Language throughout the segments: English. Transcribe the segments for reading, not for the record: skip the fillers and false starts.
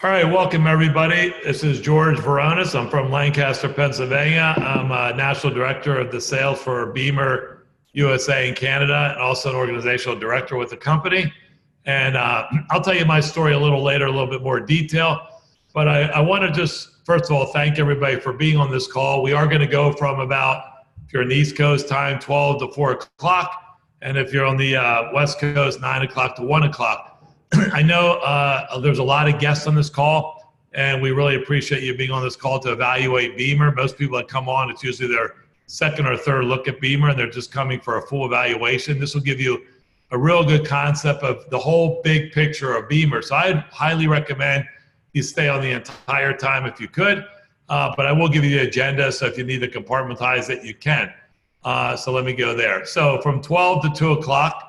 All right, welcome everybody. This is George Veronis. I'm from Lancaster, Pennsylvania. I'm a National Director of the Sales for BEMER USA and Canada, and also an organizational director with the company. And I'll tell you my story a little later, a little bit more detail. But I want to just, first of all, thank everybody for being on this call. We are going to go from about, if you're in the East Coast time, 12 to 4 o'clock. And if you're on the West Coast, 9 o'clock to 1 o'clock. I know there's a lot of guests on this call, and we really appreciate you being on this call to evaluate BEMER. Most people that come on, it's usually their second or third look at BEMER, and they're just coming for a full evaluation. This will give you a real good concept of the whole big picture of BEMER. So I'd highly recommend you stay on the entire time if you could, but I will give you the agenda, so if you need to compartmentalize it, you can. So let me go there. So from 12 to 2 o'clock,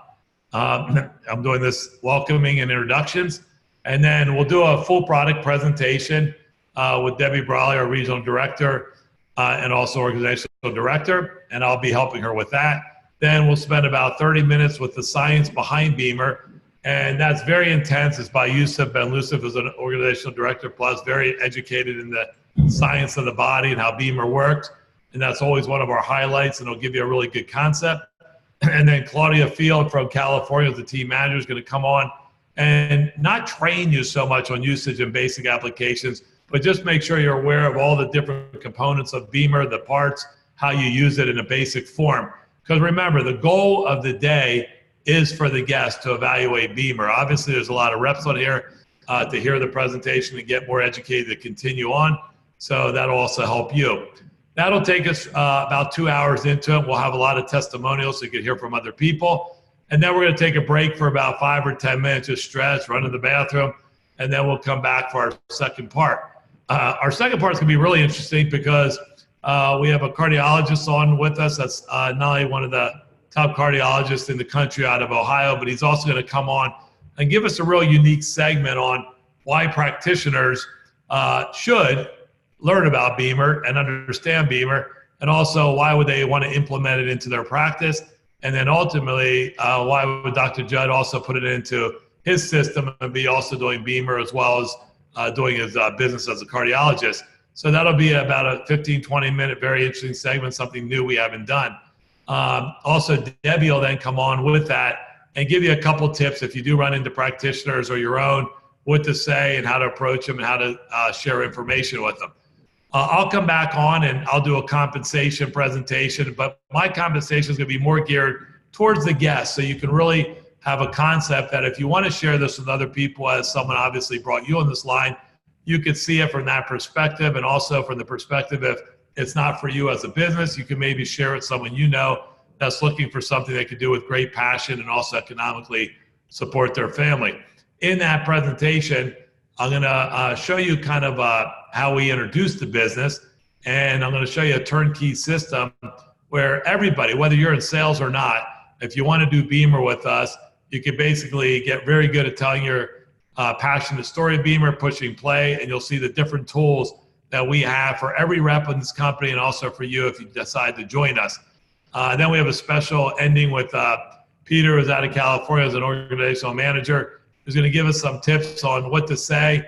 I'm doing this welcoming and introductions, and then we'll do a full product presentation with Debbie Brawley, our regional director, and also organizational director, and I'll be helping her with that. Then we'll spend about 30 minutes with the science behind BEMER, and that's very intense. It's by Yusuf Ben Lusif, who's an organizational director, plus very educated in the science of the body and how BEMER works, and that's always one of our highlights, and it'll give you a really good concept. And then Claudia Field from California, the team manager, is going to come on and not train you so much on usage and basic applications, but just make sure you're aware of all the different components of BEMER, the parts, how you use it in a basic form. Because remember, the goal of the day is for the guest to evaluate BEMER. Obviously, there's a lot of reps on here to hear the presentation and get more educated to continue on. So that'll also help you. That'll take us about 2 hours into it. We'll have a lot of testimonials so you can hear from other people. And then we're going to take a break for about 5 or 10 minutes, just stretch, run to the bathroom, and then we'll come back for our second part. Our second part is going to be really interesting because we have a cardiologist on with us that's not only one of the top cardiologists in the country out of Ohio, but he's also going to come on and give us a real unique segment on why practitioners should learn about BEMER and understand BEMER, and also why would they want to implement it into their practice, and then ultimately why would Dr. Judd also put it into his system and be also doing BEMER as well as doing his business as a cardiologist. So that'll be about a 15-20 minute very interesting segment, something new we haven't done. Also Debbie will then come on with that and give you a couple tips if you do run into practitioners or your own, what to say and how to approach them and how to share information with them. I'll come back on and I'll do a compensation presentation, but my compensation is going to be more geared towards the guests. So you can really have a concept that if you want to share this with other people, as someone obviously brought you on this line, you could see it from that perspective, and also from the perspective if it's not for you as a business, you can maybe share it with someone you know that's looking for something they could do with great passion and also economically support their family. In that presentation, I'm going to show you kind of how we introduce the business, and I'm going to show you a turnkey system where everybody, whether you're in sales or not, if you want to do BEMER with us, you can basically get very good at telling your passionate story of BEMER, pushing play, and you'll see the different tools that we have for every rep in this company and also for you if you decide to join us. Then we have a special ending with Peter, who's out of California as an organizational manager, who's going to give us some tips on what to say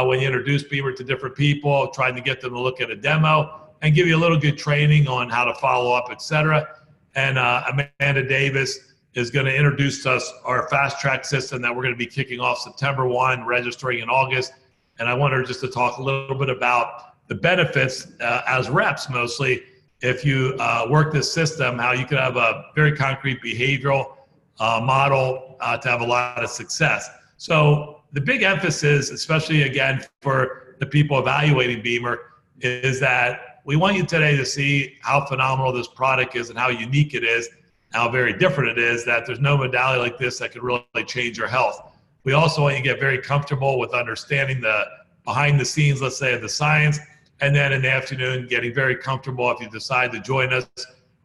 when you introduce BEMER to different people, trying to get them to look at a demo and give you a little good training on how to follow up, etc. And Amanda Davis is going to introduce us our fast track system that we're going to be kicking off September 1, registering in August. And I want her just to talk a little bit about the benefits as reps mostly if you work this system, how you could have a very concrete behavioral model to have a lot of success. So the big emphasis, especially again for the people evaluating BEMER, is that we want you today to see how phenomenal this product is and how unique it is, how very different it is, that there's no modality like this that could really change your health. We also want you to get very comfortable with understanding the behind the scenes, let's say, of the science, and then in the afternoon, getting very comfortable if you decide to join us.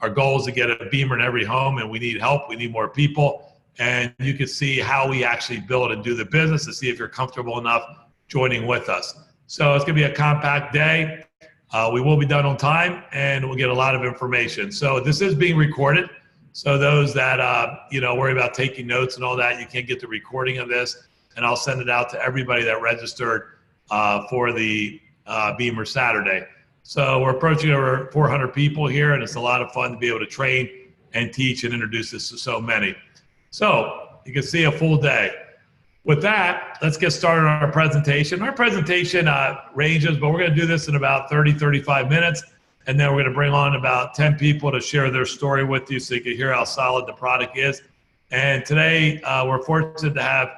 Our goal is to get a BEMER in every home, and we need help. We need more people. And you can see how we actually build and do the business to see if you're comfortable enough joining with us. So it's going to be a compact day. We will be done on time, and we'll get a lot of information. So this is being recorded. So those that worry about taking notes and all that, you can't get the recording of this, and I'll send it out to everybody that registered for the BEMER Saturday. So we're approaching over 400 people here, and it's a lot of fun to be able to train and teach and introduce this to so many. So you can see a full day. With that, let's get started on our presentation. Our presentation ranges, but we're going to do this in about 30, 35 minutes. And then we're going to bring on about 10 people to share their story with you so you can hear how solid the product is. And today, we're fortunate to have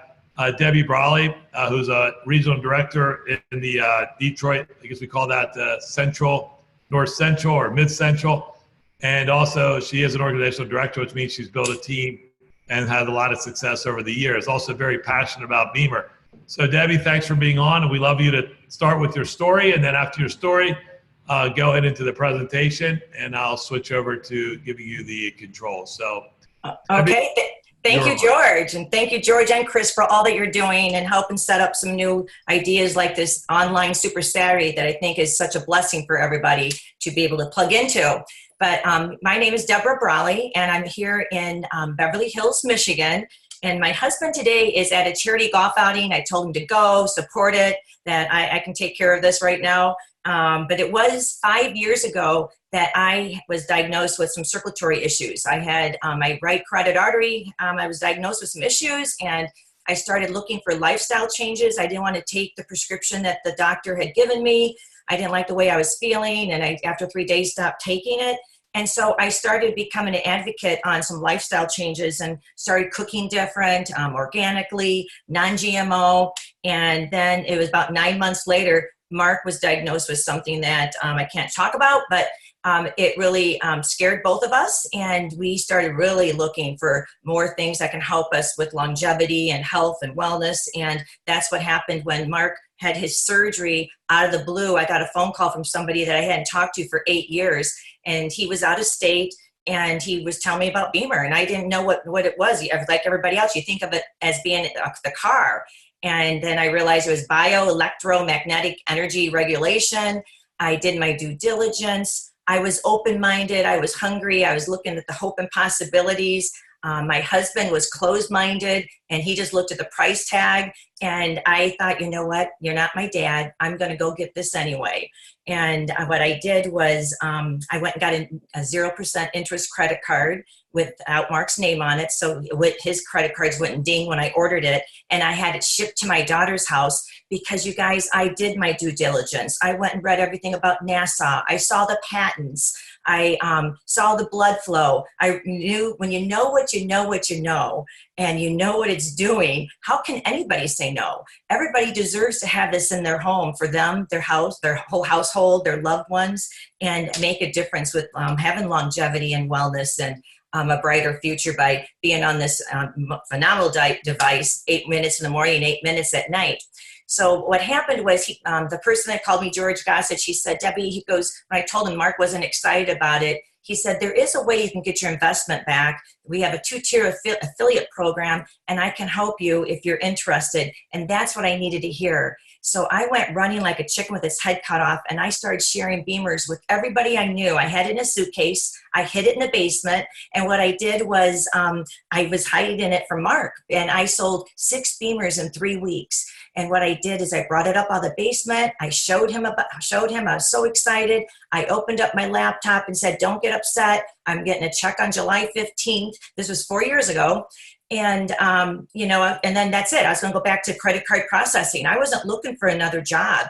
Debbie Brawley, who's a regional director in the Detroit, I guess we call that Central, North Central or Mid Central. And also she is an organizational director, which means she's built a team and had a lot of success over the years. Also very passionate about BEMER. So Debbie, thanks for being on, and we love you to start with your story. And then after your story, go ahead into the presentation, and I'll switch over to giving you the controls. So, okay. Thank you, George. And thank you, George and Chris, for all that you're doing and helping set up some new ideas like this online Super Saturday that I think is such a blessing for everybody to be able to plug into. But my name is Deborah Brawley, and I'm here in Beverly Hills, Michigan. And my husband today is at a charity golf outing. I told him to go, support it, that I can take care of this right now. But it was 5 years ago that I was diagnosed with some circulatory issues. I had my right carotid artery. I was diagnosed with some issues, and I started looking for lifestyle changes. I didn't want to take the prescription that the doctor had given me. I didn't like the way I was feeling, and I, after 3 days, stopped taking it. And so I started becoming an advocate on some lifestyle changes and started cooking different, organically, non-GMO. And then it was about 9 months later, Mark was diagnosed with something that I can't talk about, but it really scared both of us. And we started really looking for more things that can help us with longevity and health and wellness. And that's what happened when Mark had his surgery. Out of the blue, I got a phone call from somebody that I hadn't talked to for 8 years, and he was out of state, and he was telling me about BEMER, and I didn't know what it was. Like everybody else, you think of it as being the car. And then I realized it was bioelectromagnetic energy regulation. I did my due diligence. I was open-minded. I was hungry. I was looking at the hope and possibilities. My husband was closed-minded, and he just looked at the price tag. And I thought, you know what? You're not my dad. I'm going to go get this anyway. And what I did was I went and got a 0% interest credit card without Mark's name on it. So his credit cards wouldn't ding when I ordered it. And I had it shipped to my daughter's house because, you guys, I did my due diligence. I went and read everything about NASA. I saw the patents. I saw the blood flow. I knew, when you know what you know, what you know, and you know what it's doing, how can anybody say no? Everybody deserves to have this in their home for them, their house, their whole household, their loved ones, and make a difference with having longevity and wellness and a brighter future by being on this phenomenal device 8 minutes in the morning and 8 minutes at night. So what happened was the person that called me, George Gossett, she said, Debbie, he goes, when I told him Mark wasn't excited about it, he said, there is a way you can get your investment back. We have a 2-tier affiliate program, and I can help you if you're interested. And that's what I needed to hear. So I went running like a chicken with its head cut off, and I started sharing BEMERs with everybody I knew. I had it in a suitcase. I hid it in the basement. And what I did was I was hiding it from Mark, and I sold 6 BEMERs in 3 weeks. And what I did is I brought it up out of the basement. I showed him. I was so excited. I opened up my laptop and said, don't get upset. I'm getting a check on July 15th. This was 4 years ago. And, and then that's it. I was going to go back to credit card processing. I wasn't looking for another job.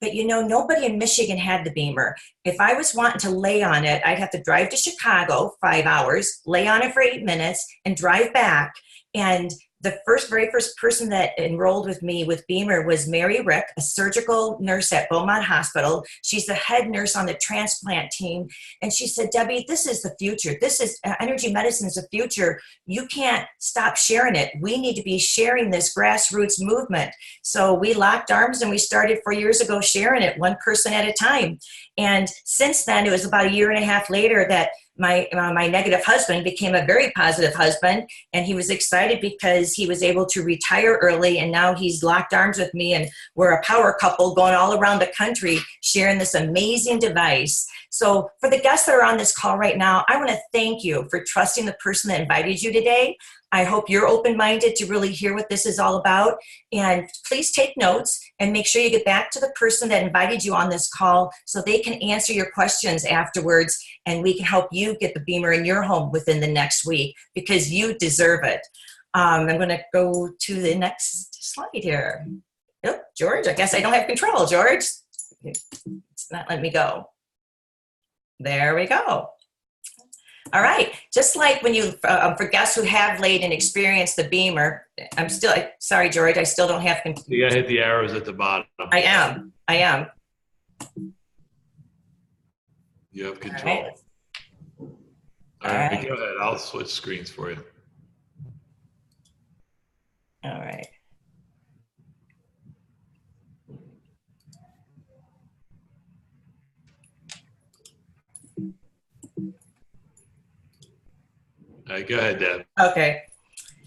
But, nobody in Michigan had the BEMER. If I was wanting to lay on it, I'd have to drive to Chicago 5 hours, lay on it for 8 minutes, and drive back. And the very first person that enrolled with me with BEMER was Mary Rick, a surgical nurse at Beaumont Hospital. She's the head nurse on the transplant team. And she said, Debbie, this is the future. This is energy medicine is the future. You can't stop sharing it. We need to be sharing this grassroots movement. So we locked arms and we started 4 years ago sharing it, one person at a time. And since then, it was about a year and a half later that my negative husband became a very positive husband, and he was excited because he was able to retire early, and now he's locked arms with me, and we're a power couple going all around the country sharing this amazing device. So for the guests that are on this call right now, I want to thank you for trusting the person that invited you today. I hope you're open-minded to really hear what this is all about. And please take notes and make sure you get back to the person that invited you on this call so they can answer your questions afterwards, and we can help you get the BEMER in your home within the next week, because you deserve it. I'm going to go to the next slide here. Oh, George, I guess I don't have control, George. It's not letting me go. There we go. All right, just like when you, for guests who have laid and experienced the BEMER, I'm still, sorry, George, I still don't have control. You gotta hit the arrows at the bottom. I am. You have control. All right, go ahead. I'll switch screens for you. All right. All right, go ahead, Deb. Okay.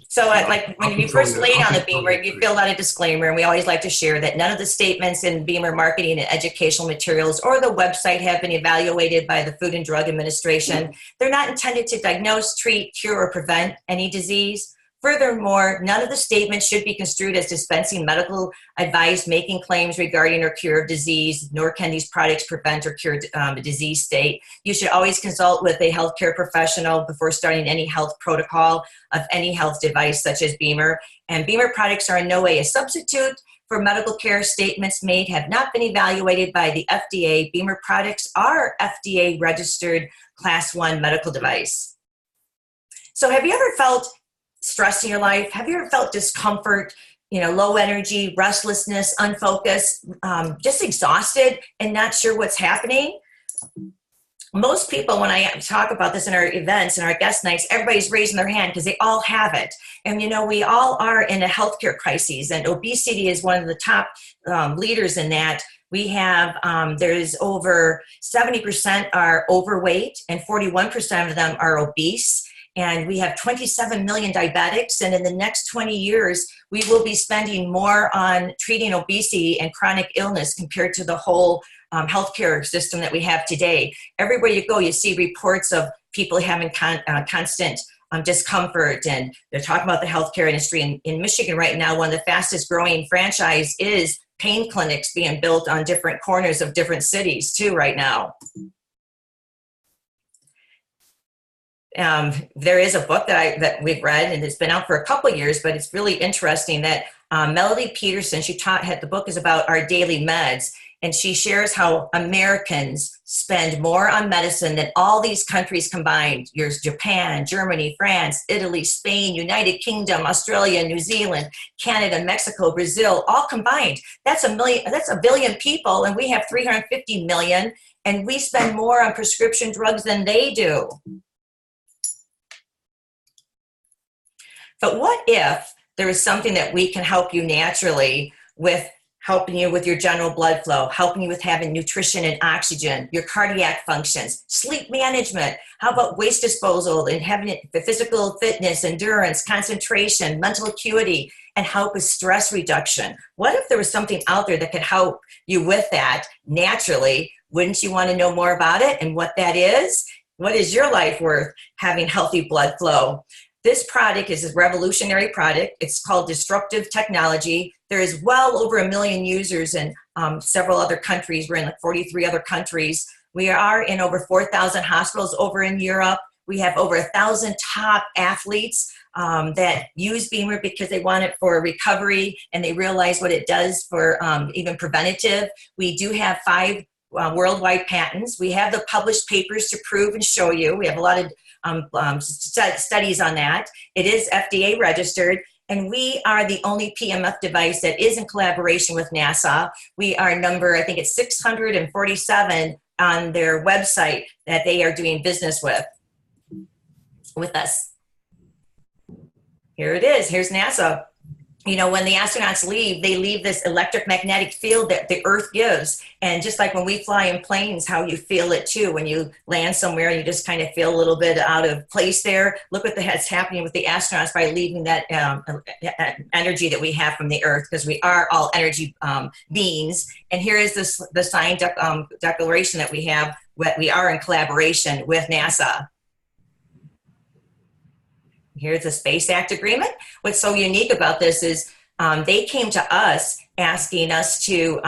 So like when you first laid on the BEMER, you filled out a disclaimer, and we always like to share that none of the statements in BEMER marketing and educational materials or the website have been evaluated by the Food and Drug Administration. They're not intended to diagnose, treat, cure, or prevent any disease. Furthermore, none of the statements should be construed as dispensing medical advice, making claims regarding or cure of disease, nor can these products prevent or cure the disease state. You should always consult with a healthcare professional before starting any health protocol of any health device such as BEMER. And BEMER products are in no way a substitute for medical care. Statements made have not been evaluated by the FDA. BEMER products are FDA registered Class 1 medical device. So have you ever felt stress in your life? Have you ever felt discomfort, low energy, restlessness, unfocused, just exhausted and not sure what's happening? Most people, when I talk about this in our events and our guest nights, everybody's raising their hand because they all have it. And, we all are in a healthcare crisis, and obesity is one of the top leaders in that. We have, there's over 70% are overweight and 41% of them are obese. And we have 27 million diabetics, and in the next 20 years, we will be spending more on treating obesity and chronic illness compared to the whole healthcare system that we have today. Everywhere you go, you see reports of people having constant discomfort, and they're talking about the healthcare industry. In Michigan right now, one of the fastest growing franchise is pain clinics being built on different corners of different cities too right now. There is a book that we've read, and it's been out for a couple years, but it's really interesting that Melody Peterson, the book is about our daily meds, and she shares how Americans spend more on medicine than all these countries combined. There's Japan, Germany, France, Italy, Spain, United Kingdom, Australia, New Zealand, Canada, Mexico, Brazil, all combined. That's a billion people, and we have 350 million, and we spend more on prescription drugs than they do. But what if there is something that we can help you naturally with, helping you with your general blood flow, helping you with having nutrition and oxygen, your cardiac functions, sleep management? How about waste disposal and having physical fitness, endurance, concentration, mental acuity, and help with stress reduction? What if there was something out there that could help you with that naturally? Wouldn't you want to know more about it and what that is? What is your life worth having healthy blood flow? This product is a revolutionary product. It's called Disruptive Technology. There is well over 1 million users in several other countries. We're in like 43 other countries. We are in over 4,000 hospitals over in Europe. We have over 1,000 top athletes that use BEMER because they want it for recovery, and they realize what it does for even preventative. We do have 5 worldwide patents. We have the published papers to prove and show you. We have a lot of studies on that. It is FDA registered, and we are the only PMF device that is in collaboration with NASA. We are number, I think it's 647 on their website that they are doing business with us. Here it is. Here's NASA. When the astronauts leave, they leave this electromagnetic field that the Earth gives. And just like when we fly in planes, how you feel it too. When you land somewhere, you just kind of feel a little bit out of place there. Look what that's happening with the astronauts by leaving that energy that we have from the Earth, because we are all energy beings. And here is the signed declaration that we have. We are in collaboration with NASA. Here's the Space Act agreement. What's so unique about this is they came to us asking us to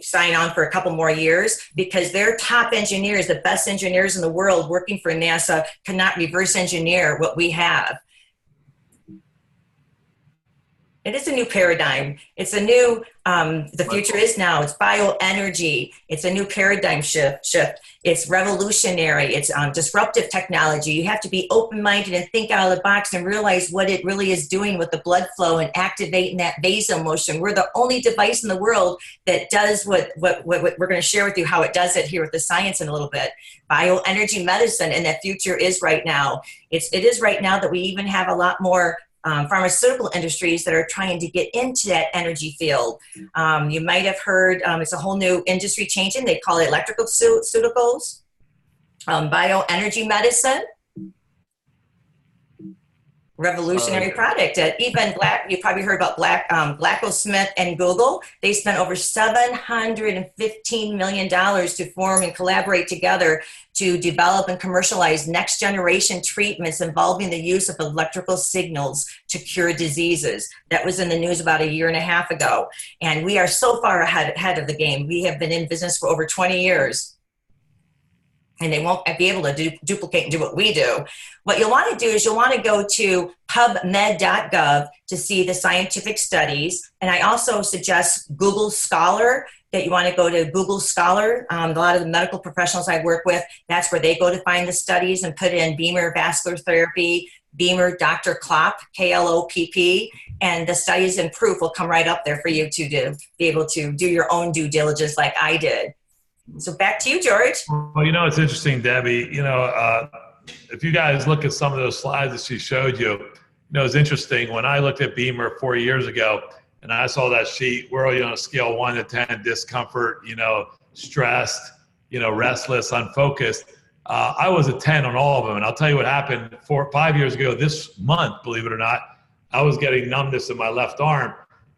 sign on for a couple more years because their top engineers, the best engineers in the world working for NASA, cannot reverse engineer what we have. It is a new paradigm. It's a new, the future is now. It's bioenergy. It's a new paradigm shift. It's revolutionary. It's disruptive technology. You have to be open-minded and think out of the box and realize what it really is doing with the blood flow and activating that basal motion. We're the only device in the world that does what we're going to share with you how it does it here with the science in a little bit. Bioenergy medicine, and the future is right now. It is right now that we even have a lot more pharmaceutical industries that are trying to get into that energy field. You might have heard it's a whole new industry changing. They call it electrical pharmaceuticals, bioenergy medicine, revolutionary product. Even you probably heard about GlaxoSmith and Google. They spent over $715 million to form and collaborate together to develop and commercialize next generation treatments involving the use of electrical signals to cure diseases. That was in the news about 1.5 years ago. And we are so far ahead of the game. We have been in business for over 20 years. And they won't be able to duplicate and do what we do. What you'll want to do is you'll want to go to pubmed.gov to see the scientific studies. And I also suggest Google Scholar, that you want to go to Google Scholar. A lot of the medical professionals I work with, that's where they go to find the studies and put in BEMER vascular therapy, BEMER Dr. Klopp, K-L-O-P-P, and the studies and proof will come right up there for you to be able to do your own due diligence like I did. So back to you, George. Well, it's interesting, Debbie. If you guys look at some of those slides that she showed you, it's interesting. When I looked at BEMER 4 years ago and I saw that sheet, we're on a scale 1 to 10, discomfort, stressed, restless, unfocused. I was a 10 on all of them. And I'll tell you what happened 4 or 5 years ago this month, believe it or not, I was getting numbness in my left arm.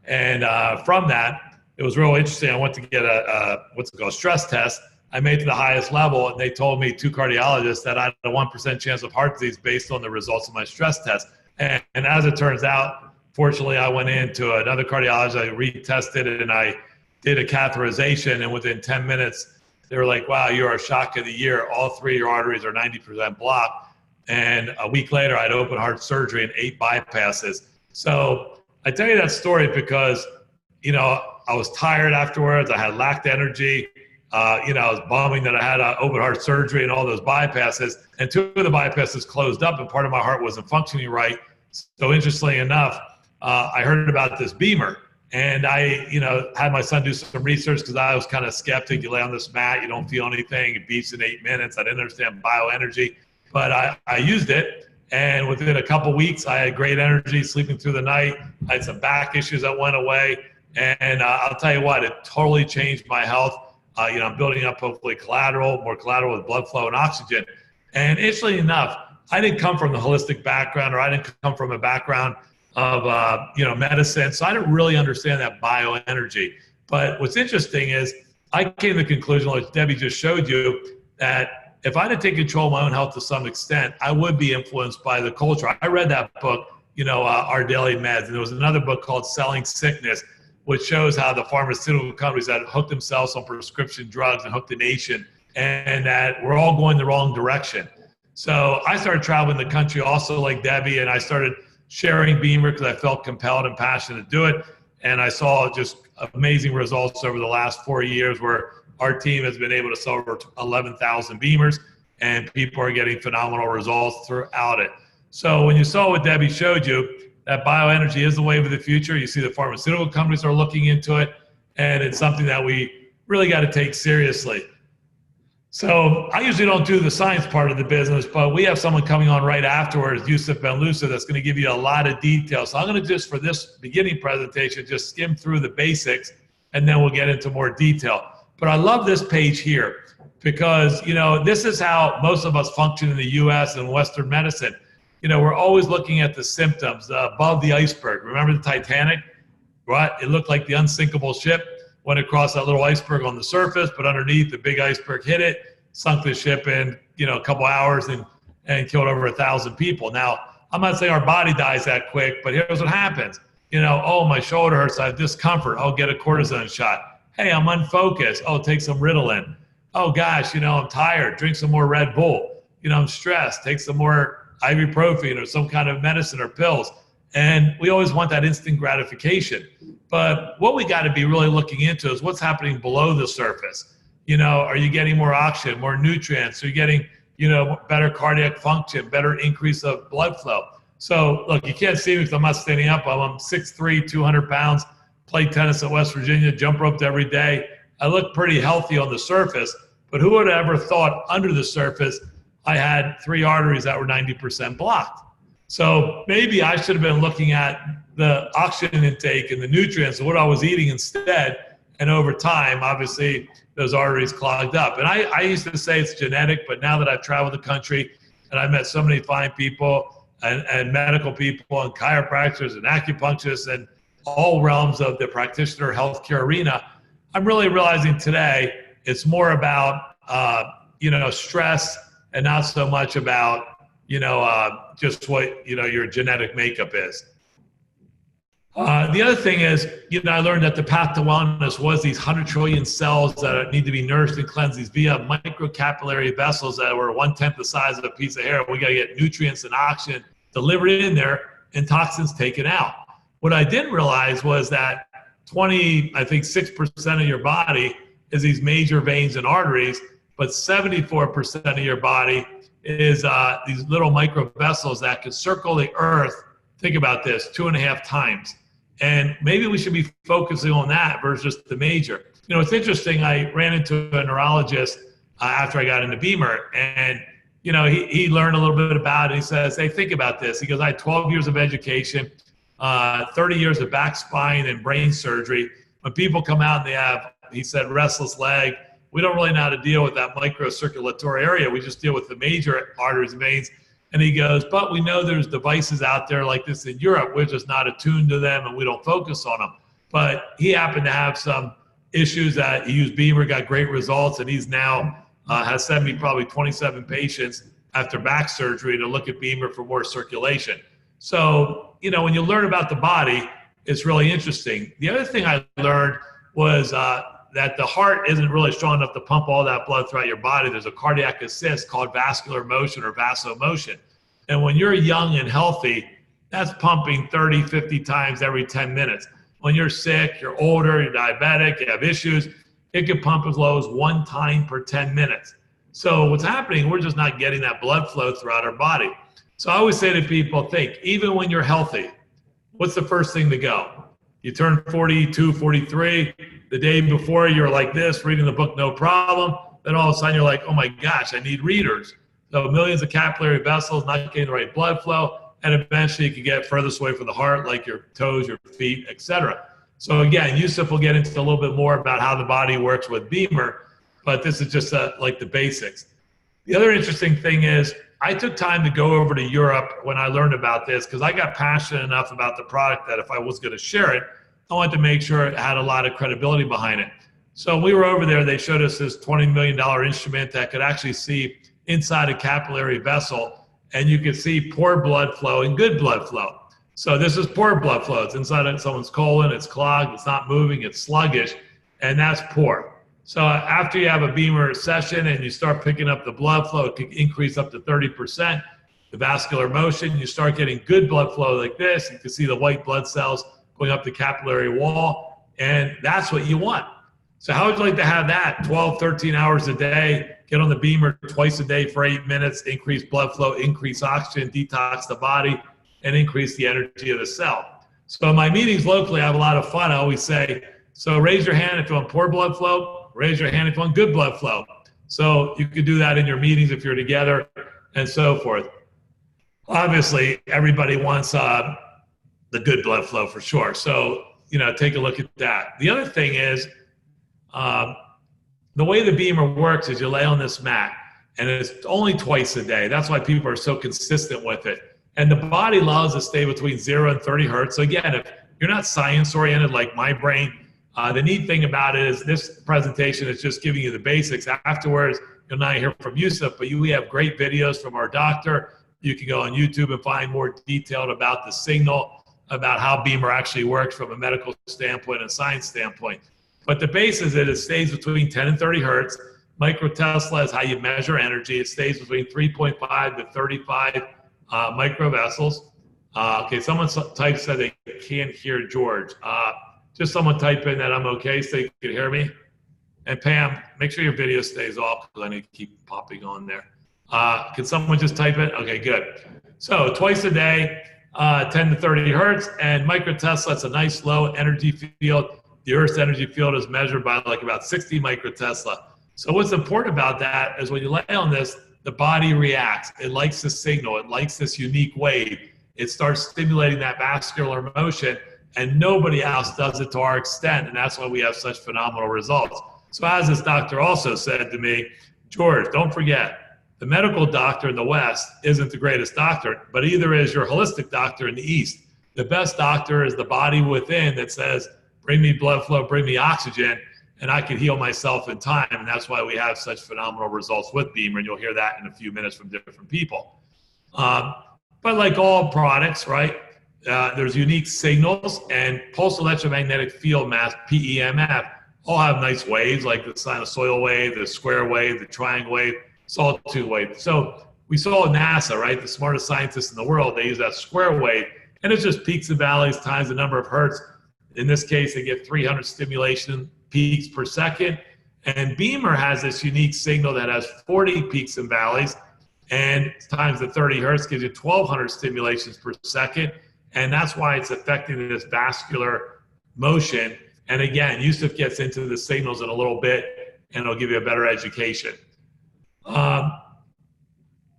And from that, it was real interesting. I went to get a stress test. I made it to the highest level, and they told me, 2 cardiologists, that I had a 1% chance of heart disease based on the results of my stress test. And as it turns out, fortunately, I went into another cardiologist. I retested and I did a catheterization, and within 10 minutes, they were like, wow, you're our shock of the year. All 3 of your arteries are 90% blocked. And a week later, I had open heart surgery and 8 bypasses. So I tell you that story because, I was tired afterwards. I had lacked energy. I was bumming that I had open heart surgery and all those bypasses. And 2 of the bypasses closed up and part of my heart wasn't functioning right. So interestingly enough, I heard about this BEMER. And I, had my son do some research because I was kind of skeptic. You lay on this mat, you don't feel anything. It beats in 8 minutes. I didn't understand bioenergy. But I used it. And within a couple weeks, I had great energy, sleeping through the night. I had some back issues that went away. And I'll tell you what, it totally changed my health. I'm building up hopefully more collateral with blood flow and oxygen. And interestingly enough, I didn't come from the holistic background, or I didn't come from a background of, medicine. So I didn't really understand that bioenergy. But what's interesting is I came to the conclusion, like Debbie just showed you, that if I didn't take control of my own health to some extent, I would be influenced by the culture. I read that book, Our Daily Meds. And there was another book called Selling Sickness, which shows how the pharmaceutical companies that hooked themselves on prescription drugs and hooked the nation, and that we're all going the wrong direction. So I started traveling the country also like Debbie, and I started sharing BEMER because I felt compelled and passionate to do it. And I saw just amazing results over the last 4 years where our team has been able to sell over 11,000 BEMERs, and people are getting phenomenal results throughout it. So when you saw what Debbie showed you, that bioenergy is the wave of the future. You see the pharmaceutical companies are looking into it, and it's something that we really got to take seriously. So I usually don't do the science part of the business, but we have someone coming on right afterwards, Yusuf Ben-Lusa, that's going to give you a lot of details. So I'm going to just, for this beginning presentation, just skim through the basics, and then we'll get into more detail. But I love this page here because, this is how most of us function in the U.S. and Western medicine. We're always looking at the symptoms above the iceberg. Remember the Titanic? Right? It looked like the unsinkable ship went across that little iceberg on the surface, but underneath the big iceberg hit it, sunk the ship in, a couple hours and killed over 1,000 people. Now, I'm not saying our body dies that quick, but here's what happens. You know, oh, my shoulder hurts, I have discomfort. I'll get a cortisone shot. Hey, I'm unfocused. Oh, take some Ritalin. Oh gosh, you know, I'm tired. Drink some more Red Bull. You know, I'm stressed. Take some more ibuprofen or some kind of medicine or pills. And we always want that instant gratification. But what we got to be really looking into is what's happening below the surface. You know, are you getting more oxygen, more nutrients? Are you getting, you know, better cardiac function, better increase of blood flow? So look, you can't see me because I'm not standing up. I'm 6'3", 200 pounds, play tennis at West Virginia, jump roped every day. I look pretty healthy on the surface, but who would have ever thought under the surface I had 3 arteries that were 90% blocked? So maybe I should have been looking at the oxygen intake and the nutrients and what I was eating instead. And over time, obviously, those arteries clogged up. And I used to say it's genetic, but now that I've traveled the country and I've met so many fine people and medical people and chiropractors and acupuncturists and all realms of the practitioner healthcare arena, I'm really realizing today it's more about, you know, stress and not so much about, you know, just what, you know, your genetic makeup is. The other thing is, you know, I learned that the path to wellness was these 100 trillion cells that need to be nourished and cleansed, these via microcapillary vessels that were 1/10 the size of a piece of hair. We got to get nutrients and oxygen delivered in there and toxins taken out. What I didn't realize was that 6% of your body is these major veins and arteries, but 74% of your body is these little micro vessels that can circle the earth. Think about this, 2.5 times. And maybe we should be focusing on that versus the major. You know, it's interesting. I ran into a neurologist after I got into BEMER, and you know, he learned a little bit about it. He says, hey, think about this. He goes, I had 12 years of education, 30 years of back, spine, and brain surgery. When people come out and they have, he said, restless leg, we don't really know how to deal with that microcirculatory area. We just deal with the major arteries and veins. And he goes, but we know there's devices out there like this in Europe. We're just not attuned to them and we don't focus on them. But he happened to have some issues that he used BEMER, got great results, and he's now has sent me probably 27 patients after back surgery to look at BEMER for more circulation. So, you know, when you learn about the body, it's really interesting. The other thing I learned was that the heart isn't really strong enough to pump all that blood throughout your body. There's a cardiac assist called vascular motion or vasomotion. And when you're young and healthy, that's pumping 30, 50 times every 10 minutes. When you're sick, you're older, you're diabetic, you have issues, it can pump as low as 1 time per 10 minutes. So what's happening, we're just not getting that blood flow throughout our body. So I always say to people, think, even when you're healthy, what's the first thing to go? You turn 42, 43, the day before you're like this, reading the book, no problem. Then all of a sudden you're like, oh my gosh, I need readers. So millions of capillary vessels, not getting the right blood flow, and eventually you can get furthest away from the heart, like your toes, your feet, etc. So again, Yusuf will get into a little bit more about how the body works with BEMER, but this is just like the basics. The other interesting thing is, I took time to go over to Europe when I learned about this because I got passionate enough about the product that if I was going to share it, I wanted to make sure it had a lot of credibility behind it. So we were over there, they showed us this $20 million instrument that could actually see inside a capillary vessel, and you could see poor blood flow and good blood flow. So this is poor blood flow. It's inside of someone's colon, it's clogged, it's not moving, it's sluggish, and that's poor. So after you have a BEMER session and you start picking up the blood flow, it can increase up to 30%. The vascular motion, you start getting good blood flow like this. You can see the white blood cells going up the capillary wall, and that's what you want. So how would you like to have that 12, 13 hours a day, get on the BEMER twice a day for 8 minutes, increase blood flow, increase oxygen, detox the body, and increase the energy of the cell? So in my meetings locally, I have a lot of fun. I always say, so raise your hand if you want poor blood flow, raise your hand if you want good blood flow. So you could do that in your meetings if you're together and so forth. Obviously, everybody wants the good blood flow for sure. So, you know, take a look at that. The other thing is the way the BEMER works is you lay on this mat and it's only twice a day. That's why people are so consistent with it. And the body loves to stay between 0 and 30 hertz. So again, if you're not science oriented like my brain, the neat thing about it is this presentation is just giving you the basics. Afterwards, you'll not hear from Yusuf, but we have great videos from our doctor You can go on YouTube and find more detailed about the signal, about how BEMER actually works from a medical standpoint and science standpoint. But the base is that it stays between 10 and 30 hertz. Microtesla is how you measure energy. It stays between 3.5 to 35 microvessels. Okay, someone typed said they can't hear George. Just someone type in that I'm okay so you can hear me. And Pam, make sure your video stays off because I need to keep popping on there. Can someone just type it? Okay, good. So twice a day, 10 to 30 hertz, and microtesla, it's a nice low energy field. The Earth's energy field is measured by like about 60 microtesla. So what's important about that is when you lay on this, the body reacts. It likes the signal. It likes this unique wave. It starts stimulating that vascular motion, and nobody else does it to our extent, and that's why we have such phenomenal results. So as this doctor also said to me, George, don't forget, the medical doctor in the West isn't the greatest doctor, but either is your holistic doctor in the East. The best doctor is the body within that says, bring me blood flow, bring me oxygen, and I can heal myself in time. And that's why we have such phenomenal results with BEMER, and you'll hear that in a few minutes from different people. But like all products, right, there's unique signals, and pulse electromagnetic field mass, PEMF, all have nice waves, like the sinusoidal wave, the square wave, the triangle wave, sawtooth wave. So we saw NASA, right, the smartest scientists in the world, they use that square wave, and it's just peaks and valleys times the number of hertz. In this case, they get 300 stimulation peaks per second. And BEMER has this unique signal that has 40 peaks and valleys, and times the 30 hertz gives you 1,200 stimulations per second. And that's why it's affecting this vascular motion. And again, Yusuf gets into the signals in a little bit, and it'll give you a better education.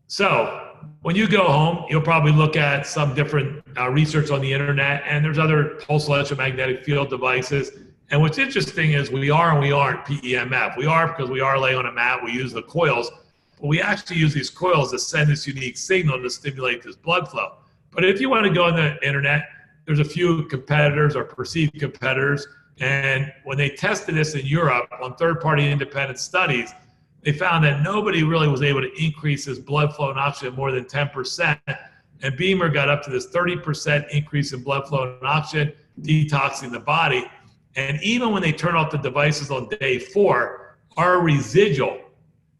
So when you go home, you'll probably look at some different research on the internet, and there's other pulse electromagnetic field devices. And what's interesting is we are and we aren't PEMF. We are because we are laying on a mat, we use the coils, but we actually use these coils to send this unique signal to stimulate this blood flow. But if you want to go on the internet, there's a few competitors or perceived competitors, and when they tested this in Europe on third-party independent studies, they found that nobody really was able to increase this blood flow and oxygen more than 10%. And BEMER got up to this 30% increase in blood flow and oxygen, detoxing the body. And even when they turn off the devices on day 4, our residual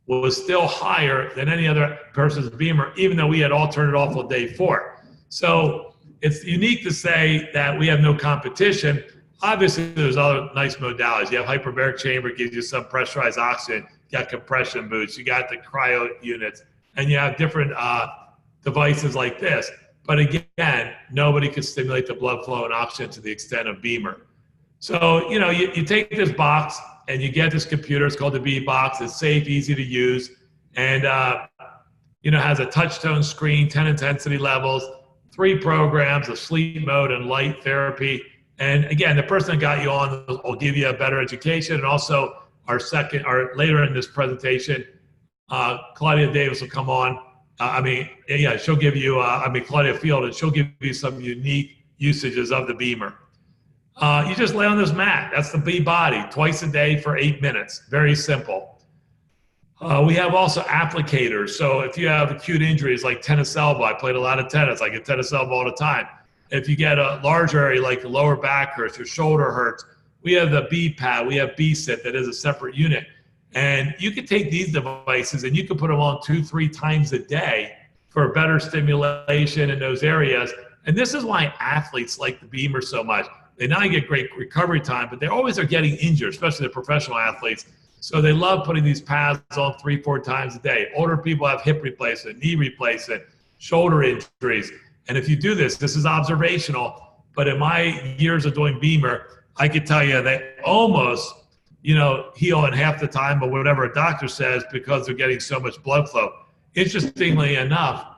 was still higher than any other person's BEMER, even though we had all turned it off on day 4. So it's unique to say that we have no competition. Obviously, there's other nice modalities. You have hyperbaric chamber, gives you some pressurized oxygen. You got compression boots. You got the cryo units, and you have different devices like this. But again, nobody can stimulate the blood flow and oxygen to the extent of BEMER. So, you know, you take this box and you get this computer. It's called the B box. It's safe, easy to use, and you know, has a touch tone screen, 10 intensity levels, 3 programs of sleep mode and light therapy. And again, the person that got you on will give you a better education. And also later in this presentation, Claudia Davis will come on. She'll give you, Claudia Field, and she'll give you some unique usages of the BEMER. You just lay on this mat. That's the B body, twice a day for 8 minutes. Very simple. We have also applicators. So if you have acute injuries like tennis elbow, I played a lot of tennis. I get tennis elbow all the time. If you get a large area like the lower back hurts, your shoulder hurts, we have the B-pad, we have B-sit that is a separate unit. And you can take these devices and you can put them on 2-3 times a day for better stimulation in those areas. And this is why athletes like the BEMER so much. They not only get great recovery time, but they always are getting injured, especially the professional athletes. So they love putting these pads on 3-4 times a day. Older people have hip replacement, knee replacement, shoulder injuries. And if you do this is observational, but in my years of doing BEMER, I could tell you they almost, heal in half the time of whatever a doctor says because they're getting so much blood flow. Interestingly enough,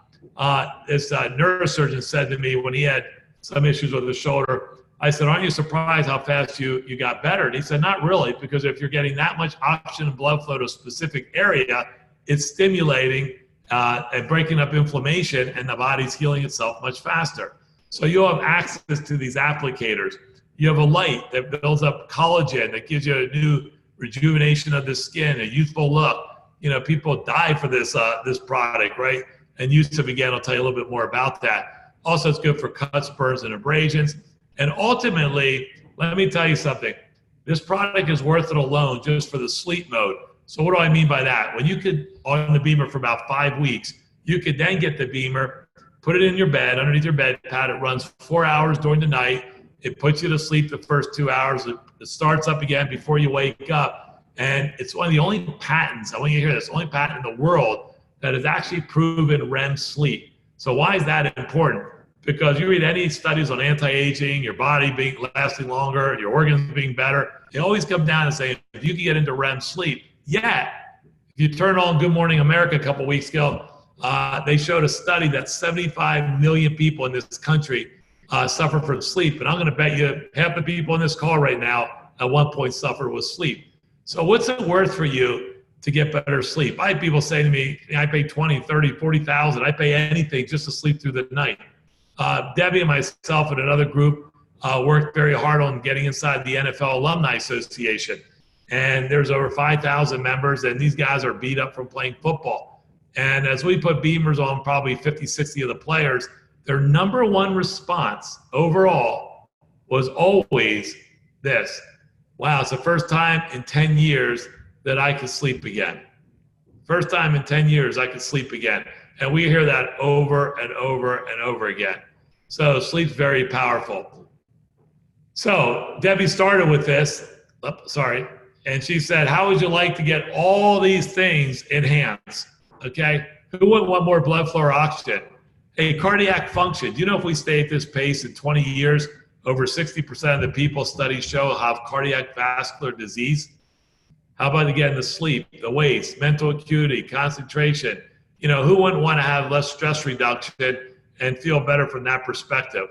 this neurosurgeon said to me when he had some issues with his shoulder, I said, aren't you surprised how fast you got better? And he said, not really, because if you're getting that much oxygen and blood flow to a specific area, it's stimulating and breaking up inflammation, and the body's healing itself much faster. So you'll have access to these applicators. You have a light that builds up collagen that gives you a new rejuvenation of the skin, a youthful look. People die for this product, right? And use of, again, I'll tell you a little bit more about that. Also, it's good for cuts, burns, and abrasions. And ultimately, let me tell you something. This product is worth it alone just for the sleep mode. So what do I mean by that? When you could, on the BEMER for about 5 weeks, you could then get the BEMER, put it in your bed, underneath your bed pad. It runs 4 hours during the night. It puts you to sleep the first 2 hours. It starts up again before you wake up. And it's one of the only patents, I want you to hear this, only patent in the world that has actually proven REM sleep. So why is that important? Because you read any studies on anti-aging, your body lasting longer, your organs being better, they always come down and say, if you can get into REM sleep, if you turn on Good Morning America a couple weeks ago, they showed a study that 75 million people in this country suffer from sleep. And I'm going to bet you half the people in this call right now at one point suffered with sleep. So what's it worth for you to get better sleep? I have people say to me, I pay 20, 30, 40,000. I pay anything just to sleep through the night. Debbie and myself and another group worked very hard on getting inside the NFL Alumni Association. And there's over 5,000 members, and these guys are beat up from playing football. And as we put BEMERs on probably 50, 60 of the players, their number one response overall was always this: wow, it's the first time in 10 years that I could sleep again. First time in 10 years I could sleep again. And we hear that over and over and over again. So sleep's very powerful. So Debbie started with this, and she said, how would you like to get all these things enhanced? Okay, who wouldn't want more blood flow or oxygen? A cardiac function. Do you know if we stay at this pace in 20 years, over 60% of the people studies show have cardiac vascular disease? How about again the sleep, the waist, mental acuity, concentration? You know, who wouldn't want to have less stress reduction and feel better from that perspective,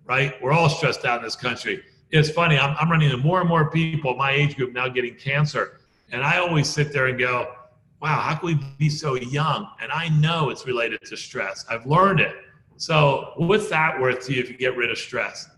right? We're all stressed out in this country. It's funny, I'm running into more and more people my age group now getting cancer. And I always sit there and go, wow, how can we be so young? And I know it's related to stress. I've learned it. So what's that worth to you if you get rid of stress?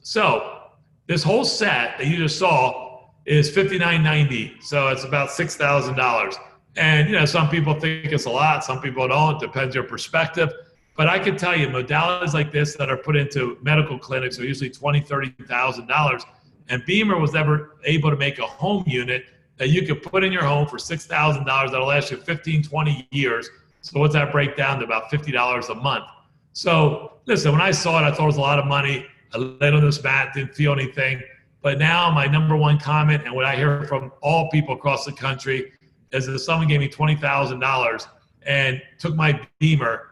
So this whole set that you just saw is $59.90. So it's about $6,000. And, you know, some people think it's a lot, some people don't. It depends your perspective. But I can tell you, modalities like this that are put into medical clinics are usually $20,000, $30,000. And BEMER was never able to make a home unit that you could put in your home for $6,000 that'll last you 15, 20 years. So what's that break down to? About $50 a month. So listen, when I saw it, I thought it was a lot of money. I laid on this mat, didn't feel anything. But now my number one comment, and what I hear from all people across the country, is if someone gave me $20,000 and took my BEMER,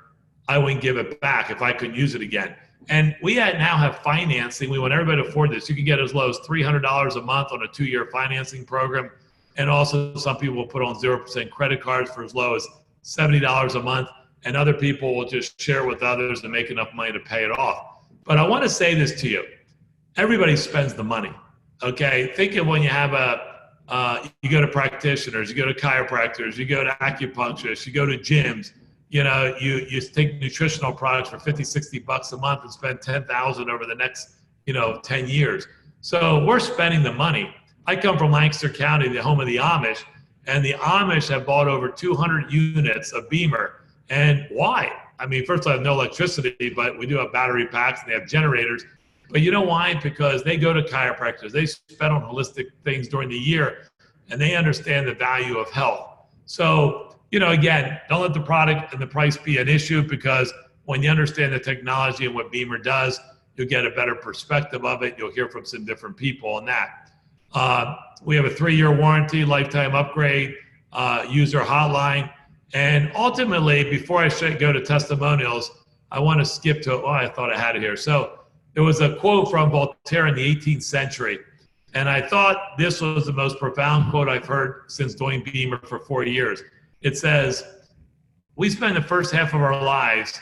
I wouldn't give it back if I couldn't use it again. And we now have financing. We want everybody to afford this. You can get as low as $300 a month on a 2-year financing program. And also some people will put on 0% credit cards for as low as $70 a month. And other people will just share with others and make enough money to pay it off. But I want to say this to you. Everybody spends the money, okay? Think of when you have you go to practitioners, you go to chiropractors, you go to acupuncturists, you go to gyms. You know, you take nutritional products for 50, 60 bucks a month and spend 10,000 over the next, 10 years. So we're spending the money. I come from Lancaster County, the home of the Amish, and the Amish have bought over 200 units of BEMER. And why? I mean, first of all, I have no electricity, but we do have battery packs and they have generators. But you know why? Because they go to chiropractors. They spend on holistic things during the year, and they understand the value of health. So, again, don't let the product and the price be an issue, because when you understand the technology and what BEMER does, you'll get a better perspective of it. You'll hear from some different people on that. We have a 3-year warranty, lifetime upgrade, user hotline. And ultimately, before I go to testimonials, I want to skip to, I thought I had it here. So there was a quote from Voltaire in the 18th century. And I thought this was the most profound quote I've heard since doing BEMER for 4 years. It says, we spend the first half of our lives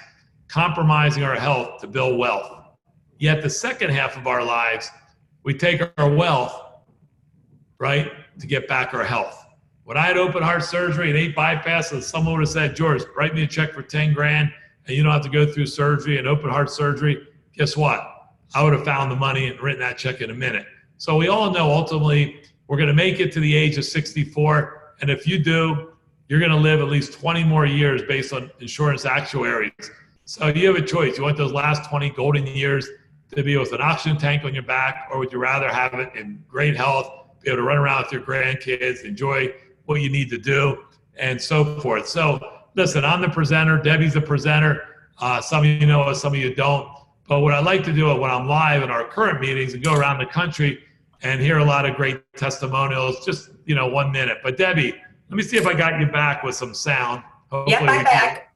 compromising our health to build wealth. Yet the second half of our lives, we take our wealth, right, to get back our health. When I had open heart surgery and 8 bypasses, someone would have said, George, write me a check for 10 grand and you don't have to go through surgery and open heart surgery. Guess what? I would have found the money and written that check in a minute. So we all know ultimately we're going to make it to the age of 64. And if you do, you're going to live at least 20 more years based on insurance actuaries. So you have a choice. You want those last 20 golden years to be with an oxygen tank on your back, or would you rather have it in great health, be able to run around with your grandkids, enjoy what you need to do, and so forth. So listen, I'm the presenter. Debbie's the presenter. Some of you know us, some of you don't. But what I like to do when I'm live in our current meetings and go around the country and hear a lot of great testimonials, just, 1 minute. But Debbie, let me see if I got you back with some sound. Hopefully Yep, I'm back.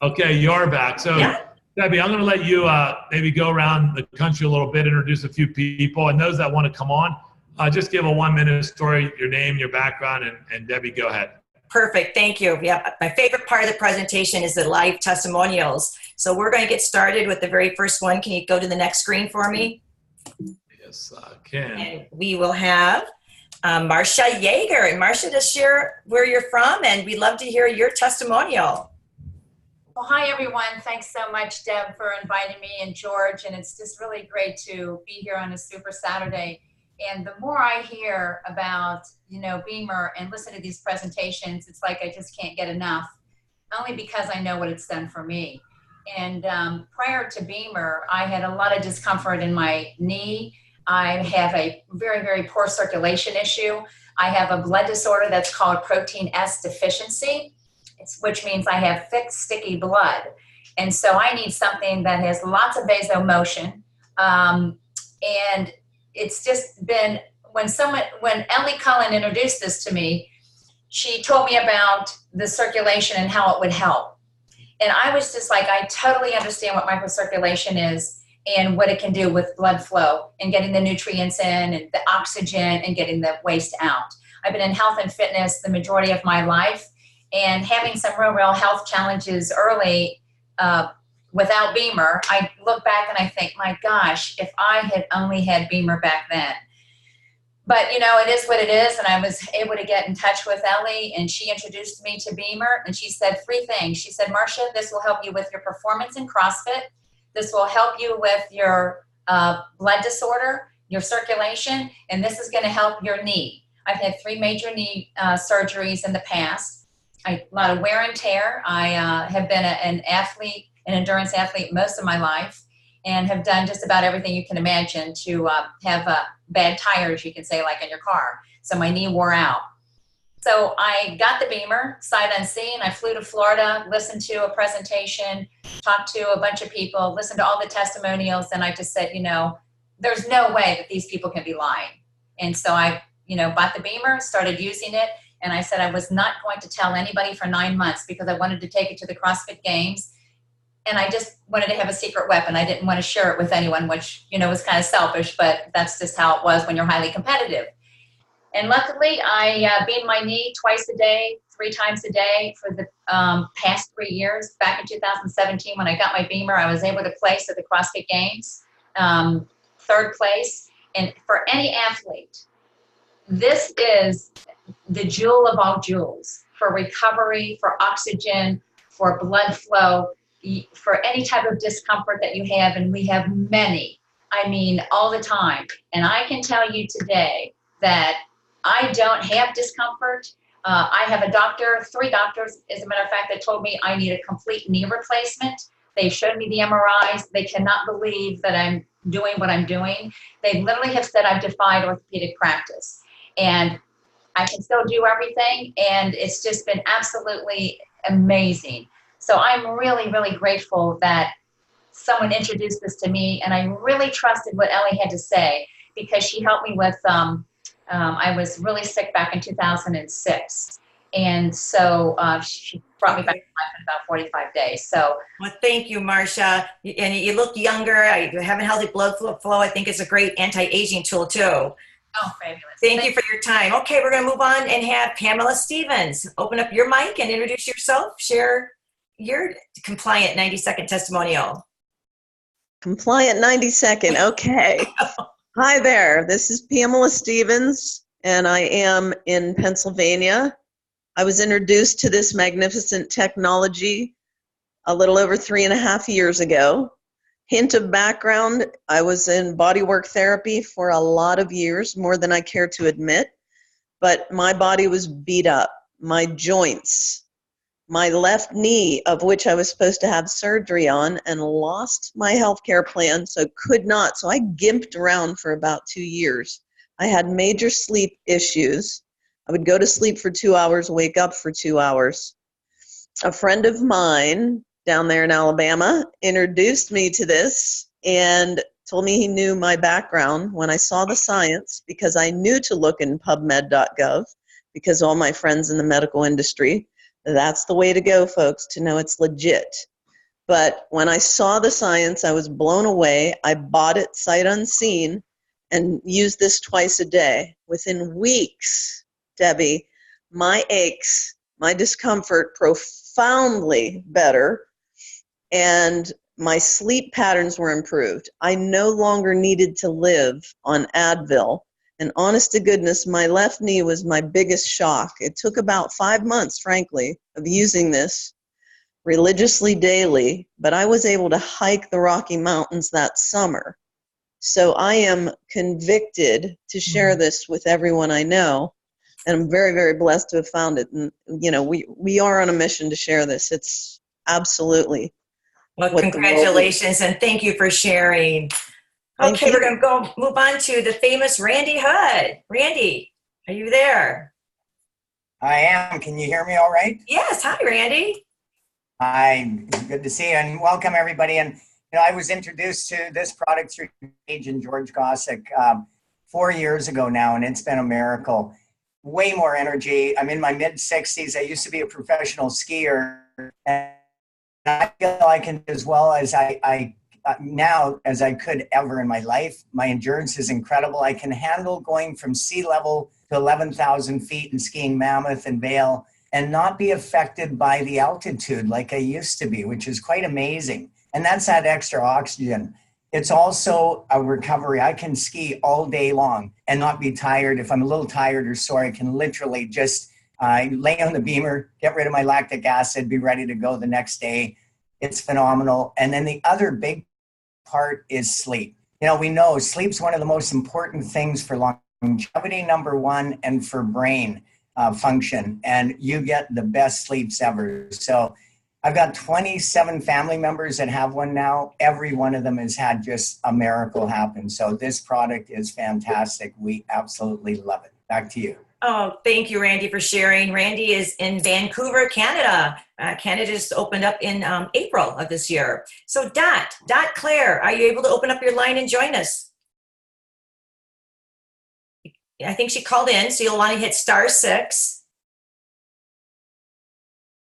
Okay, you are back. So Yeah. Debbie, I'm going to let you maybe go around the country a little bit, introduce a few people, and those that want to come on, just give a 1 minute story, your name, your background, and Debbie, go ahead. Perfect. Thank you. Yeah, my favorite part of the presentation is the live testimonials. So we're going to get started with the very first one. Can you go to the next screen for me? Yes, I can. And we will have Marcia Yeager. And Marcia, just share where you're from, and we'd love to hear your testimonial. Well, hi, everyone. Thanks so much, Deb, for inviting me, and George. And it's just really great to be here on a Super Saturday. And the more I hear about, BEMER and listen to these presentations, it's like I just can't get enough, only because I know what it's done for me. And prior to BEMER, I had a lot of discomfort in my knee. I have a very, very poor circulation issue. I have a blood disorder that's called protein S deficiency, which means I have thick, sticky blood. And so I need something that has lots of vasomotion. And it's just been, when Ellie Cullen introduced this to me, she told me about the circulation and how it would help. And I was just like, I totally understand what microcirculation is and what it can do with blood flow and getting the nutrients in and the oxygen and getting the waste out. I've been in health and fitness the majority of my life, and having some real health challenges early without BEMER, I look back and I think, my gosh, if I had only had BEMER back then. But, it is what it is, and I was able to get in touch with Ellie, and she introduced me to BEMER, and she said 3 things. She said, Marcia, this will help you with your performance in CrossFit. This will help you with your blood disorder, your circulation, and this is going to help your knee. I've had 3 major knee surgeries in the past. A lot of wear and tear. I have been an athlete, an endurance athlete most of my life, and have done just about everything you can imagine to have bad tires, you can say, like in your car. So my knee wore out. So I got the BEMER, sight unseen. I flew to Florida, listened to a presentation, talked to a bunch of people, listened to all the testimonials, and I just said, there's no way that these people can be lying. And so I, bought the BEMER, started using it, and I said I was not going to tell anybody for 9 months because I wanted to take it to the CrossFit Games. And I just wanted to have a secret weapon. I didn't want to share it with anyone, which, was kind of selfish, but that's just how it was when you're highly competitive. And luckily, I beat my knee twice a day, 3 times a day for the past 3 years. Back in 2017, when I got my BEMER, I was able to place at the CrossFit Games, 3rd place. And for any athlete, this is the jewel of all jewels for recovery, for oxygen, for blood flow, for any type of discomfort that you have, and we have many, all the time. And I can tell you today that I don't have discomfort. I have a doctor, 3 doctors, as a matter of fact, that told me I need a complete knee replacement. They showed me the MRIs. They cannot believe that I'm doing what I'm doing. They literally have said I've defied orthopedic practice. And I can still do everything, and it's just been absolutely amazing. So I'm really, really grateful that someone introduced this to me, and I really trusted what Ellie had to say because she helped me with, I was really sick back in 2006. And so she brought me back to life in about 45 days. So, well, thank you, Marcia. And you look younger. You have a healthy blood flow. I think it's a great anti-aging tool too. Oh, fabulous. Thank you for your time. Okay, we're going to move on and have Pamela Stevens. Open up your mic and introduce yourself. Share your compliant 90-second testimonial. Compliant 90-second. Okay. Hi there. This is Pamela Stevens, and I am in Pennsylvania. I was introduced to this magnificent technology a little over 3.5 years ago. Hint of background, I was in bodywork therapy for a lot of years, more than I care to admit, but my body was beat up. my joints, my left knee, of which I was supposed to have surgery on, and lost my health care plan, so could not. So I gimped around for about 2 years. I had major sleep issues. I would go to sleep for 2 hours, wake up for 2 hours. A friend of mine down there in Alabama introduced me to this and told me he knew my background. When I saw the science, because I knew to look in pubmed.gov, because all my friends in the medical industry, that's the way to go, folks, to know it's legit. But when I saw the science, I was blown away. I bought it sight unseen and used this twice a day. Within weeks, Debbie, my aches, my discomfort profoundly better, and my sleep patterns were improved. I no longer needed to live on Advil. And honest to goodness, my left knee was my biggest shock. It took about 5 months, frankly, of using this religiously daily, but I was able to hike the Rocky Mountains that summer. So I am convicted to share this with everyone I know. And I'm very, very blessed to have found it. And, you know, we are on a mission to share this. It's absolutely. Well, congratulations, and thank you for sharing. Okay, we're going to go move on to the famous Randy Hood. Randy, are you there? I am. Can you hear me all right? Yes. Hi, Randy. Hi. Good to see you, and welcome everybody. And I was introduced to this product through Paige and George Gossick 4 years ago now, and it's been a miracle. Way more energy. I'm in my mid-60s. I used to be a professional skier, and I feel I can, as well as I now as I could ever in my life. My endurance is incredible. I can handle going from sea level to 11,000 feet and skiing Mammoth and Vail and not be affected by the altitude like I used to be, which is quite amazing. And that's that extra oxygen. It's also a recovery. I can ski all day long and not be tired. If I'm a little tired or sore, I can literally just lay on the BEMER, get rid of my lactic acid, be ready to go the next day. It's phenomenal. And then the other big part is sleep. We know sleep's one of the most important things for longevity, number one, and for brain function. And you get the best sleeps ever. So I've got 27 family members that have one now. Every one of them has had just a miracle happen. So this product is fantastic. We absolutely love it. Back to you. Oh, thank you, Randy, for sharing. Randy is in Vancouver, Canada. Canada just opened up in April of this year. So Dot Claire, are you able to open up your line and join us? I think she called in, so you'll want to hit *6.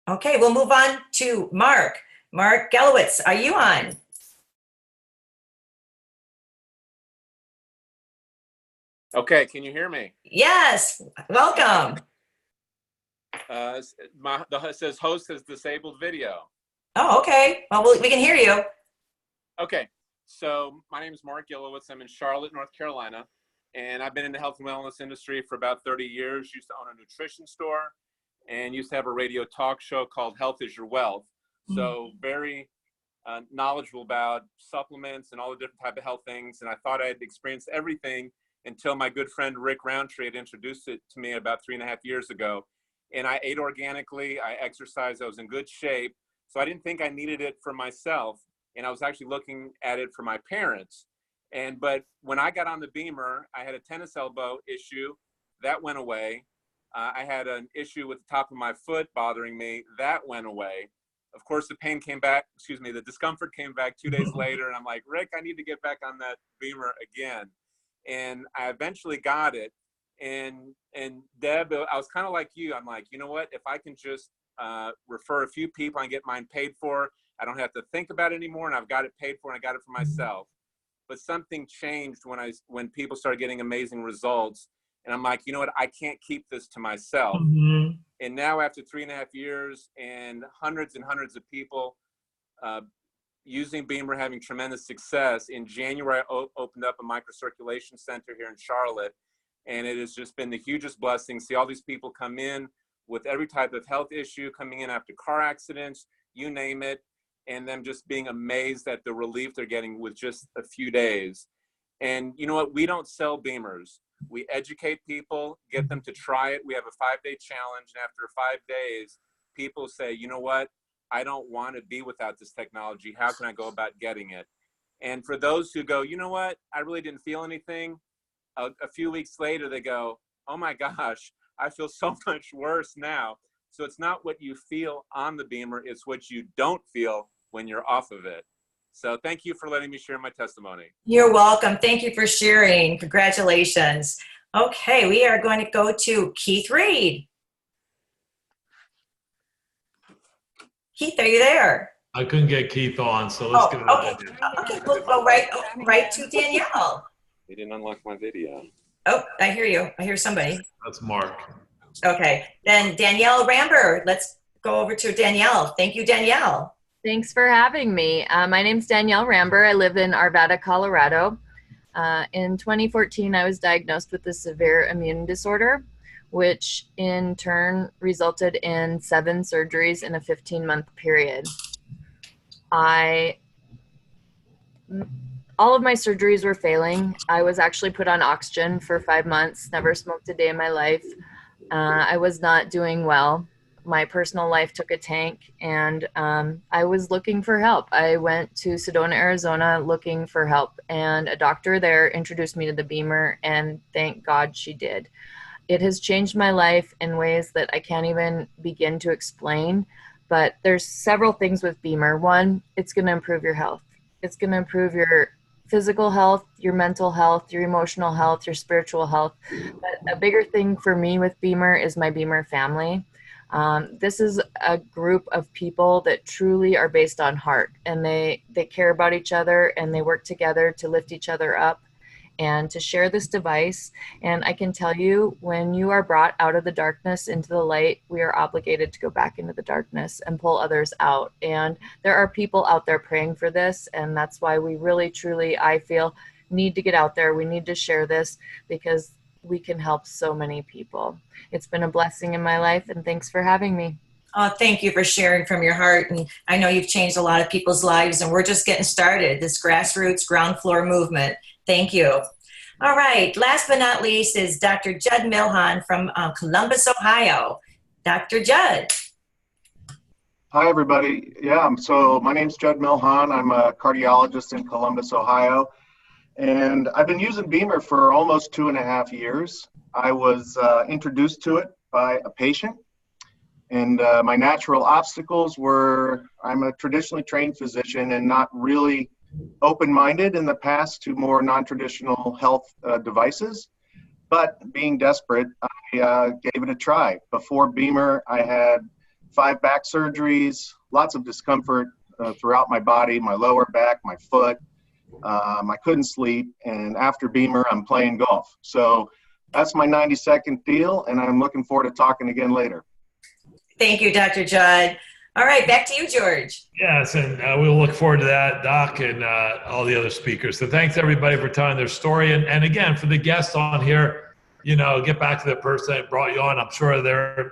Okay, we'll move on to Mark. Mark Gelowitz, are you on? Okay, can you hear me? Yes, welcome. It says host has disabled video. Oh, okay. Well, we can hear you. Okay, so my name is Mark Gilowitz. I'm in Charlotte, North Carolina, and I've been in the health and wellness industry for about 30 years. Used to own a nutrition store and used to have a radio talk show called Health is Your Wealth. So very knowledgeable about supplements and all the different type of health things. And I thought I had experienced everything until my good friend Rick Roundtree had introduced it to me about 3.5 years ago. And I ate organically, I exercised, I was in good shape. So I didn't think I needed it for myself. And I was actually looking at it for my parents. But when I got on the BEMER, I had a tennis elbow issue, that went away. I had an issue with the top of my foot bothering me, that went away. Of course, the pain came back, the discomfort came back 2 days later. And I'm like, Rick, I need to get back on that BEMER again. And I eventually got it. And Deb, I was kind of like you. I'm like, you know what? If I can just refer a few people and get mine paid for, I don't have to think about it anymore. And I've got it paid for, and I got it for myself. But something changed when people started getting amazing results. And I'm like, you know what? I can't keep this to myself. And now after 3.5 years and hundreds and hundreds of people using BEMER, having tremendous success. In January, I opened up a microcirculation center here in Charlotte, and it has just been the hugest blessing. See all these people come in with every type of health issue, coming in after car accidents, you name it, and them just being amazed at the relief they're getting with just a few days. And you know what? We don't sell BEMERs. We educate people, get them to try it. We have a 5-day challenge. And after 5 days, people say, you know what? I don't want to be without this technology. How can I go about getting it? And for those who go, you know what? I really didn't feel anything. A few weeks later, they go, oh my gosh, I feel so much worse now. So it's not what you feel on the BEMER, it's what you don't feel when you're off of it. So thank you for letting me share my testimony. You're welcome. Thank you for sharing. Congratulations. Okay, we are going to go to Keith Reed. Keith, are you there? I couldn't get Keith on, so let's get it on. Okay, we'll go right to Danielle. They didn't unlock my video. Oh, I hear you. I hear somebody. That's Mark. Okay, then Danielle Ramber. Let's go over to Danielle. Thank you, Danielle. Thanks for having me. My name's Danielle Ramber. I live in Arvada, Colorado. In 2014, I was diagnosed with a severe immune disorder, which in turn resulted in 7 surgeries in a 15-month period. All of my surgeries were failing. I was actually put on oxygen for 5 months, never smoked a day in my life. I was not doing well. My personal life took a tank, and I was looking for help. I went to Sedona, Arizona looking for help, and a doctor there introduced me to the BEMER, and thank God she did. It has changed my life in ways that I can't even begin to explain, but there's several things with BEMER. One, it's going to improve your health. It's going to improve your physical health, your mental health, your emotional health, your spiritual health. But a bigger thing for me with BEMER is my BEMER family. This is a group of people that truly are based on heart, and they care about each other, and they work together to lift each other up and to share this device. And I can tell you, when you are brought out of the darkness into the light, we are obligated to go back into the darkness and pull others out. And there are people out there praying for this, and that's why we really, truly, I feel, need to get out there. We need to share this because we can help so many people. It's been a blessing in my life, and thanks for having me. Oh, thank you for sharing from your heart. And I know you've changed a lot of people's lives, and we're just getting started, this grassroots ground floor movement. Thank you. All right. Last but not least is Dr. Judd Milhan from Columbus, Ohio. Dr. Judd. Hi, everybody. Yeah, so my name's Judd Milhan. I'm a cardiologist in Columbus, Ohio. And I've been using BEMER for almost 2.5 years. I was introduced to it by a patient. And my natural obstacles were, I'm a traditionally trained physician and not really open-minded in the past to more non-traditional health devices. But being desperate, I gave it a try. Before BEMER, I had 5 back surgeries, lots of discomfort throughout my body, my lower back, my foot. I couldn't sleep, and after BEMER, I'm playing golf. So that's my 90-second deal, and I'm looking forward to talking again later. Thank you, Dr. Judd. All right, back to you, George. Yes, and we'll look forward to that, Doc, and all the other speakers. So thanks, everybody, for telling their story. And again, for the guests on here, you know, get back to the person that brought you on. I'm sure they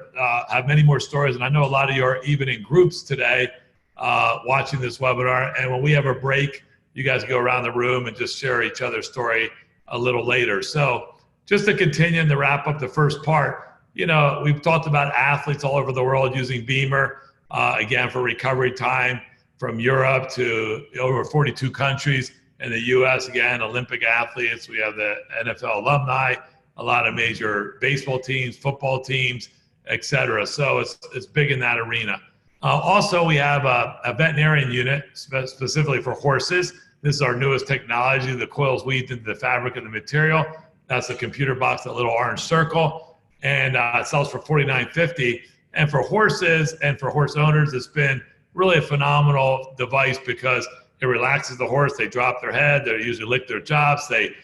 have many more stories, and I know a lot of you are even in groups today watching this webinar. And when we have a break, you guys go around the room and just share each other's story a little later. So just to continue and to wrap up the first part, you know, we've talked about athletes all over the world using BEMER, again, for recovery time, from Europe to over 42 countries. In the U.S., again, Olympic athletes. We have the NFL alumni, a lot of major baseball teams, football teams, et cetera. So it's big in that arena. Also, we have a veterinarian unit specifically for horses. This is our newest technology. The coils weaved into the fabric of the material. That's the computer box, that little orange circle. And it sells for $49.50. And for horses and for horse owners, it's been really a phenomenal device because it relaxes the horse. They drop their head. They usually lick their chops. They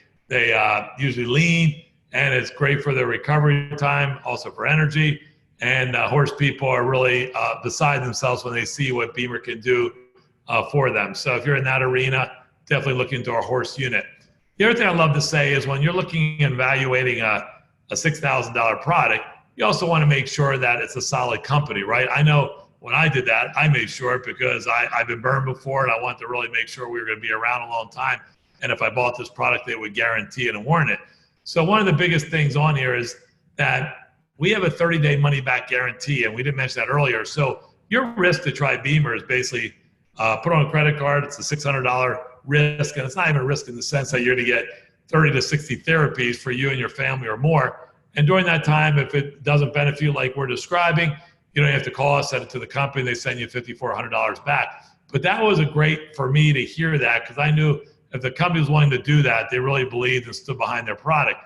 usually lean. And it's great for their recovery time, also for energy. And horse people are really beside themselves when they see what BEMER can do for them. So if you're in that arena, definitely look into our horse unit. The other thing I'd love to say is when you're looking and evaluating a $6,000 product, you also want to make sure that it's a solid company, right? I know when I did that, I made sure because I've been burned before and I wanted to really make sure we were going to be around a long time. And if I bought this product, they would guarantee it and warrant it. So one of the biggest things on here is that we have a 30-day money-back guarantee, and we didn't mention that earlier. So your risk to try BEMER is basically put on a credit card. It's a $600 risk, and it's not even a risk in the sense that you're going to get 30 to 60 therapies for you and your family or more. And during that time, if it doesn't benefit you like we're describing, you don't have to call us, send it to the company, they send you $5,400 back. But that was a great for me to hear that, because I knew if the company was willing to do that, they really believed and stood behind their product.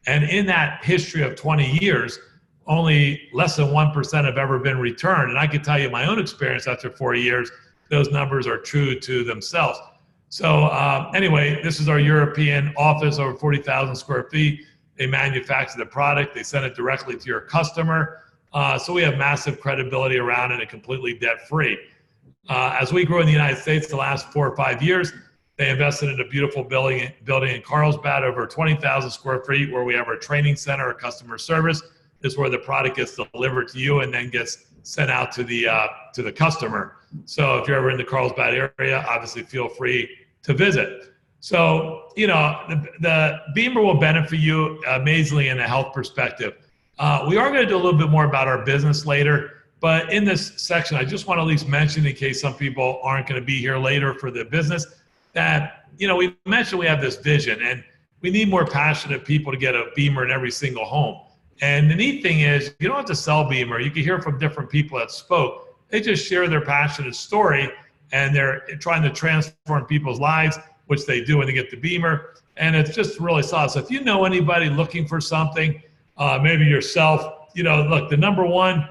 And in that history of 20 years, only less than 1% have ever been returned. And I can tell you my own experience after 4 years, those numbers are true to themselves. So anyway, this is our European office, over 40,000 square feet. They manufacture the product. They send it directly to your customer. So we have massive credibility around it and completely debt-free. As we grew in the United States the last 4 or 5 years, they invested in a beautiful building in Carlsbad, over 20,000 square feet, where we have our training center, our customer service. This is where the product gets delivered to you and then gets sent out to the customer. So if you're ever in the Carlsbad area, obviously feel free to visit. So, you know, the BEMER will benefit you amazingly in a health perspective. We are going to do a little bit more about our business later, but in this section, I just want to at least mention, in case some people aren't going to be here later for the business, that, you know, we mentioned we have this vision, and we need more passionate people to get a BEMER in every single home. And the neat thing is, you don't have to sell BEMER. You can hear from different people that spoke. They just share their passionate story, and they're trying to transform people's lives, which they do when they get the BEMER. And it's just really solid. So if you know anybody looking for something, maybe yourself, you know, look, the number one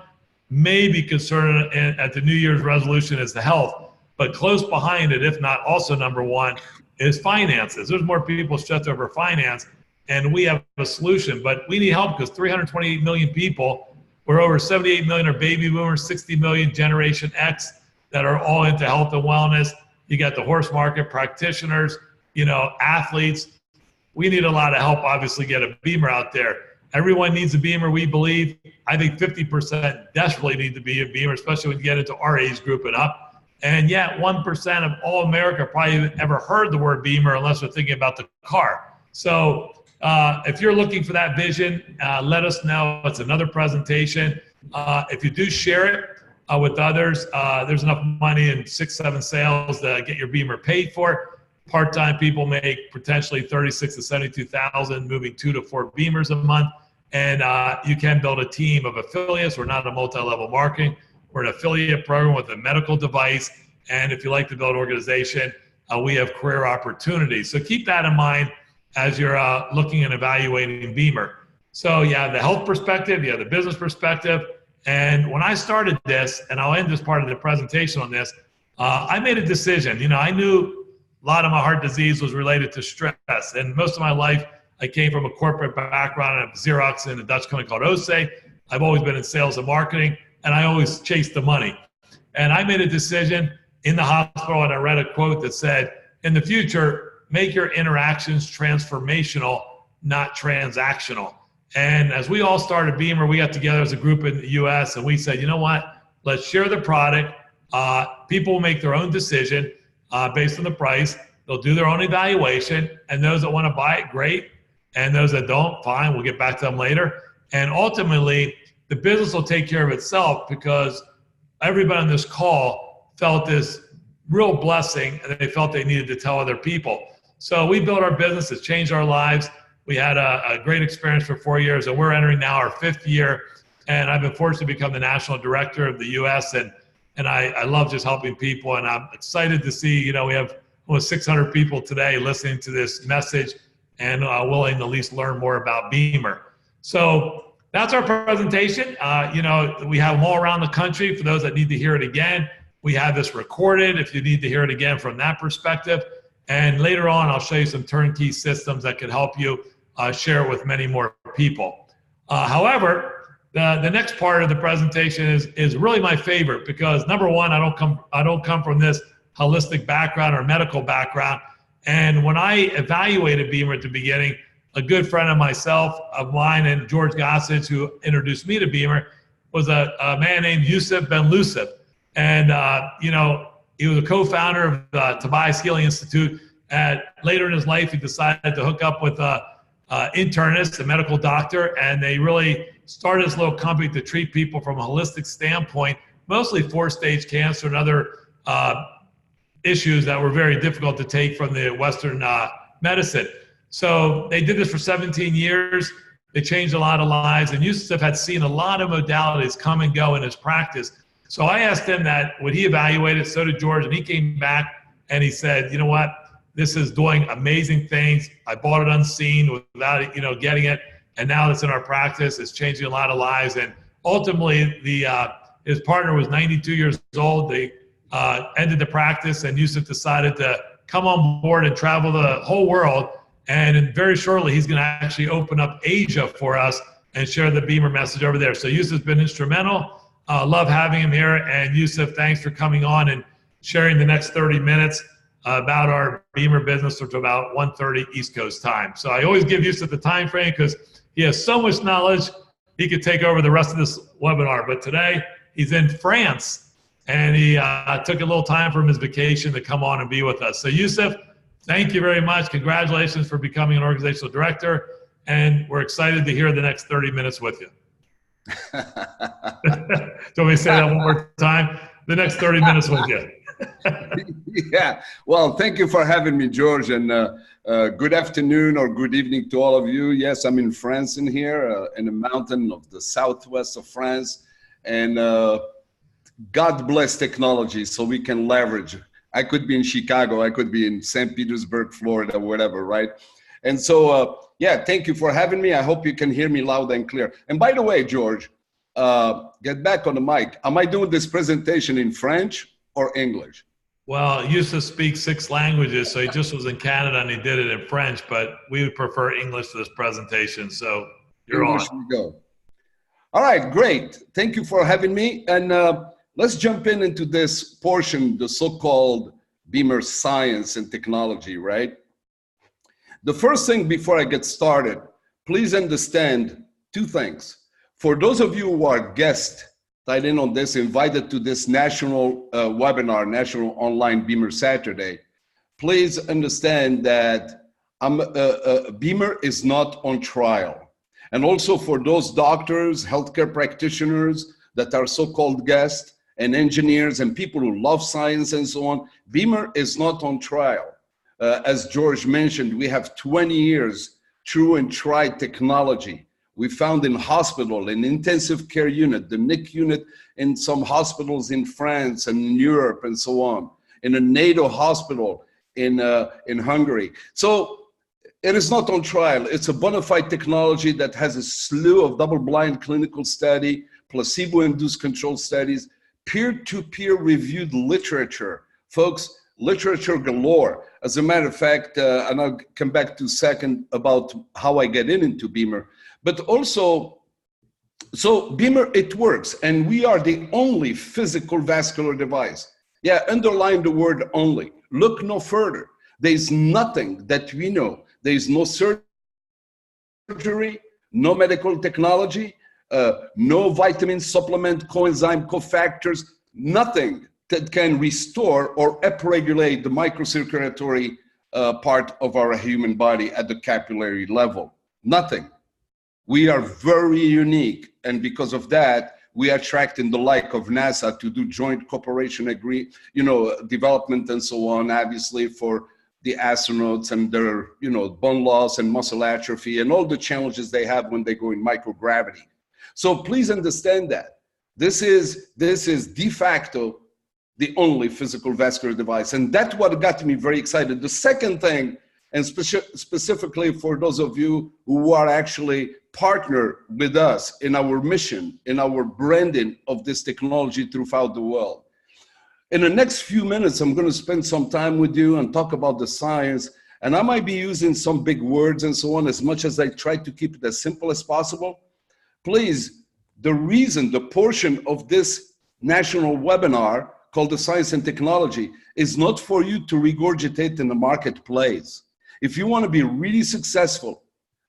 maybe concern at the New Year's resolution is the health, but close behind it, if not also number one, is finances. There's more people stressed over finance, and we have a solution, but we need help because 328 million people, we're over 78 million are baby boomers, 60 million Generation X that are all into health and wellness. You got the horse market practitioners, you know, athletes. We need a lot of help, obviously, get a BEMER out there. Everyone needs a BEMER, we believe. I think 50% desperately need to be a BEMER, especially when you get into our age group and up. And yet 1% of all America probably haven't ever heard the word BEMER unless they're thinking about the car. So if you're looking for that vision, let us know. It's another presentation. If you do share it with others, there's enough money in 6-7 sales to get your BEMER paid for. Part-time people make potentially 36 to 72,000, moving 2 to 4 BEMERs a month. And you can build a team of affiliates. We're not a multi-level marketing. We're an affiliate program with a medical device. And if you like to build an organization, we have career opportunities. So keep that in mind as you're looking and evaluating BEMER. So you have the health perspective, you have the business perspective. And when I started this, and I'll end this part of the presentation on this, I made a decision. You know, I knew a lot of my heart disease was related to stress. And most of my life, I came from a corporate background of Xerox in a Dutch company called OSE. I've always been in sales and marketing, and I always chased the money. And I made a decision in the hospital, and I read a quote that said, in the future, make your interactions transformational, not transactional. And as we all started BEMER, we got together as a group in the US, and we said, you know what, let's share the product. People will make their own decision based on the price. They'll do their own evaluation, and those that want to buy it, great. And those that don't, fine, we'll get back to them later. And ultimately, the business will take care of itself because everybody on this call felt this real blessing, and they felt they needed to tell other people. So we built our business, it's changed our lives. We had a great experience for 4 years, and we're entering now our 5th year. And I've been fortunate to become the national director of the US, and I love just helping people. And I'm excited to see, you know, we have almost 600 people today listening to this message and willing to at least learn more about BEMER. So that's our presentation. You know, we have them all around the country for those that need to hear it again. We have this recorded if you need to hear it again from that perspective. And later on, I'll show you some turnkey systems that can help you share it with many more people. However, the next part of the presentation is really my favorite because number one, I don't come from this holistic background or medical background. And when I evaluated BEMER at the beginning, a good friend of mine and George Gossage, who introduced me to BEMER, was a man named Yusuf Ben Lusif. And, you know, he was a co-founder of the Tobias Healing Institute. Later in his life, he decided to hook up with a internist, a medical doctor, and they really started this little company to treat people from a holistic standpoint, mostly 4-stage cancer and other issues that were very difficult to take from the Western medicine. So they did this for 17 years. They changed a lot of lives, and Yusuf had seen a lot of modalities come and go in his practice. So I asked him that, would he evaluate it? So did George, and he came back and he said, you know what? This is doing amazing things. I bought it unseen without, getting it. And now it's in our practice. It's changing a lot of lives. And ultimately, his partner was 92 years old. They ended the practice, and Yusuf decided to come on board and travel the whole world. And very shortly, he's going to actually open up Asia for us and share the BEMER message over there. So Yusuf's been instrumental. Love having him here. And Yusuf, thanks for coming on and sharing the next 30 minutes about our BEMER business, which is about 1:30 East Coast time. So I always give Yusuf the time frame because he has so much knowledge, he could take over the rest of this webinar. But today, he's in France, and he took a little time from his vacation to come on and be with us. So Yusuf, thank you very much. Congratulations for becoming an organizational director, and we're excited to hear the next 30 minutes with you. Do you want me to say that one more time? The next 30 minutes with you. Yeah, well, thank you for having me, George, and good afternoon or good evening to all of you. Yes, I'm in France in here, in a mountain of the southwest of France, and God bless technology so we can leverage. I could be in Chicago, I could be in St. Petersburg, Florida, whatever, right? And so, yeah, thank you for having me. I hope you can hear me loud and clear. And by the way, George, get back on the mic. Am I doing this presentation in French or English? Well, Yusuf speaks 6 languages, so he just was in Canada and he did it in French, but we would prefer English for this presentation, so you're English on. We go. All right, great. Thank you for having me. And let's jump into this portion, the so-called BEMER science and technology, right? The first thing before I get started, please understand 2 things. For those of you who are guests tied in on this, invited to this national webinar, National Online BEMER Saturday, please understand that BEMER is not on trial. And also for those doctors, healthcare practitioners that are so-called guests, and engineers and people who love science and so on, BEMER is not on trial. As George mentioned, we have 20 years true and tried technology. We found in hospital, in intensive care unit, the NIC unit in some hospitals in France and in Europe and so on, in a NATO hospital in Hungary. So it is not on trial. It's a bona fide technology that has a slew of double-blind clinical study, placebo-induced controlled studies, peer-to-peer reviewed literature. Folks, literature galore. As a matter of fact, and I'll come back to a second about how I get into BEMER, but also, so BEMER, it works, and we are the only physical vascular device. Yeah, underline the word only. Look no further. There's nothing that we know. There's no surgery, no medical technology, no vitamin supplement, coenzyme, cofactors, nothing that can restore or upregulate the microcirculatory part of our human body at the capillary level. Nothing. We are very unique, and because of that, we are attracting the like of NASA to do joint cooperation development and so on, obviously for the astronauts and their, bone loss and muscle atrophy and all the challenges they have when they go in microgravity. So please understand that this is de facto the only physical vascular device. And that's what got me very excited. The second thing, and specifically for those of you who are actually partner with us in our mission, in our branding of this technology throughout the world. In the next few minutes, I'm going to spend some time with you and talk about the science. And I might be using some big words and so on, as much as I try to keep it as simple as possible. Please, the portion of this national webinar called the Science and Technology is not for you to regurgitate in the marketplace. If you want to be really successful,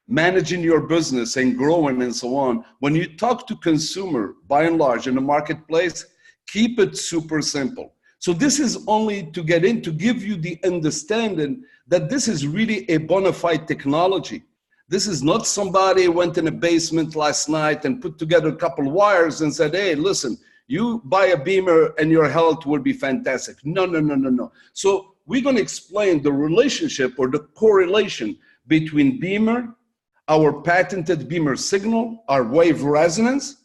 managing your business and growing and so on, when you talk to consumer, by and large, in the marketplace, keep it super simple. So this is only to get in, to give you the understanding that this is really a bona fide technology. This is not somebody went in a basement last night and put together a couple wires and said, hey, listen, you buy a BEMER and your health will be fantastic. No, no, no, no, no. So we're going to explain the relationship or the correlation between BEMER, our patented BEMER signal, our wave resonance,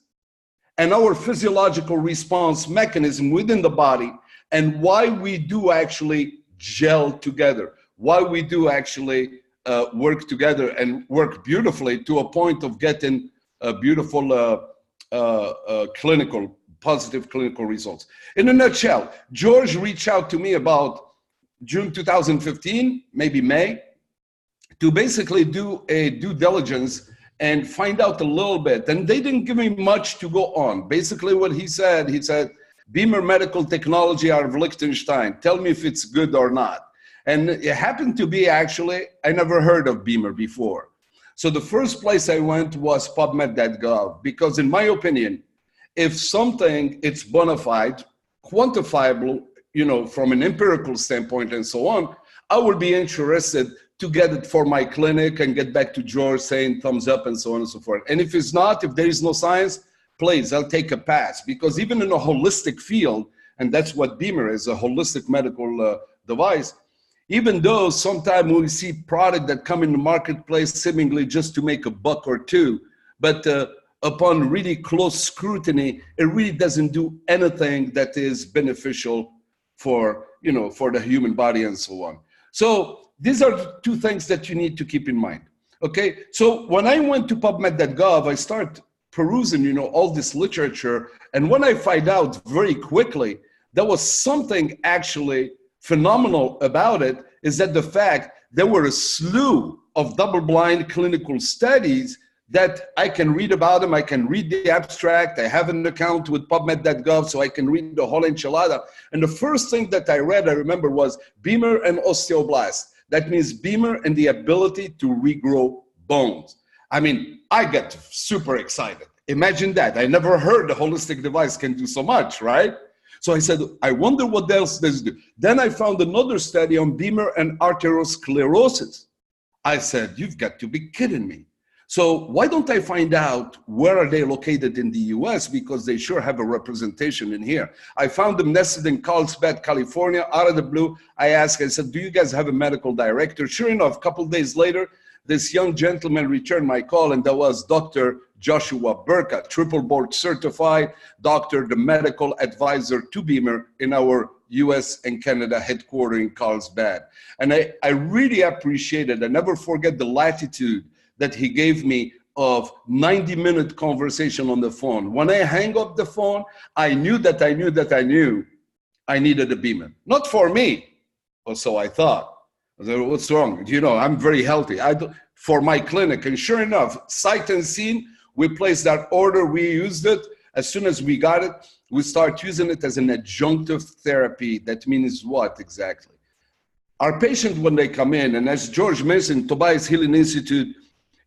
and our physiological response mechanism within the body, and why we do actually gel together, why we do actually work together and work beautifully to a point of getting beautiful positive clinical results. In a nutshell, George reached out to me about June 2015, maybe May, to basically do a due diligence and find out a little bit. And they didn't give me much to go on. Basically what he said, BEMER Medical Technology out of Liechtenstein, tell me if it's good or not. And it happened to be actually, I never heard of BEMER before. So the first place I went was PubMed.gov, because in my opinion, if something, it's bona fide, quantifiable, you know, from an empirical standpoint and so on, I would be interested to get it for my clinic and get back to George saying thumbs up and so on and so forth. And if it's not, if there is no science, please, I'll take a pass, because even in a holistic field, and that's what BEMER is, a holistic medical device, even though sometimes we see product that come in the marketplace seemingly just to make a buck or two, but upon really close scrutiny, it really doesn't do anything that is beneficial for, you know, for the human body and so on. So these are two things that you need to keep in mind. Okay, so when I went to PubMed.gov, I start perusing, you know, all this literature, and when I find out very quickly, there was something actually phenomenal about it, is that the fact there were a slew of double-blind clinical studies that I can read about them. I can read the abstract. I have an account with PubMed.gov, so I can read the whole enchilada. And the first thing that I read, I remember, was BEMER and osteoblast. That means BEMER and the ability to regrow bones. I mean, I get super excited. Imagine that. I never heard a holistic device can do so much, right? So I said, I wonder what else does it do. Then I found another study on BEMER and arteriosclerosis. I said, you've got to be kidding me. So why don't I find out where are they located in the US, because they sure have a representation in here. I found them nested in Carlsbad, California. Out of the blue, I asked, I said, do you guys have a medical director? Sure enough, a couple of days later, this young gentleman returned my call, and that was Dr. Joshua Burka, triple board certified doctor, the medical advisor to BEMER in our US and Canada headquarters in Carlsbad. And I really appreciated, I never forget the latitude that he gave me of 90-minute conversation on the phone. When I hang up the phone, I knew that I needed a BEMER. Not for me, or so I thought. I said, what's wrong? You know, I'm very healthy. For my clinic. And sure enough, sight unseen, we placed that order, we used it. As soon as we got it, we start using it as an adjunctive therapy. That means what exactly? Our patient, when they come in, and as George mentioned, Tobias Healing Institute,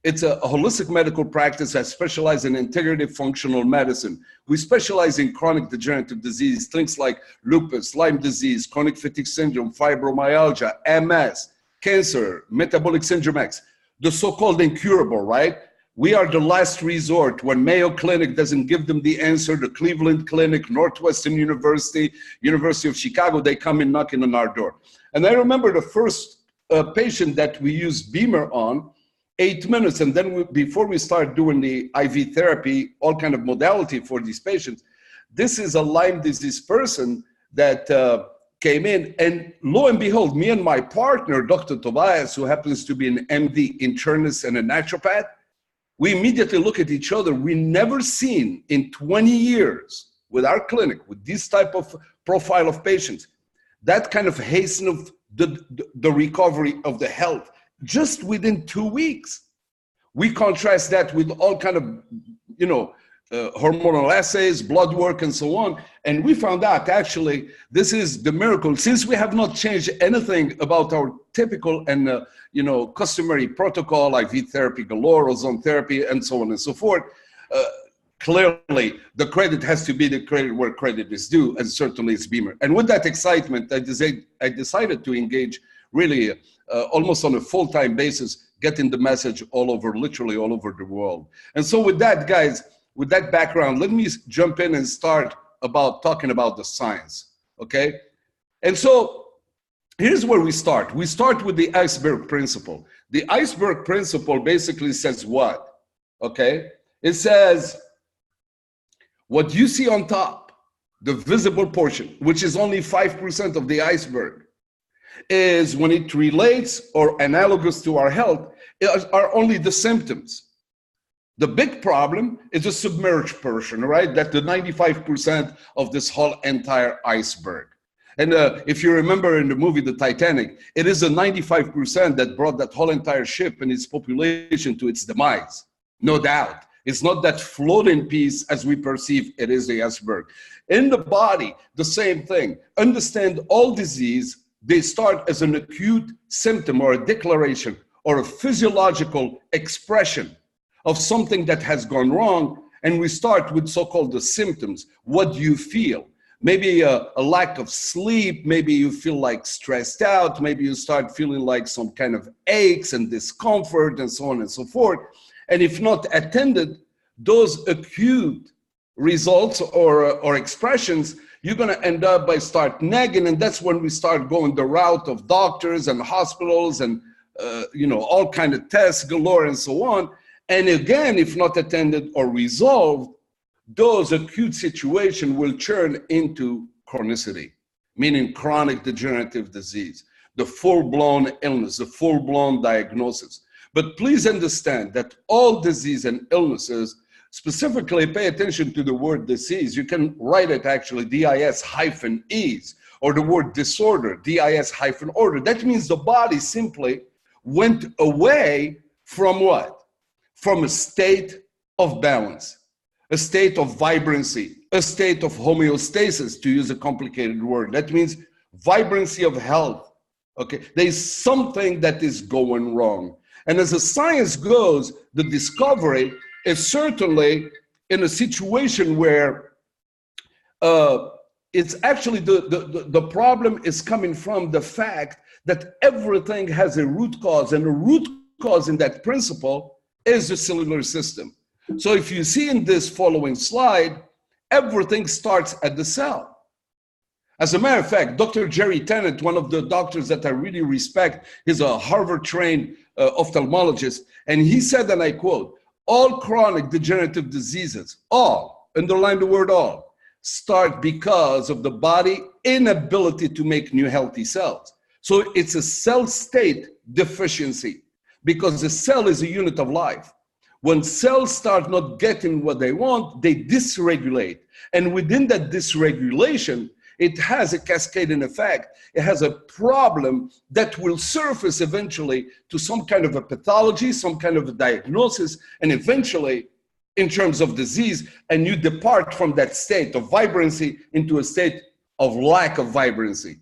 it's a holistic medical practice that specializes in integrative functional medicine. We specialize in chronic degenerative disease, things like lupus, Lyme disease, chronic fatigue syndrome, fibromyalgia, MS, cancer, metabolic syndrome X, the so-called incurable, right? We are the last resort. When Mayo Clinic doesn't give them the answer, the Cleveland Clinic, Northwestern University, University of Chicago, they come in knocking on our door. And I remember the first patient that we used BEMER on, 8 minutes, and then before we start doing the IV therapy, all kind of modality for these patients, this is a Lyme disease person that came in, and lo and behold, me and my partner, Dr. Tobias, who happens to be an MD internist and a naturopath, we immediately look at each other. We never seen in 20 years with our clinic, with this type of profile of patients, that kind of hasten of the recovery of the health just within 2 weeks. We contrast that with all kind of, you know, hormonal assays, blood work, and so on. And we found out actually this is the miracle. Since we have not changed anything about our typical and you know, customary protocol, IV therapy galore, ozone therapy, and so on and so forth, clearly the credit has to be the credit where credit is due, and certainly it's BEMER. And with that excitement, I decided to engage really almost on a full-time basis, getting the message all over, literally all over the world. And so with that, guys, with that background, let me jump in and start about talking about the science, okay? And so here's where we start. We start with the iceberg principle. The iceberg principle basically says what, okay? It says what you see on top, the visible portion, which is only 5% of the iceberg, is when it relates or analogous to our health, are only the symptoms. The big problem is the submerged portion, right? That's the 95% of this whole entire iceberg. And if you remember in the movie The Titanic, it is the 95% that brought that whole entire ship and its population to its demise. No doubt. It's not that floating piece as we perceive it is the iceberg. In the body, the same thing. Understand all disease, they start as an acute symptom or a declaration or a physiological expression of something that has gone wrong, and we start with so-called the symptoms. What do you feel? Maybe a lack of sleep, maybe you feel like stressed out, maybe you start feeling like some kind of aches and discomfort and so on and so forth. And if not attended, those acute results or expressions, you're gonna end up by start nagging, and that's when we start going the route of doctors and hospitals and all kind of tests galore and so on. And again, if not attended or resolved, those acute situations will turn into chronicity, meaning chronic degenerative disease, the full-blown illness, the full-blown diagnosis. But please understand that all disease and illnesses, specifically pay attention to the word disease. You can write it actually DIS-EAS, or the word disorder, DIS-order. That means the body simply went away from what? From a state of balance, a state of vibrancy, a state of homeostasis, to use a complicated word. That means vibrancy of health, okay? There's something that is going wrong. And as the science goes, the discovery is certainly in a situation where it's actually the problem is coming from the fact that everything has a root cause, and the root cause in that principle is the cellular system. So if you see in this following slide, everything starts at the cell. As a matter of fact, Dr. Jerry Tennant, one of the doctors that I really respect, he's a Harvard-trained ophthalmologist, and he said, and I quote, all chronic degenerative diseases, all, underline the word all, start because of the body inability to make new healthy cells. So it's a cell state deficiency, because the cell is a unit of life. When cells start not getting what they want, they dysregulate. And within that dysregulation, it has a cascading effect. It has a problem that will surface eventually to some kind of a pathology, some kind of a diagnosis, and eventually in terms of disease, and you depart from that state of vibrancy into a state of lack of vibrancy,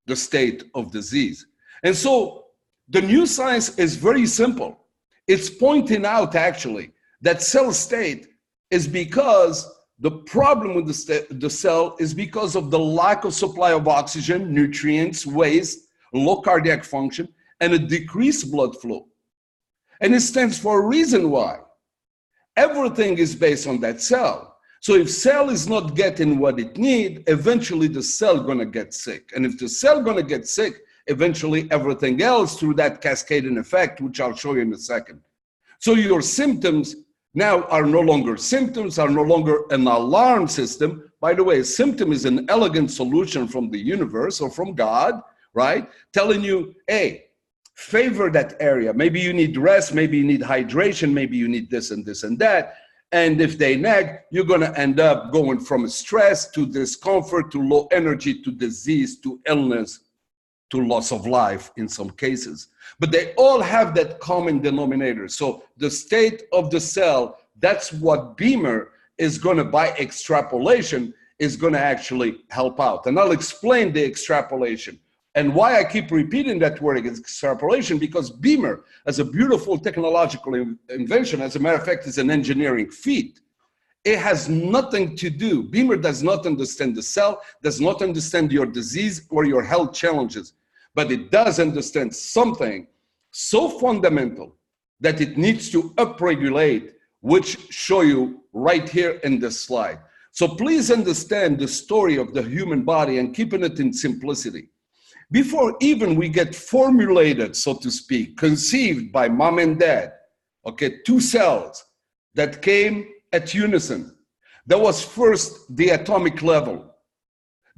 the state of disease. And so the new science is very simple. It's pointing out actually that cell state is because the problem with the cell is because of the lack of supply of oxygen, nutrients, waste, low cardiac function, and a decreased blood flow. And it stands for a reason why. Everything is based on that cell. So if cell is not getting what it needs, eventually the cell gonna get sick. And if the cell gonna get sick, eventually everything else through that cascading effect, which I'll show you in a second. So your symptoms now are no longer symptoms, are no longer an alarm system. By the way, a symptom is an elegant solution from the universe or from God, right? Telling you, hey, favor that area. Maybe you need rest, maybe you need hydration, maybe you need this and this and that. And if they nag, you're gonna end up going from stress to discomfort, to low energy, to disease, to illness, to loss of life in some cases. But they all have that common denominator. So the state of the cell, that's what BEMER is gonna, by extrapolation, is gonna actually help out. And I'll explain the extrapolation. And why I keep repeating that word extrapolation, because BEMER, as a beautiful technological invention, as a matter of fact, is an engineering feat. It has nothing to do, BEMER does not understand the cell, does not understand your disease or your health challenges. but it does understand something so fundamental that it needs to upregulate, which show you right here in this slide. So please understand the story of the human body and keeping it in simplicity. Before even we get formulated, so to speak, conceived by mom and dad, okay, two cells that came at unison. There was first the atomic level,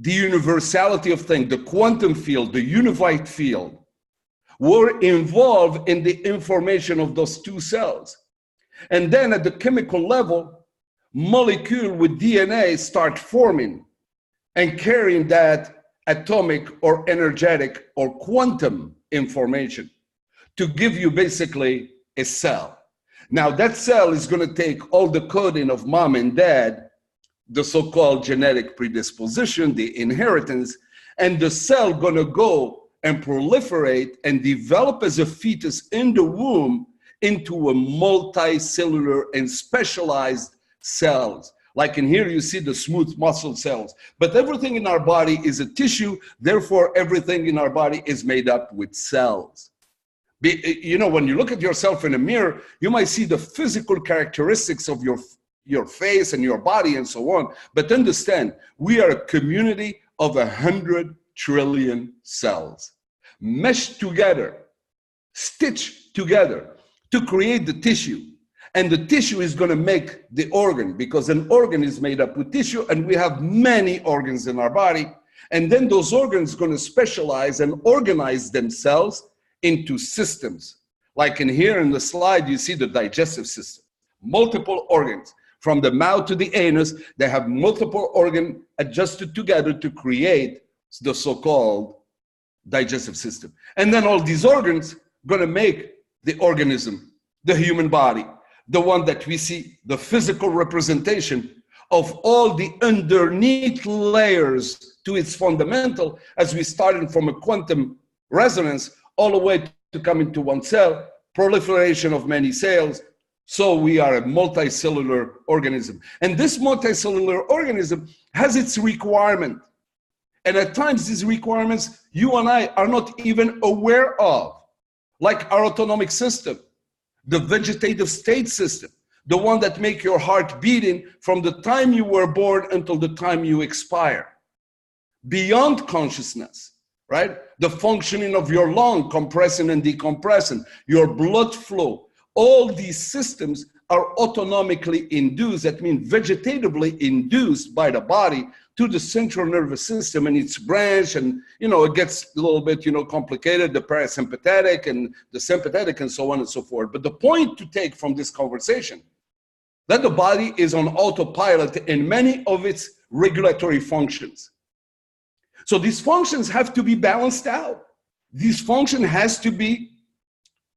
the universality of things, the quantum field, the unified field, were involved in the information of those two cells. And then at the chemical level, molecule with DNA start forming and carrying that atomic or energetic or quantum information to give you basically a cell. Now that cell is going to take all the coding of mom and dad, the so-called genetic predisposition, the inheritance, and the cell going to go and proliferate and develop as a fetus in the womb into a multicellular and specialized cells. Like in here, you see the smooth muscle cells. But everything in our body is a tissue. Therefore, everything in our body is made up with cells. You know, when you look at yourself in a mirror, you might see the physical characteristics of your face and your body and so on. But understand, we are a community of 100 trillion cells meshed together, stitched together to create the tissue. And the tissue is going to make the organ, because an organ is made up with tissue, and we have many organs in our body. And then those organs are going to specialize and organize themselves into systems. Like in here in the slide, you see the digestive system, multiple organs. From the mouth to the anus, they have multiple organs adjusted together to create the so-called digestive system. And then all these organs are going to make the organism, the human body, the one that we see, the physical representation of all the underneath layers to its fundamental, as we started from a quantum resonance all the way to come into one cell, proliferation of many cells. So we are a multicellular organism. And this multicellular organism has its requirement. And at times these requirements you and I are not even aware of, like our autonomic system, the vegetative state system, the one that makes your heart beating from the time you were born until the time you expire. Beyond consciousness, right? The functioning of your lung, compressing and decompressing, your blood flow, all these systems are autonomically induced, that means vegetatively induced by the body to the central nervous system and its branch, and it gets a little bit complicated, the parasympathetic and the sympathetic and so on and so forth. But the point to take from this conversation, that the body is on autopilot in many of its regulatory functions. So these functions have to be balanced out. These function has to be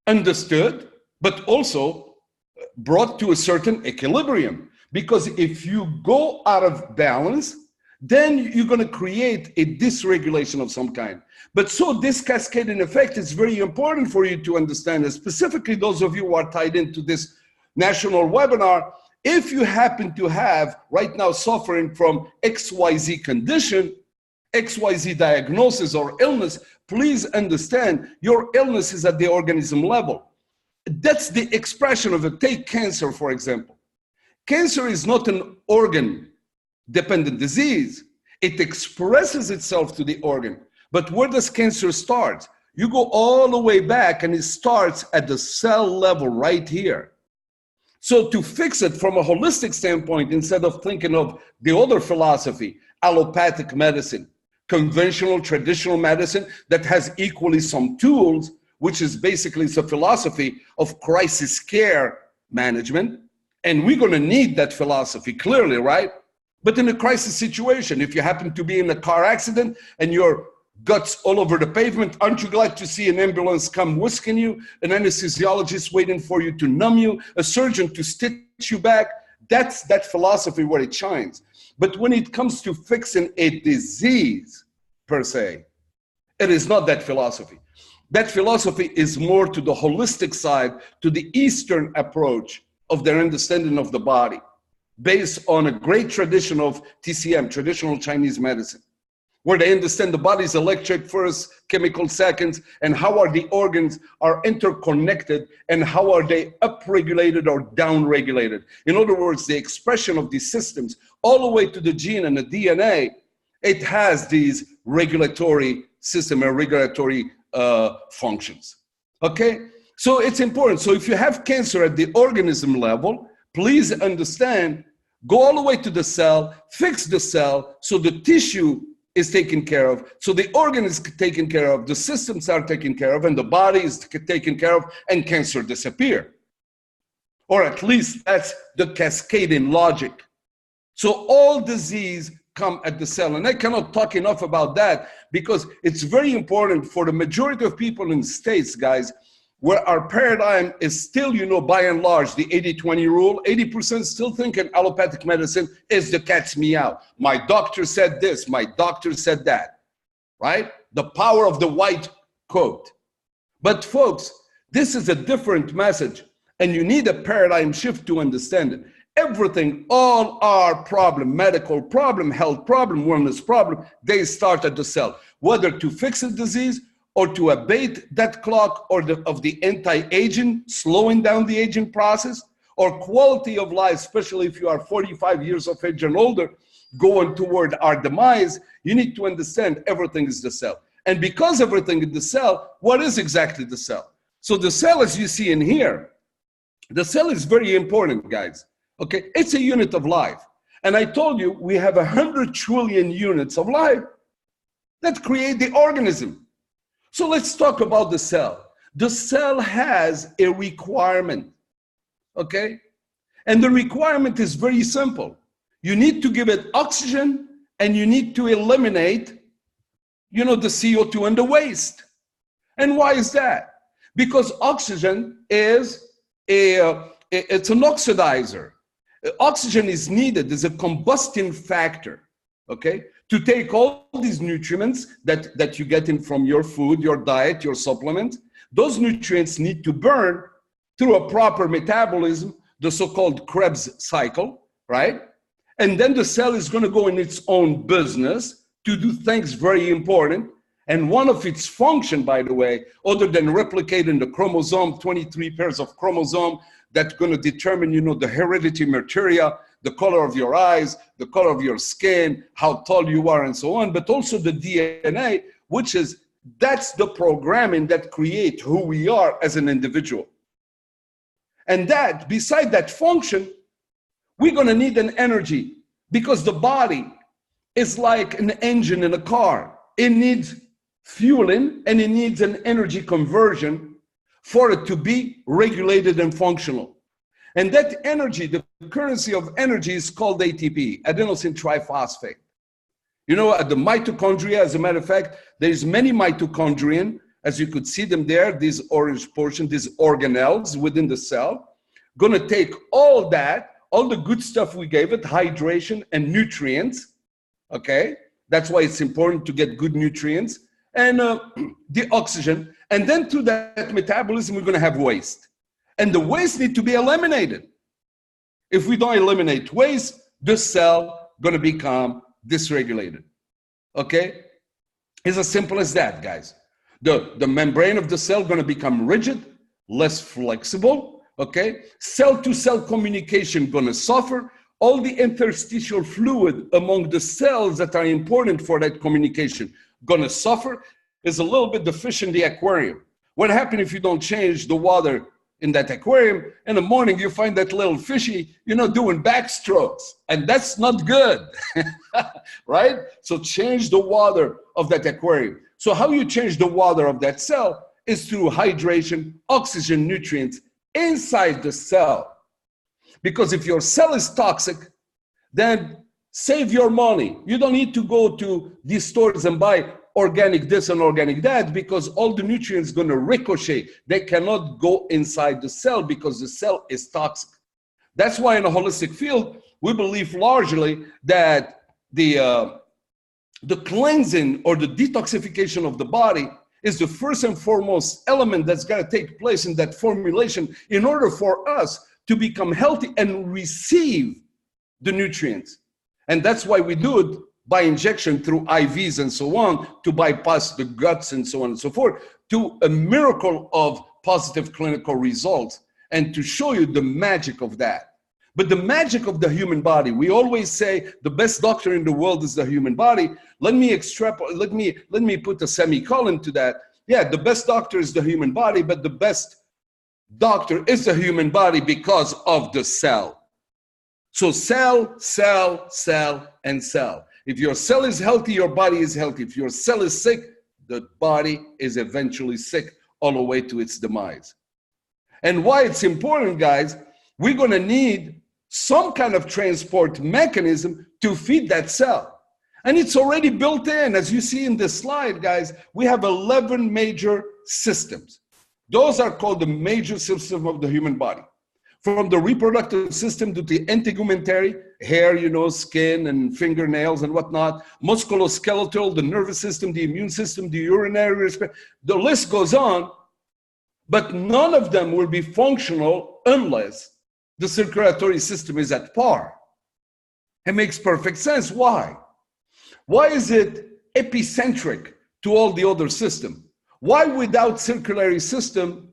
understood, but also brought to a certain equilibrium. Because if you go out of balance, then you're going to create a dysregulation of some kind. But so this cascading effect is very important for you to understand, and specifically those of you who are tied into this national webinar. If you happen to have right now suffering from XYZ condition, XYZ diagnosis or illness, please understand your illness is at the organism level. That's the expression of it. Take cancer, for example. Cancer is not an organ-dependent disease. It expresses itself to the organ. But where does cancer start? You go all the way back, and it starts at the cell level right here. So to fix it from a holistic standpoint, instead of thinking of the other philosophy, allopathic medicine, conventional, traditional medicine that has equally some tools, which is basically it's a philosophy of crisis care management. And we're going to need that philosophy, clearly, right? But in a crisis situation, if you happen to be in a car accident and your guts all over the pavement, aren't you glad to see an ambulance come whisking you, an anesthesiologist waiting for you to numb you, a surgeon to stitch you back? That's that philosophy where it shines. But when it comes to fixing a disease, per se, it is not that philosophy. That philosophy is more to the holistic side, to the Eastern approach of their understanding of the body, based on a great tradition of TCM, traditional Chinese medicine. where they understand the body's electric first, chemical seconds, and how are the organs are interconnected, and how are they upregulated or downregulated. In other words, the expression of these systems all the way to the gene and the DNA, it has these regulatory system and regulatory functions. Okay, so it's important. So if you have cancer at the organism level, please understand, go all the way to the cell, fix the cell so the tissue is taken care of, so the organ is taken care of, the systems are taken care of, and the body is taken care of, and cancer disappear. Or at least that's the cascading logic. So all disease come at the cell, and I cannot talk enough about that because it's very important for the majority of people in the States, guys, where our paradigm is still, you know, by and large, the 80-20 rule. 80% still thinking allopathic medicine is the cat's meow. My doctor said this, my doctor said that, right? The power of the white coat. But folks, this is a different message, and you need a paradigm shift to understand it. Everything, all our problem, medical problem, health problem, wellness problem, they start at the cell. Whether to fix a disease, or to abate that clock or of the anti-aging, slowing down the aging process, or quality of life, especially if you are 45 years of age and older, going toward our demise, you need to understand everything is the cell. And because everything is the cell, what is exactly the cell? So the cell, as you see in here, the cell is very important, guys. Okay, it's a unit of life. And I told you, we have 100 trillion units of life that create the organism. So let's talk about the cell. The cell has a requirement, okay? And the requirement is very simple. You need to give it oxygen and you need to eliminate, you know, the CO2 and the waste. And why is that? Because oxygen is it's an oxidizer. Oxygen is needed as a combustion factor, okay? To take all these nutrients that you get in from your food, your diet, your supplement, those nutrients need to burn through a proper metabolism, the so-called Krebs cycle, right? And then the cell is going to go in its own business to do things very important. And one of its function, by the way, other than replicating the chromosome, 23 pairs of chromosome that's going to determine, you know, the heredity material, the color of your eyes, the color of your skin, how tall you are, and so on, but also the DNA, which is, that's the programming that creates who we are as an individual. And that, beside that function, we're gonna need an energy because the body is like an engine in a car. It needs fueling and it needs an energy conversion for it to be regulated and functional. And that energy, the currency of energy is called ATP, adenosine triphosphate. You know, at the mitochondria, as a matter of fact, there's many mitochondrion, as you could see them there, these orange portion, these organelles within the cell, gonna take all that, all the good stuff we gave it, hydration and nutrients, okay? That's why it's important to get good nutrients, and the oxygen, and then through that metabolism, we're gonna have waste. And the waste need to be eliminated. If we don't eliminate waste, the cell gonna become dysregulated, okay? It's as simple as that, guys. The membrane of the cell gonna become rigid, less flexible, okay? Cell-to-cell communication gonna suffer. All the interstitial fluid among the cells that are important for that communication gonna suffer. Is a little bit the fish in the aquarium. What happens if you don't change the water in that aquarium? In the morning, you find that little fishy, you know, doing backstrokes, and that's not good, right? So change the water of that aquarium. So how you change the water of that cell is through hydration, oxygen, nutrients inside the cell. Because if your cell is toxic, then save your money. You don't need to go to these stores and buy organic this and organic that, because all the nutrients going to ricochet. They cannot go inside the cell because the cell is toxic. That's why in a holistic field, we believe largely that the cleansing or the detoxification of the body is the first and foremost element that's got to take place in that formulation in order for us to become healthy and receive the nutrients. And that's why we do it by injection through IVs and so on to bypass the guts and so on and so forth, to a miracle of positive clinical results, and to show you the magic of that. But the magic of the human body, we always say the best doctor in the world is the human body. Let me extrapolate, let me put a semicolon to that. Yeah, the best doctor is the human body, but the best doctor is the human body because of the cell. So cell, cell, cell, and cell. If your cell is healthy, your body is healthy. If your cell is sick, the body is eventually sick all the way to its demise. And why it's important, guys, we're going to need some kind of transport mechanism to feed that cell. And it's already built in. As you see in this slide, guys, we have 11 major systems. Those are called the major systems of the human body. From the reproductive system to the integumentary, hair, you know, skin and fingernails and whatnot, musculoskeletal, the nervous system, the immune system, the urinary, the list goes on, but none of them will be functional unless the circulatory system is at par. It makes perfect sense. Why? Why is it epicentric to all the other systems? Why without circulatory system,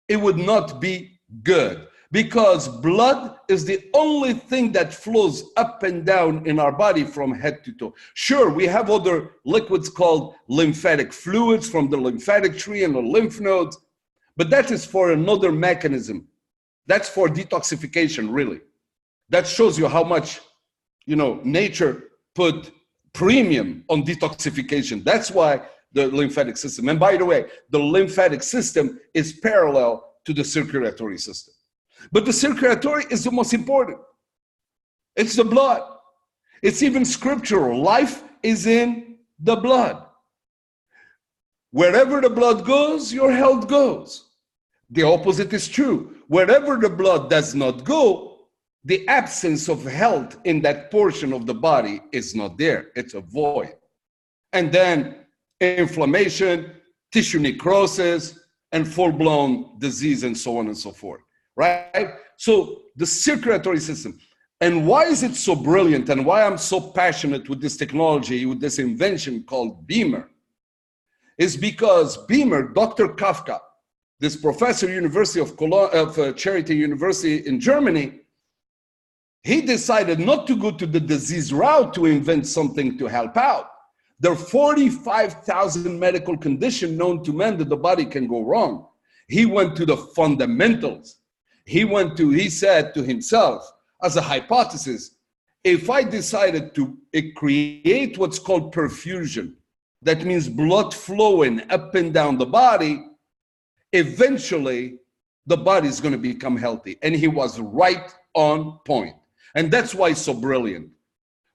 it would not be good? Because blood is the only thing that flows up and down in our body from head to toe. Sure, we have other liquids called lymphatic fluids from the lymphatic tree and the lymph nodes, but that is for another mechanism. That's for detoxification, really. That shows you how much, you know, nature put premium on detoxification. That's why the lymphatic system. And by the way, the lymphatic system is parallel to the circulatory system. But the circulatory is the most important. It's the blood. It's even scriptural. Life is in the blood. Wherever the blood goes, your health goes. The opposite is true. Wherever the blood does not go, the absence of health in that portion of the body is not there. It's a void. And then inflammation, tissue necrosis, and full-blown disease and so on and so forth, right? So the circulatory system. And why is it so brilliant and why I'm so passionate with this technology, with this invention called BEMER, is because BEMER, Dr. Kafka, this professor, University of Charité University in Germany, he decided not to go to the disease route to invent something to help out. There are 45,000 medical conditions known to man that the body can go wrong. He went to the fundamentals. He said to himself, as a hypothesis, if I decided to create what's called perfusion, that means blood flowing up and down the body, eventually the body is going to become healthy. And he was right on point. And that's why it's so brilliant.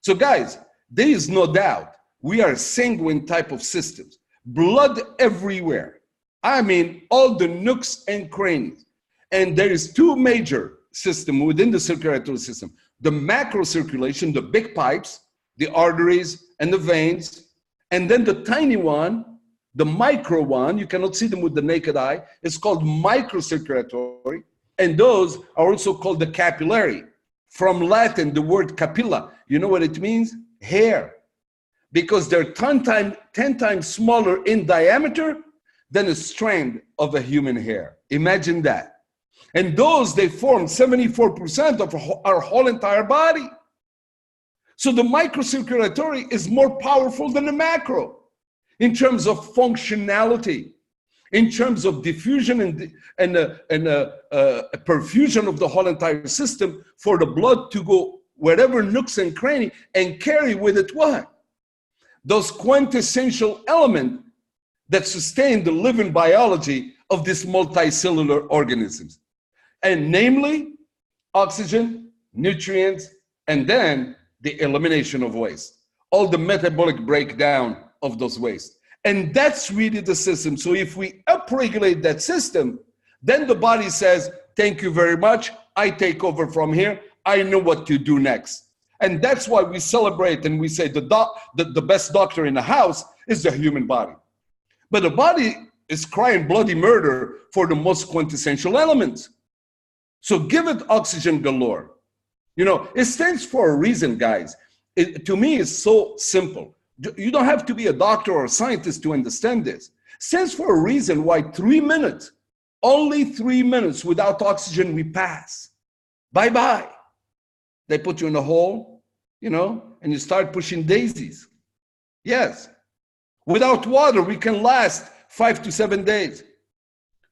So guys, there is no doubt we are sanguine type of systems. Blood everywhere. I mean, all the nooks and crannies. And there is two major systems within the circulatory system. The macro circulation, the big pipes, the arteries and the veins. And then the tiny one, the micro one, you cannot see them with the naked eye. It's called microcirculatory. And those are also called the capillary. From Latin, the word capilla. You know what it means? Hair. Because they're 10 times smaller in diameter than a strand of a human hair. Imagine that. And those, they form 74% of our whole entire body. So the microcirculatory is more powerful than the macro in terms of functionality, in terms of diffusion and perfusion of the whole entire system for the blood to go wherever nooks and crannies and carry with it what? Those quintessential elements that sustain the living biology of these multicellular organisms. And namely, oxygen, nutrients, and then the elimination of waste. All the metabolic breakdown of those waste. And that's really the system. So if we upregulate that system, then the body says, thank you very much, I take over from here, I know what to do next. And that's why we celebrate and we say the best doctor in the house is the human body. But the body is crying bloody murder for the most quintessential elements. So give it oxygen galore. You know, it stands for a reason, guys. to me, is so simple. You don't have to be a doctor or a scientist to understand this. Stands for a reason why 3 minutes, only 3 minutes without oxygen, we pass. Bye-bye. They put you in a hole, you know, and you start pushing daisies. Yes. Without water, we can last 5 to 7 days.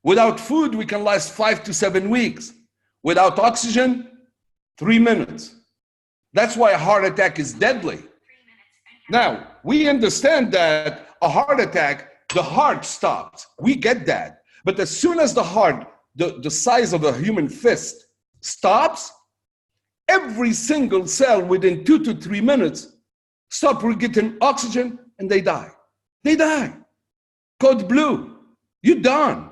Without food, we can last 5 to 7 weeks. Without oxygen, 3 minutes. That's why a heart attack is deadly. Now, we understand that a heart attack, the heart stops. We get that. But as soon as the heart, the size of a human fist, stops, every single cell within 2 to 3 minutes stop getting oxygen and they die. They die. Code blue. You're done.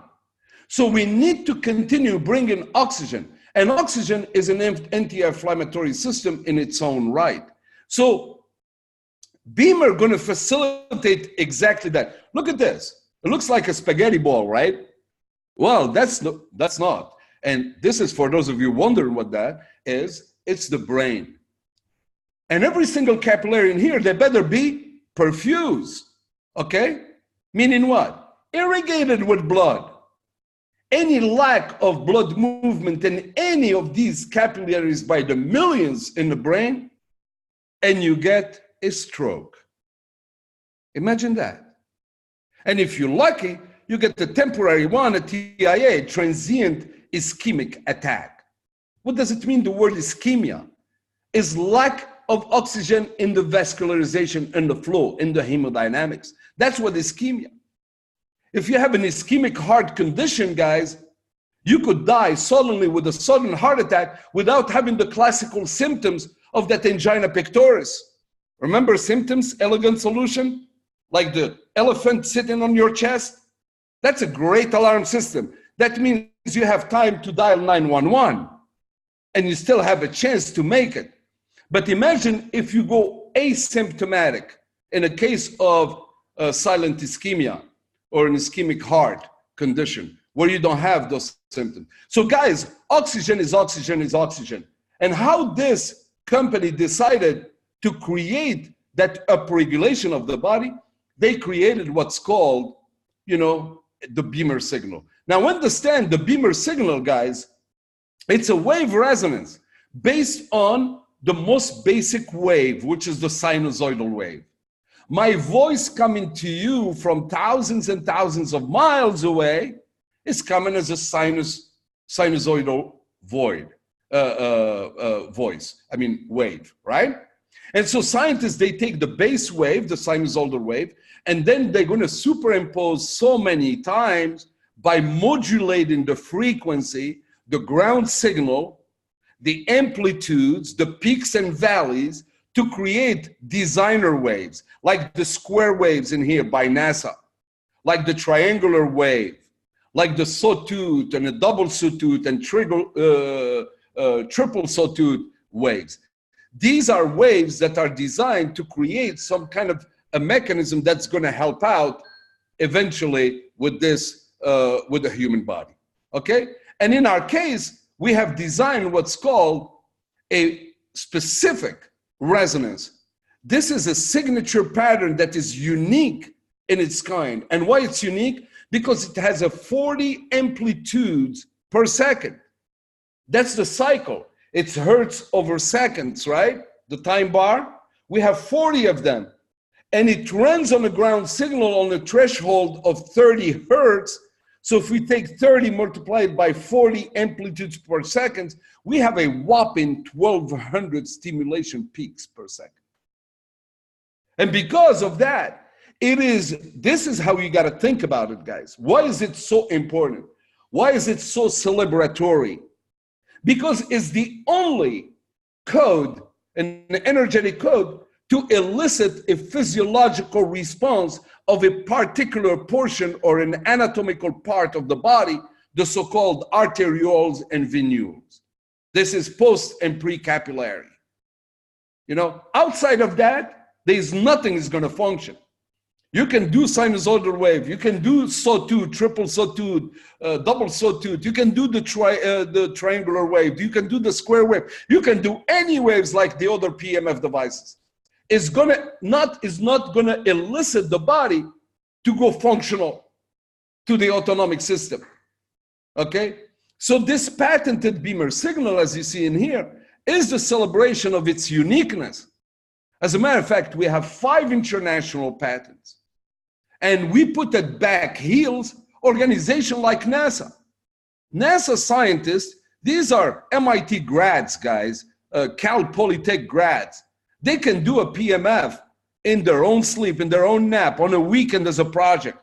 So we need to continue bringing oxygen. And oxygen is an anti-inflammatory system in its own right. So BEMER going to facilitate exactly that. Look at this. It looks like a spaghetti ball, right? Well, that's not. And this is for those of you wondering what that is. It's the brain. And every single capillary in here, they better be perfused. Okay? Meaning what? Irrigated with blood. Any lack of blood movement in any of these capillaries by the millions in the brain, and you get a stroke. Imagine that. And if you're lucky, you get a temporary one, a TIA, transient ischemic attack. What does it mean, the word ischemia? Is lack of oxygen in the vascularization and the flow, in the hemodynamics. That's what ischemia. If you have an ischemic heart condition, guys, you could die suddenly with a sudden heart attack without having the classical symptoms of that angina pectoris. Remember symptoms, elegant solution? Like the elephant sitting on your chest? That's a great alarm system. That means you have time to dial 911 and you still have a chance to make it. But imagine if you go asymptomatic in a case of silent ischemia or an ischemic heart condition where you don't have those symptoms. So guys, oxygen is oxygen is oxygen. And how this company decided to create that upregulation of the body, they created what's called, you know, the BEMER signal. Now understand the BEMER signal, guys, it's a wave resonance based on the most basic wave, which is the sinusoidal wave. My voice coming to you from thousands and thousands of miles away is coming as a sinusoidal voice, wave, right? And so scientists, they take the base wave, the sinusoidal wave, and then they're going to superimpose so many times by modulating the frequency, the ground signal, the amplitudes, the peaks and valleys, to create designer waves, like the square waves in here by NASA, like the triangular wave, like the sawtooth and a double sawtooth and triple sawtooth waves. These are waves that are designed to create some kind of a mechanism that's going to help out eventually with this, with the human body, okay? And in our case, we have designed what's called a specific resonance. This is a signature pattern that is unique in its kind. And why it's unique? Because it has a 40 amplitudes per second. That's the cycle. It's hertz over seconds, right? The time bar. We have 40 of them. And it runs on a ground signal on a threshold of 30 hertz. So if we take 30 multiplied by 40 amplitudes per second, we have a whopping 1,200 stimulation peaks per second. And because of that, this is how you got to think about it, guys. Why is it so important? Why is it so celebratory? Because it's the only code, an energetic code, to elicit a physiological response of a particular portion or an anatomical part of the body, the so-called arterioles and venules. This is post and pre-capillary. You know, outside of that, there's nothing is going to function. You can do sinusoidal wave, you can do sawtooth, triple sawtooth, double sawtooth, you can do the triangular wave, you can do the square wave, you can do any waves like the other PMF devices. is not gonna elicit the body to go functional to the autonomic system. Okay? So this patented BEMER signal, as you see in here, is the celebration of its uniqueness. As a matter of fact, we have 5 international patents. And we put at back heels organization like NASA. NASA scientists, these are MIT grads, guys, Cal Polytech grads. They can do a PMF in their own sleep, in their own nap, on a weekend as a project.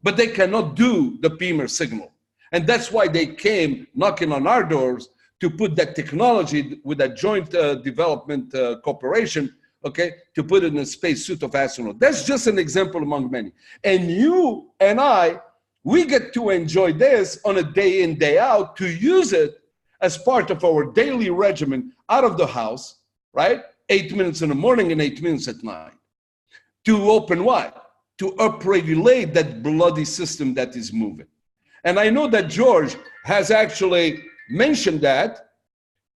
But they cannot do the BEMER signal. And that's why they came knocking on our doors to put that technology with a joint development corporation, okay, to put it in a spacesuit of astronaut. That's just an example among many. And you and I, we get to enjoy this on a day in, day out, to use it as part of our daily regimen out of the house, right? 8 minutes in the morning and 8 minutes at night. To open what? To upregulate that bloody system that is moving. And I know that George has actually mentioned that.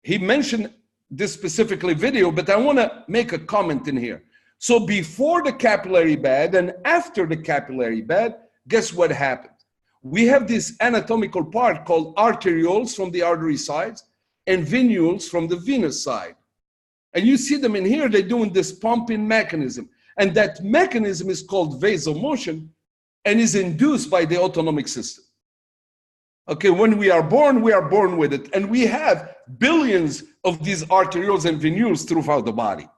He mentioned this specifically video, but I want to make a comment in here. So before the capillary bed and after the capillary bed, guess what happened? We have this anatomical part called arterioles from the artery sides and venules from the venous side. And you see them in here, they're doing this pumping mechanism. And that mechanism is called vasomotion and is induced by the autonomic system. Okay, when we are born with it. And we have billions of these arterioles and venules throughout the body.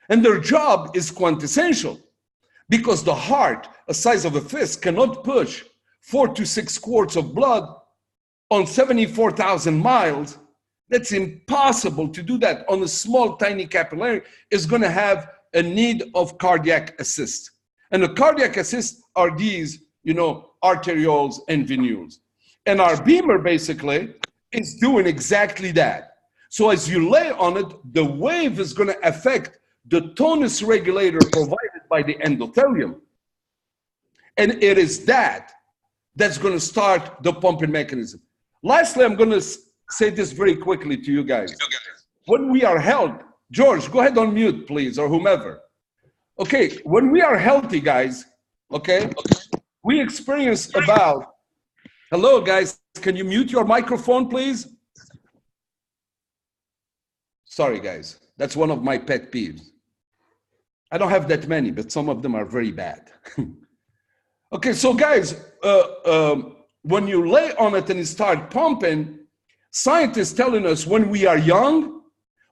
And their job is quintessential because the heart, the size of a fist, cannot push 4 to 6 quarts of blood on 74,000 miles. That's impossible to do that on a small, tiny capillary. Is going to have a need of cardiac assist. And the cardiac assist are these, arterioles and venules. And our BEMER basically is doing exactly that. So as you lay on it, the wave is going to affect the tonus regulator provided by the endothelium. And it is that's going to start the pumping mechanism. Lastly, I'm going to say this very quickly to you guys. When we are healthy, George, go ahead on mute, please, or whomever. Okay, when we are healthy, guys, okay, we experience about, hello, guys, can you mute your microphone, please? Sorry, guys, that's one of my pet peeves. I don't have that many, but some of them are very bad. Okay, so guys, when you lay on it and you start pumping, scientists telling us when we are young,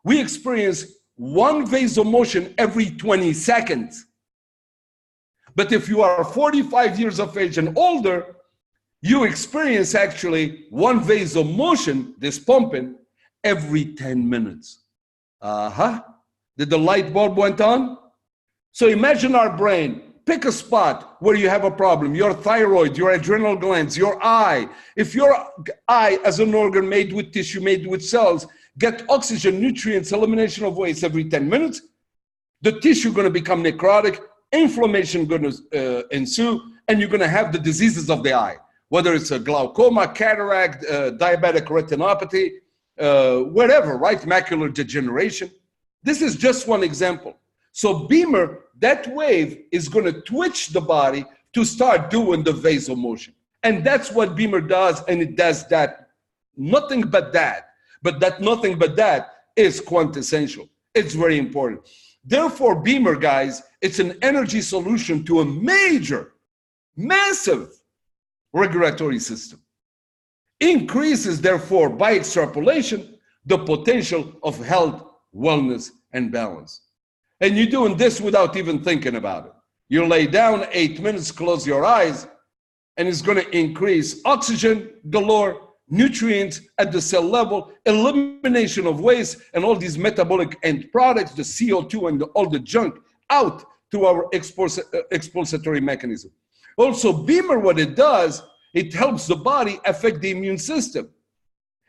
we experience 1 vasomotion every 20 seconds. But if you are 45 years of age and older, you experience actually 1 vasomotion, this pumping, every 10 minutes. Did the light bulb went on? So imagine our brain. Pick a spot where you have a problem, your thyroid, your adrenal glands, your eye. If your eye as an organ made with tissue, made with cells, get oxygen, nutrients, elimination of waste every 10 minutes, the tissue going to become necrotic, inflammation going to ensue, and you're going to have the diseases of the eye, whether it's a glaucoma, cataract, diabetic retinopathy, whatever, right? Macular degeneration. This is just one example. So BEMER, that wave is going to twitch the body to start doing the vasomotion. And that's what BEMER does, and it does that. Nothing but that. But that nothing but that is quintessential. It's very important. Therefore, BEMER, guys, it's an energy solution to a major, massive regulatory system. Increases, therefore, by extrapolation, the potential of health, wellness, and balance. And you're doing this without even thinking about it. You lay down 8 minutes, close your eyes, and it's going to increase oxygen galore, nutrients at the cell level, elimination of waste, and all these metabolic end products, the CO2 and all the junk out to our expulsatory mechanism. Also, BEMER, what it does, it helps the body affect the immune system.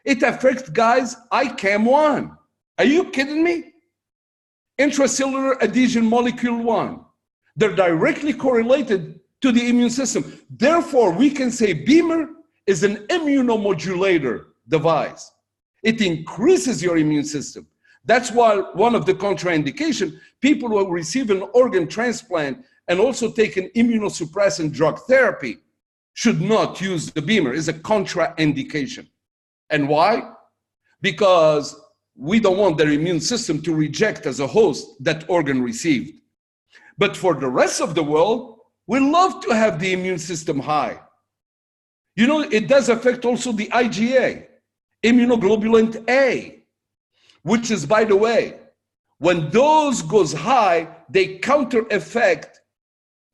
It affects, guys, ICAM1. Are you kidding me? Intracellular adhesion molecule 1. They're directly correlated to the immune system. Therefore, we can say BEMER is an immunomodulator device. It increases your immune system. That's why one of the contraindication, people who receive an organ transplant and also take an immunosuppressant drug therapy should not use the BEMER. It's a contraindication. And why? Because we don't want their immune system to reject as a host that organ received. But for the rest of the world, we love to have the immune system high. You know, it does affect also the IgA, immunoglobulin A, which is, by the way, when those goes high, they counter effect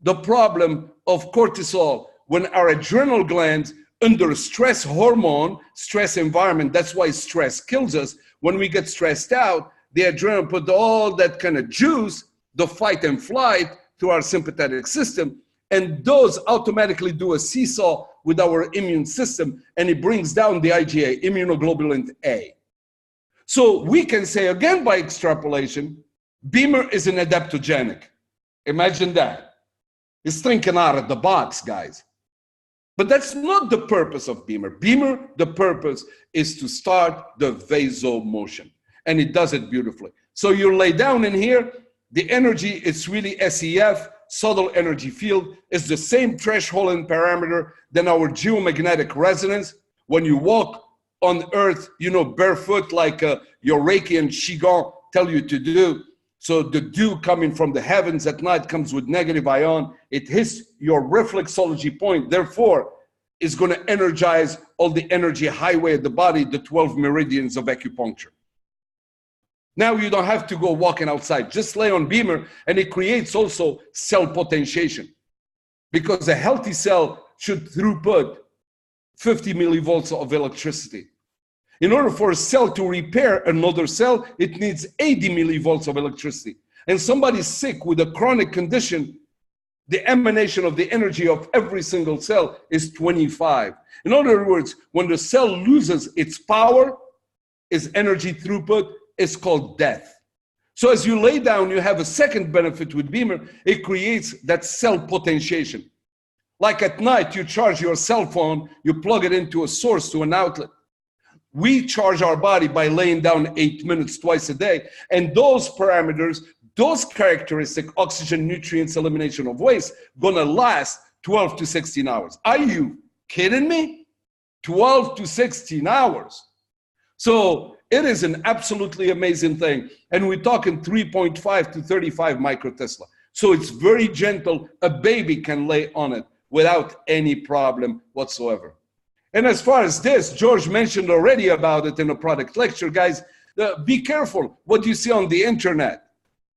the problem of cortisol when our adrenal glands under stress hormone, stress environment, that's why stress kills us. When we get stressed out, the adrenaline put all that kind of juice, the fight and flight, through our sympathetic system, and those automatically do a seesaw with our immune system, and it brings down the IgA, immunoglobulin A. So we can say again by extrapolation, BEMER is an adaptogenic. Imagine that. It's thinking out of the box, guys. But that's not the purpose of BEMER. BEMER, the purpose is to start the vasomotion, and it does it beautifully. So you lay down in here, the energy is really SEF, subtle energy field, is the same threshold and parameter than our geomagnetic resonance. When you walk on Earth, you know, barefoot, like your Reiki and Qigong tell you to do. So the dew coming from the heavens at night comes with negative ion. It hits your reflexology point. Therefore, it's going to energize all the energy highway of the body, the 12 meridians of acupuncture. Now you don't have to go walking outside. Just lay on BEMER, and it creates also cell potentiation. Because a healthy cell should throughput 50 millivolts of electricity. In order for a cell to repair another cell, it needs 80 millivolts of electricity. And somebody sick with a chronic condition, the emanation of the energy of every single cell is 25. In other words, when the cell loses its power, its energy throughput, it's called death. So as you lay down, you have a second benefit with BEMER. It creates that cell potentiation. Like at night, you charge your cell phone, you plug it into a source, to an outlet. We charge our body by laying down 8 minutes twice a day. And those parameters, those characteristics, oxygen, nutrients, elimination of waste, gonna last 12 to 16 hours. Are you kidding me? 12 to 16 hours. So it is an absolutely amazing thing. And we're talking 3.5 to 35 microtesla. So it's very gentle. A baby can lay on it without any problem whatsoever. And as far as this, George mentioned already about it in a product lecture, guys, be careful what you see on the internet.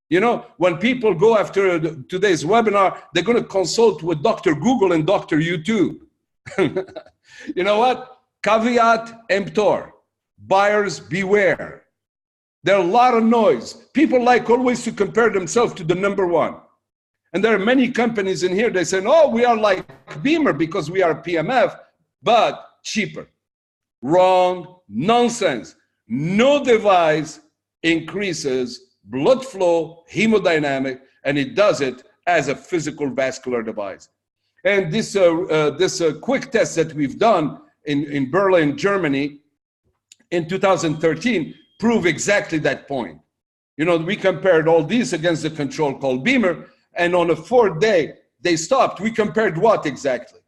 You know, when people go after today's webinar, they're going to consult with Dr. Google and Dr. YouTube. You know what? Caveat emptor. Buyers beware. There are a lot of noise. People like always to compare themselves to the number one. And there are many companies in here, they say, oh, we are like BEMER because we are PMF, but cheaper. Wrong, nonsense. No device increases blood flow, hemodynamic, and it does it as a physical vascular device. And this quick test that we've done in Berlin, Germany, in 2013, prove exactly that point. You know, we compared all these against the control called BEMER, and on the fourth day, they stopped. We compared what exactly?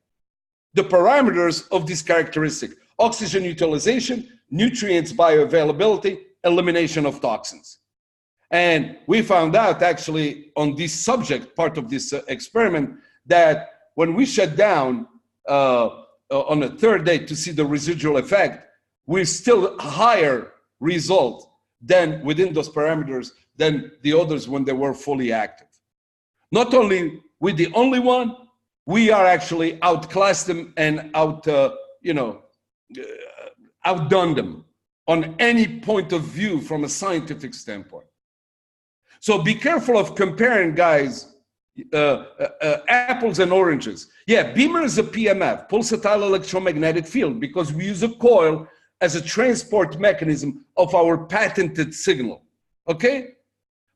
The parameters of this characteristic: oxygen utilization, nutrients bioavailability, elimination of toxins. And we found out actually on this subject, part of this experiment, that when we shut down on the third day to see the residual effect, we're still higher result than within those parameters than the others when they were fully active. Not only with the only one, we are actually outclassed them and outdone them on any point of view from a scientific standpoint. So be careful of comparing, guys, apples and oranges. Yeah, BEMER is a PMF, pulsatile electromagnetic field, because we use a coil as a transport mechanism of our patented signal, okay?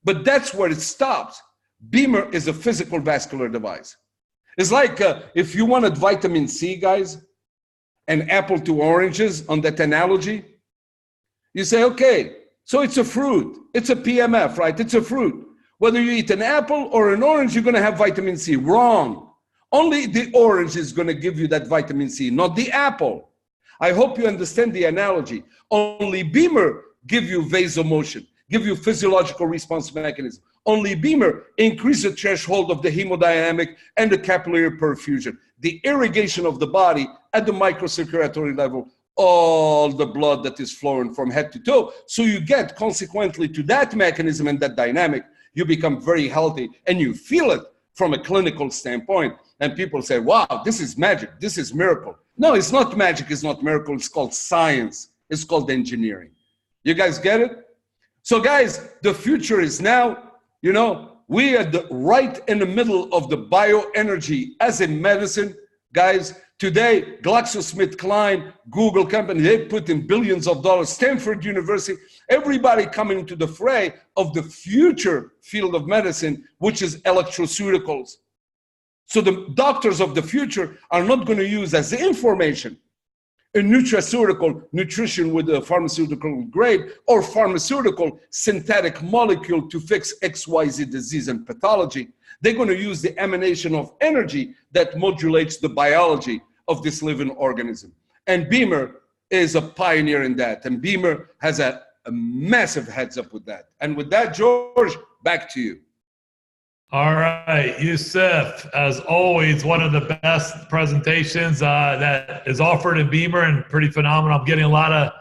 But that's where it stops. BEMER is a physical vascular device. It's like if you wanted vitamin C, guys, and apple to oranges on that analogy, you say, okay, So it's a fruit. It's a PMF, right? It's a fruit. Whether you eat an apple or an orange, you're going to have vitamin C. Wrong. Only the orange is going to give you that vitamin C, not the apple. I hope you understand the analogy. Only BEMER give you vasomotion, give you physiological response mechanism. Only BEMER increase the threshold of the hemodynamic and the capillary perfusion, the irrigation of the body at the microcirculatory level, all the blood that is flowing from head to toe. So you get, consequently to that mechanism and that dynamic, you become very healthy and you feel it from a clinical standpoint. And people say, wow, this is magic, this is miracle. No, it's not magic, it's not miracle, it's called science, it's called engineering. You guys get it? So guys, the future is now, you know, we are right in the middle of the bioenergy as a medicine. Guys, today, GlaxoSmithKline, Google company, they put in billions of dollars, Stanford University, everybody coming to the fray of the future field of medicine, which is electroceuticals. So the doctors of the future are not going to use as information a nutraceutical, nutrition with a pharmaceutical grade, or pharmaceutical synthetic molecule to fix XYZ disease and pathology. They're going to use the emanation of energy that modulates the biology of this living organism. And BEMER is a pioneer in that. And BEMER has a massive heads up with that. And with that, George, back to you. All right, Yusuf, as always, one of the best presentations that is offered in BEMER, and pretty phenomenal. I'm getting a lot of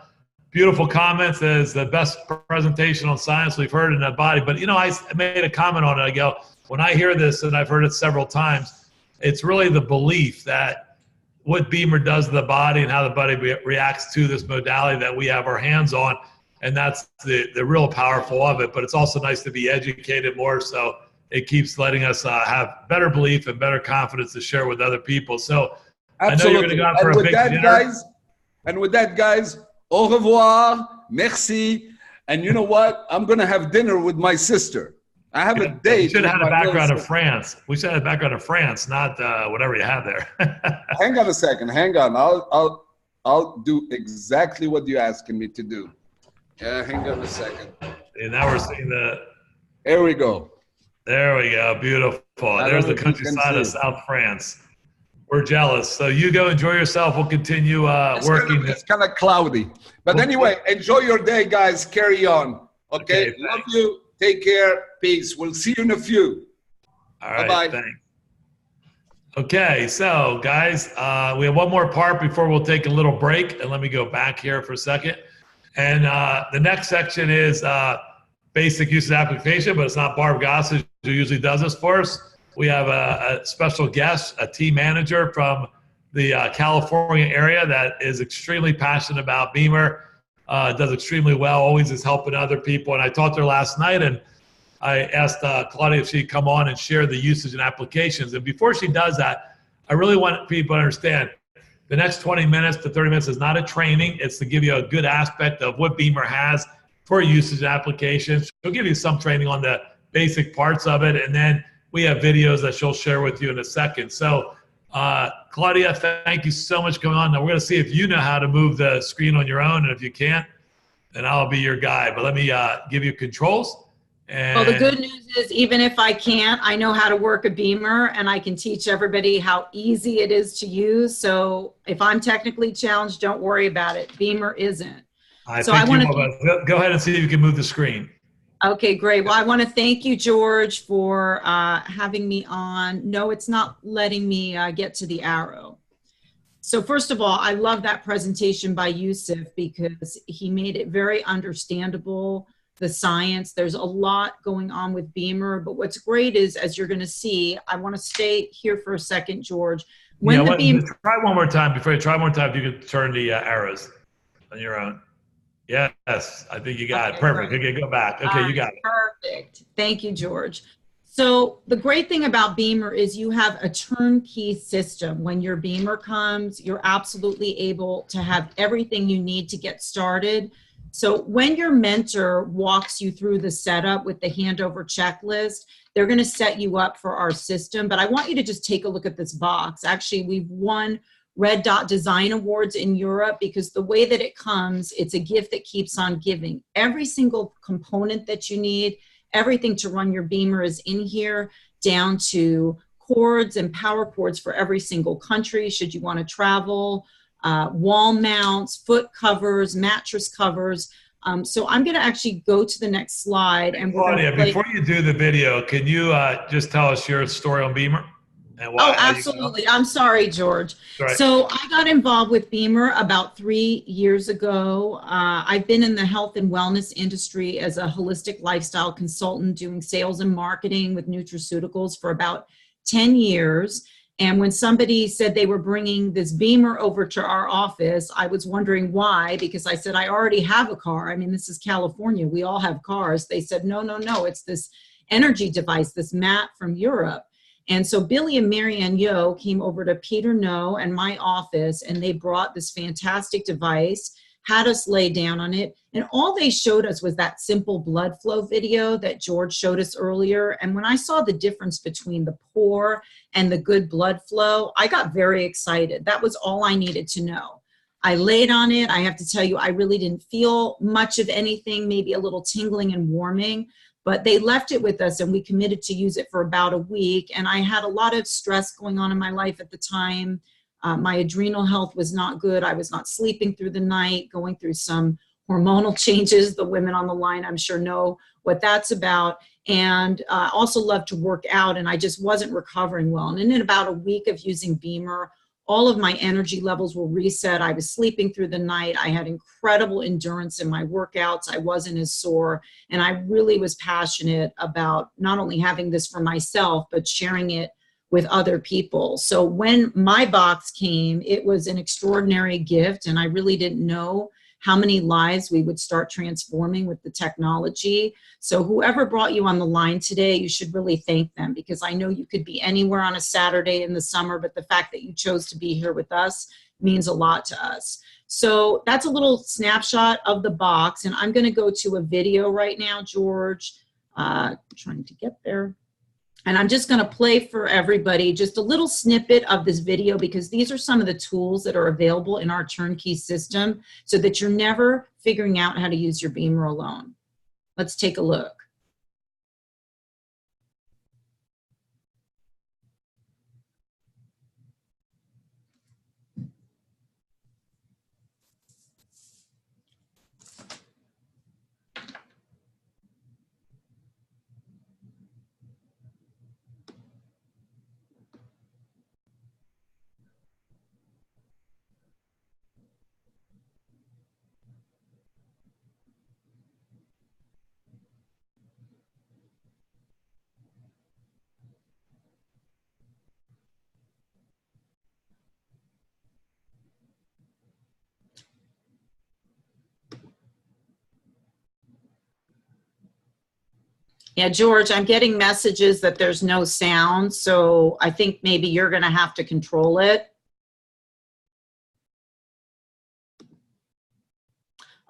beautiful comments as the best presentation on science we've heard in the body. But, you know, I made a comment on it. I go, when I hear this, and I've heard it several times, it's really the belief that what BEMER does to the body and how the body reacts to this modality that we have our hands on. And that's the real powerful of it. But it's also nice to be educated more, so it keeps letting us have better belief and better confidence to share with other people. So absolutely. I know you're going to go out for a big dinner. And with that, guys, au revoir, merci. And you know what? I'm going to have dinner with my sister. I have a date. We should have had a background of France. We should have a background of France, not whatever you have there. Hang on a second. Hang on. I'll do exactly what you're asking me to do. Hang on a second. And now we're seeing the. There we go. There we go. Beautiful. There's the countryside of South France. We're jealous. So you go enjoy yourself. We'll continue working. It's kind of cloudy. But anyway, enjoy your day, guys. Carry on. Okay. Love you. Take care. Peace. We'll see you in a few. All right. Bye-bye. Thanks. Okay. So, guys, we have one more part before we'll take a little break. And let me go back here for a second. And the next section is basic usage application, but it's not Barb Gossage who usually does this for us. We have a special guest, a team manager from the California area that is extremely passionate about BEMER, does extremely well, always is helping other people. And I talked to her last night, and I asked Claudia if she'd come on and share the usage and applications. And before she does that, I really want people to understand the next 20 minutes to 30 minutes is not a training. It's to give you a good aspect of what BEMER has for usage and applications. She'll give you some training on the basic parts of it, and then we have videos that she'll share with you in a second. So, Claudia, thank you so much for coming on. Now, we're going to see if you know how to move the screen on your own, and if you can't, then I'll be your guy. But let me give you controls. And well, the good news is, even if I can't, I know how to work a BEMER, and I can teach everybody how easy it is to use. So if I'm technically challenged, don't worry about it. BEMER isn't. Go ahead and see if you can move the screen. Okay, great. Well, I want to thank you, George, for having me on. No, it's not letting me get to the arrow. So first of all, I love that presentation by Yusuf because he made it very understandable, the science. There's a lot going on with BEMER, but what's great is, as you're going to see, I want to stay here for a second, George. Try one more time. Before you try one more time, if you could turn the arrows on your own. Yes, I think you got it. Perfect. Okay, go back. Okay, you got it. Perfect. Thank you, George. So the great thing about BEMER is you have a turnkey system. When your BEMER comes, you're absolutely able to have everything you need to get started. So when your mentor walks you through the setup with the handover checklist, they're going to set you up for our system. But I want you to just take a look at this box. Actually, we've won Red Dot Design Awards in Europe, because the way that it comes, it's a gift that keeps on giving. Every single component that you need, everything to run your BEMER is in here, down to cords and power cords for every single country should you want to travel, wall mounts, foot covers, mattress covers. So I'm going to actually go to the next slide. And Claudia, before you do the video, can you just tell us your story on BEMER? And why, oh, absolutely. I'm sorry, George. Right. So I got involved with BEMER about 3 years ago. I've been in the health and wellness industry as a holistic lifestyle consultant doing sales and marketing with nutraceuticals for about 10 years. And when somebody said they were bringing this BEMER over to our office, I was wondering why, because I said, I already have a car. I mean, this is California. We all have cars. They said, no, no, no. It's this energy device, this mat from Europe. And so Billy and Marianne Yo came over to Peter No and my office, and they brought this fantastic device, had us lay down on it. And all they showed us was that simple blood flow video that George showed us earlier. And when I saw the difference between the poor and the good blood flow, I got very excited. That was all I needed to know. I laid on it. I have to tell you, I really didn't feel much of anything, maybe a little tingling and warming. But they left it with us, and we committed to use it for about a week. And I had a lot of stress going on in my life at the time. My adrenal health was not good. I was not sleeping through the night, going through some hormonal changes. The women on the line, I'm sure, know what that's about. And I also love to work out, and I just wasn't recovering well. And in about a week of using BEMER, all of my energy levels were reset. I was sleeping through the night. I had incredible endurance in my workouts. I wasn't as sore. And I really was passionate about not only having this for myself, but sharing it with other people. So when my box came, it was an extraordinary gift. And I really didn't know how many lives we would start transforming with the technology. So whoever brought you on the line today, you should really thank them, because I know you could be anywhere on a Saturday in the summer, but the fact that you chose to be here with us means a lot to us. So that's a little snapshot of the box. And I'm going to go to a video right now, George, trying to get there. And I'm just going to play for everybody just a little snippet of this video, because these are some of the tools that are available in our turnkey system so that you're never figuring out how to use your BEMER alone. Let's take a look. Yeah, George, I'm getting messages that there's no sound, so I think maybe you're going to have to control it.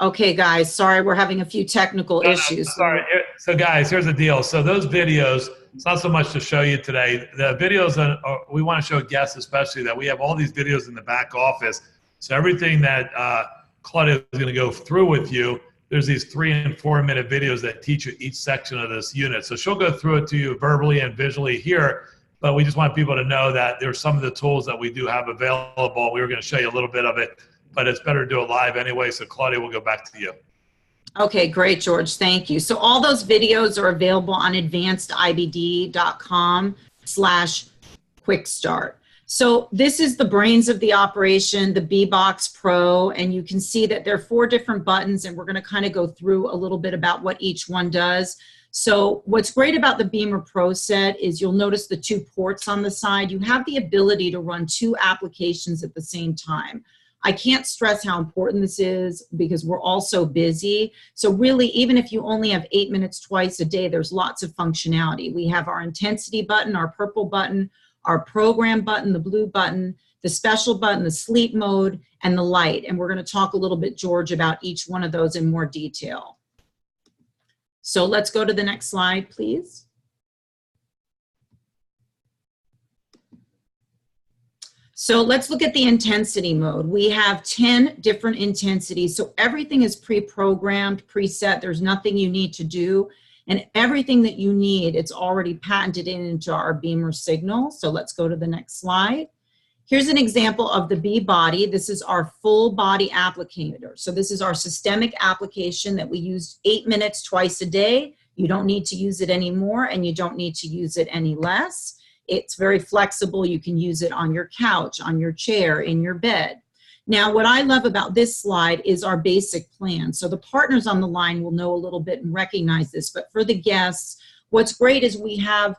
Okay, guys, sorry, we're having a few technical issues. Sorry. So guys, here's the deal. So those videos, it's not so much to show you today. The videos that we want to show guests, especially, that we have all these videos in the back office. So everything that Claudia is going to go through with you, there's these 3 and 4 minute videos that teach you each section of this unit. So she'll go through it to you verbally and visually here, but we just want people to know that there's some of the tools that we do have available. We were going to show you a little bit of it, but it's better to do it live anyway. So Claudia, we'll go back to you. Okay, great, George. Thank you. So all those videos are available on advancedibd.com/quickstart. So this is the brains of the operation, the B-Box Pro, and you can see that there are 4 different buttons, and we're going to kind of go through a little bit about what each one does. So what's great about the BEMER Pro set is you'll notice the 2 ports on the side. You have the ability to run 2 applications at the same time. I can't stress how important this is because we're all so busy. So really, even if you only have 8 minutes twice a day, there's lots of functionality. We have our intensity button, our purple button, our program button, the blue button, the special button, the sleep mode, and the light. And we're going to talk a little bit, George, about each one of those in more detail. So let's go to the next slide, please. So let's look at the intensity mode. We have 10 different intensities. So everything is pre-programmed, preset. There's nothing you need to do. And everything that you need, it's already patented into our BEMER signal. So let's go to the next slide. Here's an example of the B body. This is our full body applicator. So this is our systemic application that we use 8 minutes twice a day. You don't need to use it anymore, and you don't need to use it any less. It's very flexible. You can use it on your couch, on your chair, in your bed. Now, what I love about this slide is our basic plan. So the partners on the line will know a little bit and recognize this, but for the guests, what's great is we have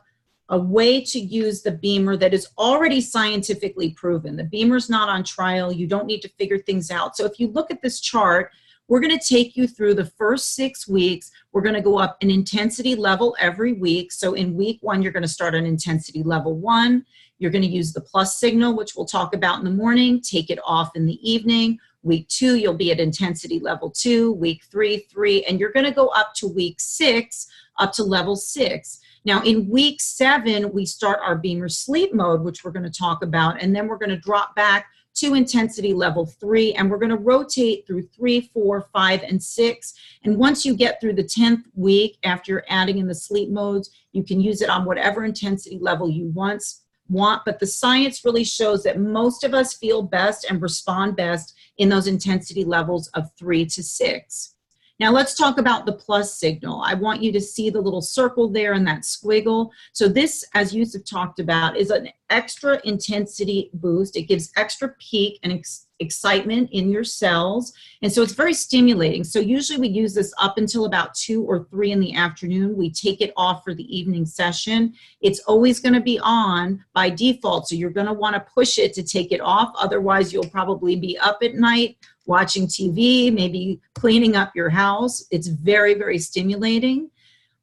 a way to use the BEMER that is already scientifically proven. The BEMER's not on trial. You don't need to figure things out. So if you look at this chart, we're going to take you through the first 6 weeks. We're going to go up an intensity level every week. So in week 1, you're going to start on intensity level 1. You're going to use the plus signal, which we'll talk about in the morning, take it off in the evening. Week 2, you'll be at intensity level 2, week 3, 3, and you're going to go up to week 6, up to level 6. Now in week 7, we start our BEMER sleep mode, which we're going to talk about, and then we're going to drop back to intensity level 3, and we're going to rotate through 3, 4, 5, and 6. And once you get through the 10th week, after you're adding in the sleep modes, you can use it on whatever intensity level you want. But the science really shows that most of us feel best and respond best in those intensity levels of 3 to 6. Now let's talk about the plus signal. I want you to see the little circle there and that squiggle. So this, as Yusuf talked about, is an extra intensity boost. It gives extra peak and excitement in your cells. And so it's very stimulating. So usually we use this up until about 2 or 3 in the afternoon. We take it off for the evening session. It's always going to be on by default. So you're going to want to push it to take it off. Otherwise, you'll probably be up at night watching TV, maybe cleaning up your house. It's very, very stimulating.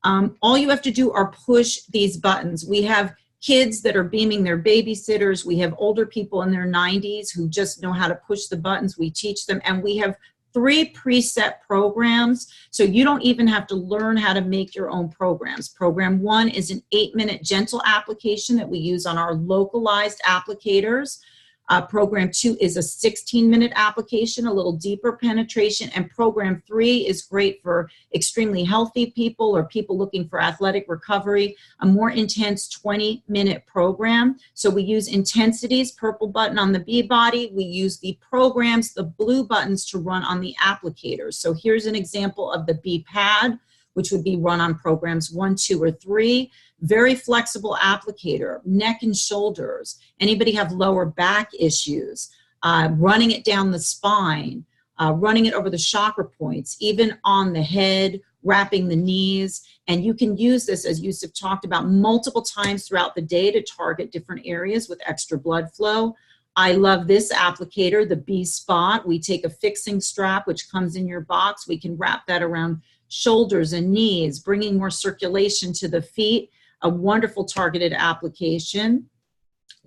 All you have to do are push these buttons. We have kids that are beaming their babysitters. We have older people in their 90s who just know how to push the buttons. We teach them, and we have 3 preset programs, so you don't even have to learn how to make your own programs. Program 1 is an 8-minute gentle application that we use on our localized applicators. Program 2 is a 16-minute application, a little deeper penetration, and program 3 is great for extremely healthy people or people looking for athletic recovery, a more intense 20-minute program. So we use intensities, purple button on the B body. We use the programs, the blue buttons, to run on the applicators. So here's an example of the B pad, which would be run on programs 1, 2, or 3. Very flexible applicator, neck and shoulders. Anybody have lower back issues, running it down the spine, running it over the chakra points, even on the head, wrapping the knees. And you can use this, as Yusuf talked about, multiple times throughout the day to target different areas with extra blood flow. I love this applicator, the B spot. We take a fixing strap, which comes in your box. We can wrap that around shoulders and knees, bringing more circulation to the feet. A wonderful targeted application.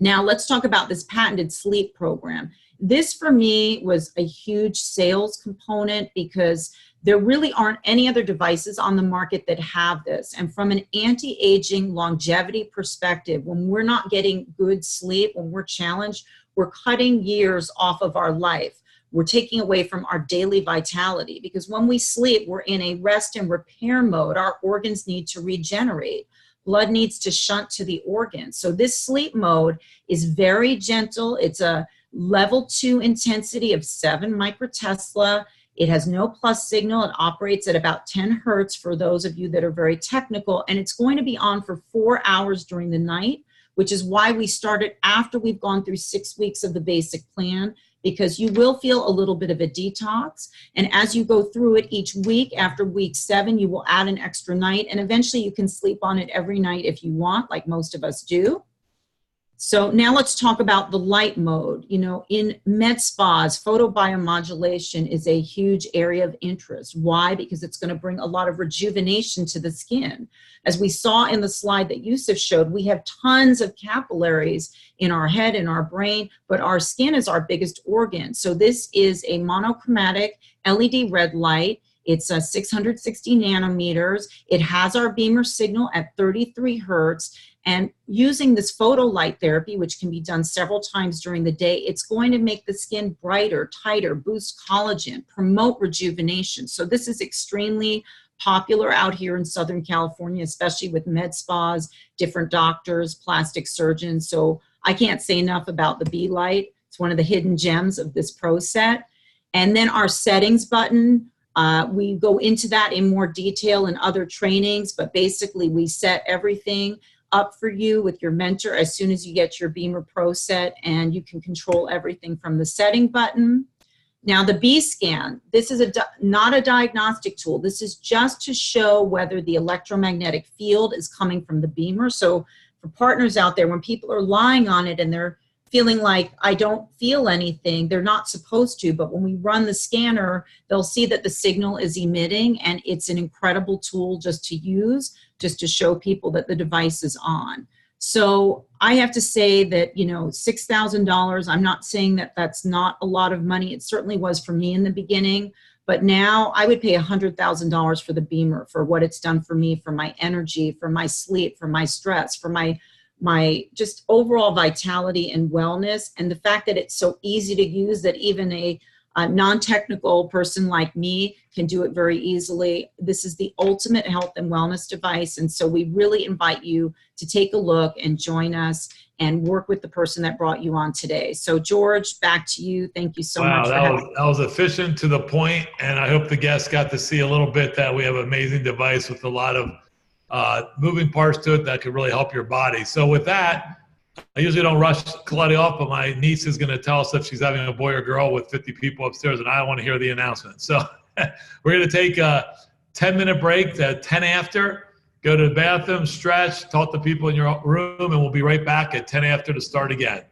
Now let's talk about this patented sleep program. This for me was a huge sales component because there really aren't any other devices on the market that have this. And from an anti-aging longevity perspective, when we're not getting good sleep, when we're challenged, we're cutting years off of our life. We're taking away from our daily vitality, because when we sleep, we're in a rest and repair mode. Our organs need to regenerate. Blood needs to shunt to the organs. So this sleep mode is very gentle. It's a level 2 intensity of 7 microtesla. It has no plus signal. It operates at about 10 hertz for those of you that are very technical. And it's going to be on for 4 hours during the night, which is why we started after we've gone through 6 weeks of the basic plan, because you will feel a little bit of a detox. And as you go through it each week, after week 7, you will add an extra night, and eventually you can sleep on it every night if you want, like most of us do. So now let's talk about the light mode. You know, in med spas, photobiomodulation is a huge area of interest. Why? Because it's going to bring a lot of rejuvenation to the skin. As we saw in the slide that Yusuf showed, we have tons of capillaries in our head and our brain, but our skin is our biggest organ. So this is a monochromatic LED red light. It's 660 nanometers. It has our BEMER signal at 33 hertz. And using this photo light therapy, which can be done several times during the day, it's going to make the skin brighter, tighter, boost collagen, promote rejuvenation. So this is extremely popular out here in Southern California, especially with med spas, different doctors, plastic surgeons. So I can't say enough about the B Light. It's one of the hidden gems of this Pro set. And then our settings button, we go into that in more detail in other trainings, but basically we set everything up for you with your mentor as soon as you get your BEMER Pro set, and you can control everything from the setting button. Now the B-scan, this is not a diagnostic tool. This is just to show whether the electromagnetic field is coming from the BEMER. So for partners out there, when people are lying on it and they're feeling like, I don't feel anything, they're not supposed to, but when we run the scanner, they'll see that the signal is emitting, and it's an incredible tool just to use, just to show people that the device is on. So I have to say that, you know, $6,000, I'm not saying that that's not a lot of money. It certainly was for me in the beginning, but now I would pay $100,000 for the BEMER, for what it's done for me, for my energy, for my sleep, for my stress, for my just overall vitality and wellness. And the fact that it's so easy to use that even a non-technical person like me can do it very easily. This is the ultimate health and wellness device. And so we really invite you to take a look and join us and work with the person that brought you on today. So George, back to you. Thank you so much. Wow, that was efficient, to the point, and I hope the guests got to see a little bit that we have an amazing device with a lot of moving parts to it that could really help your body. So with that, I usually don't rush Claudia off, but my niece is going to tell us if she's having a boy or girl with 50 people upstairs, and I want to hear the announcement. So we're going to take a 10-minute break at 10 after, go to the bathroom, stretch, talk to people in your room, and we'll be right back at 10 after to start again.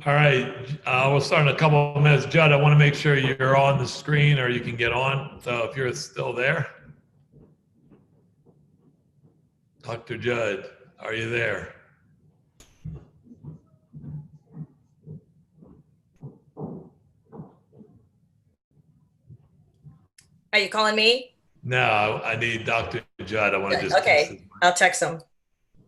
All right, we'll start in a couple of minutes. Judd, I want to make sure you're on the screen or you can get on. So if you're still there. Dr. Judd, are you there? Are you calling me? No, I need Dr. Judd. I want to just. Okay, I'll text him.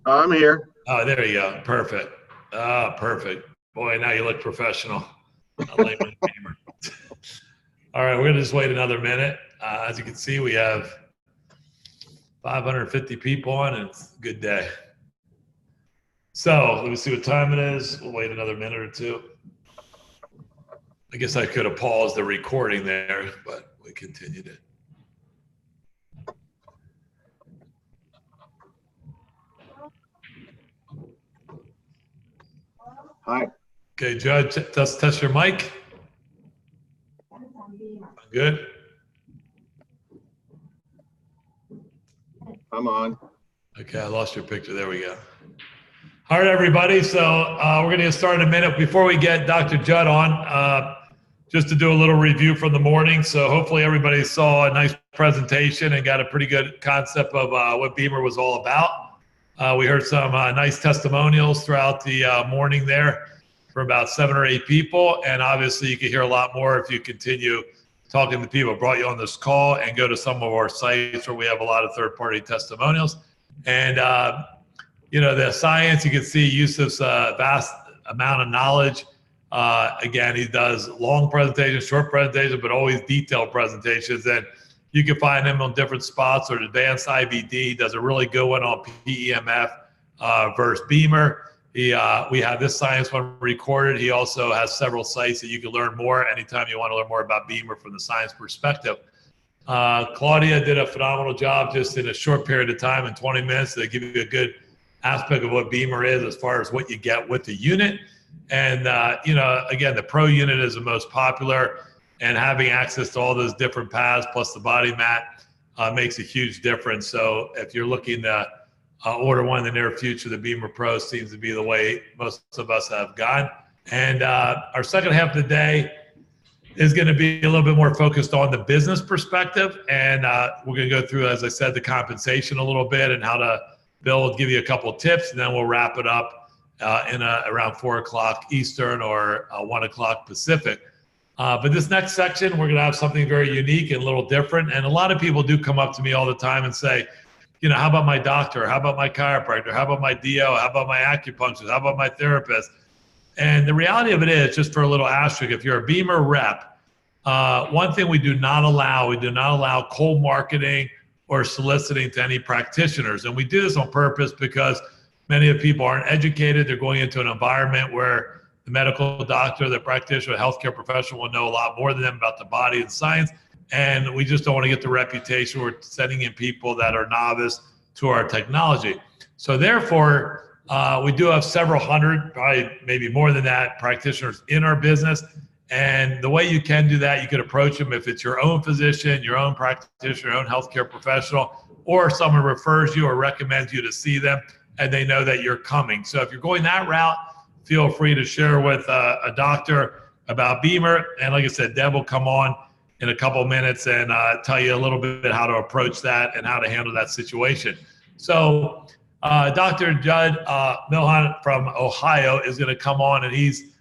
I'm here. Oh, there you go. Perfect. Perfect. Boy, now you look professional. All right, we're going to just wait another minute. As you can see, we have 550 people on, and it's a good day. So let me see what time it is. We'll wait another minute or two. I guess I could have paused the recording there, but we continued it. Hi. Okay, Judge, test your mic. Good. I'm on. Okay, I lost your picture. There we go. All right, everybody. So we're going to get started in a minute. Before we get Dr. Judd on, just to do a little review from the morning. So hopefully everybody saw a nice presentation and got a pretty good concept of what BEMER was all about. We heard some nice testimonials throughout the morning there for about 7 or 8 people. And obviously you can hear a lot more if you continue talking to people who brought you on this call and go to some of our sites where we have a lot of third-party testimonials. And, you know, the science, you can see Yusuf's vast amount of knowledge. Again, he does long presentations, short presentations, but always detailed presentations. And you can find him on different spots, or advanced IBD does a really good one on PEMF versus BEMER. We have this science one recorded. He also has several sites that you can learn more anytime you want to learn more about BEMER from the science perspective. Claudia did a phenomenal job just in a short period of time, in 20 minutes, to give you a good aspect of what BEMER is as far as what you get with the unit. And, you know, again, the Pro unit is the most popular, and having access to all those different paths plus the body mat makes a huge difference. So if you're looking to order one in the near future, the BEMER Pro seems to be the way most of us have gone. And our second half of the day is going to be a little bit more focused on the business perspective. And we're going to go through, as I said, the compensation a little bit and how to build, give you a couple of tips, and then we'll wrap it up around 4 o'clock Eastern or 1 o'clock Pacific. But this next section, we're going to have something very unique and a little different. And a lot of people do come up to me all the time and say, you know, how about my doctor? How about my chiropractor? How about my DO? How about my acupuncturist? How about my therapist? And the reality of it is, just for a little asterisk, if you're a BEMER rep, one thing we do not allow cold marketing or soliciting to any practitioners. And we do this on purpose because many of the people aren't educated. They're going into an environment where the medical doctor, the practitioner, the healthcare professional will know a lot more than them about the body and science. And we just don't want to get the reputation we're sending in people that are novice to our technology. So therefore, we do have several hundred, probably maybe more than that, practitioners in our business. And the way you can do that, you could approach them if it's your own physician, your own practitioner, your own healthcare professional, or someone refers you or recommends you to see them and they know that you're coming. So if you're going that route, feel free to share with a doctor about BEMER. And like I said, Deb will come on in a couple of minutes and tell you a little bit how to approach that and how to handle that situation. So Dr. Judd Milhan from Ohio is going to come on, and he's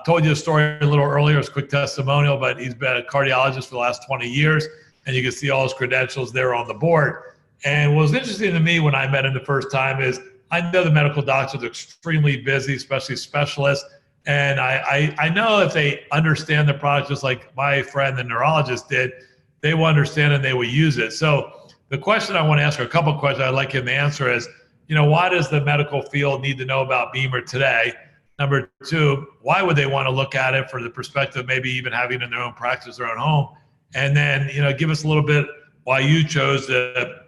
told you a story a little earlier, it's a quick testimonial, but he's been a cardiologist for the last 20 years, and you can see all his credentials there on the board. And what was interesting to me when I met him the first time is I know the medical doctors are extremely busy, especially specialists. And I know if they understand the product, just like my friend, the neurologist, did, they will understand and they will use it. So the question I want to ask her, a couple of questions I'd like him to answer is, you know, why does the medical field need to know about BEMER today? Number 2, why would they want to look at it for the perspective, maybe even having in their own practice, their own home? And then, you know, give us a little bit why you chose to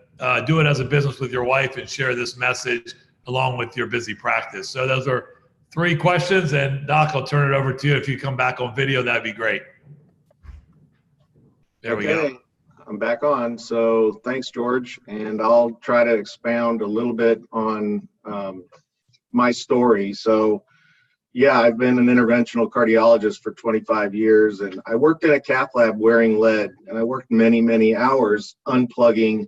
do it as a business with your wife and share this message along with your busy practice. So those are 3 questions, and Doc, I'll turn it over to you. If you come back on video, that'd be great. There we go. I'm back on. So thanks, George. And I'll try to expound a little bit on my story. So yeah, I've been an interventional cardiologist for 25 years, and I worked in a cath lab wearing lead, and I worked many, many hours unplugging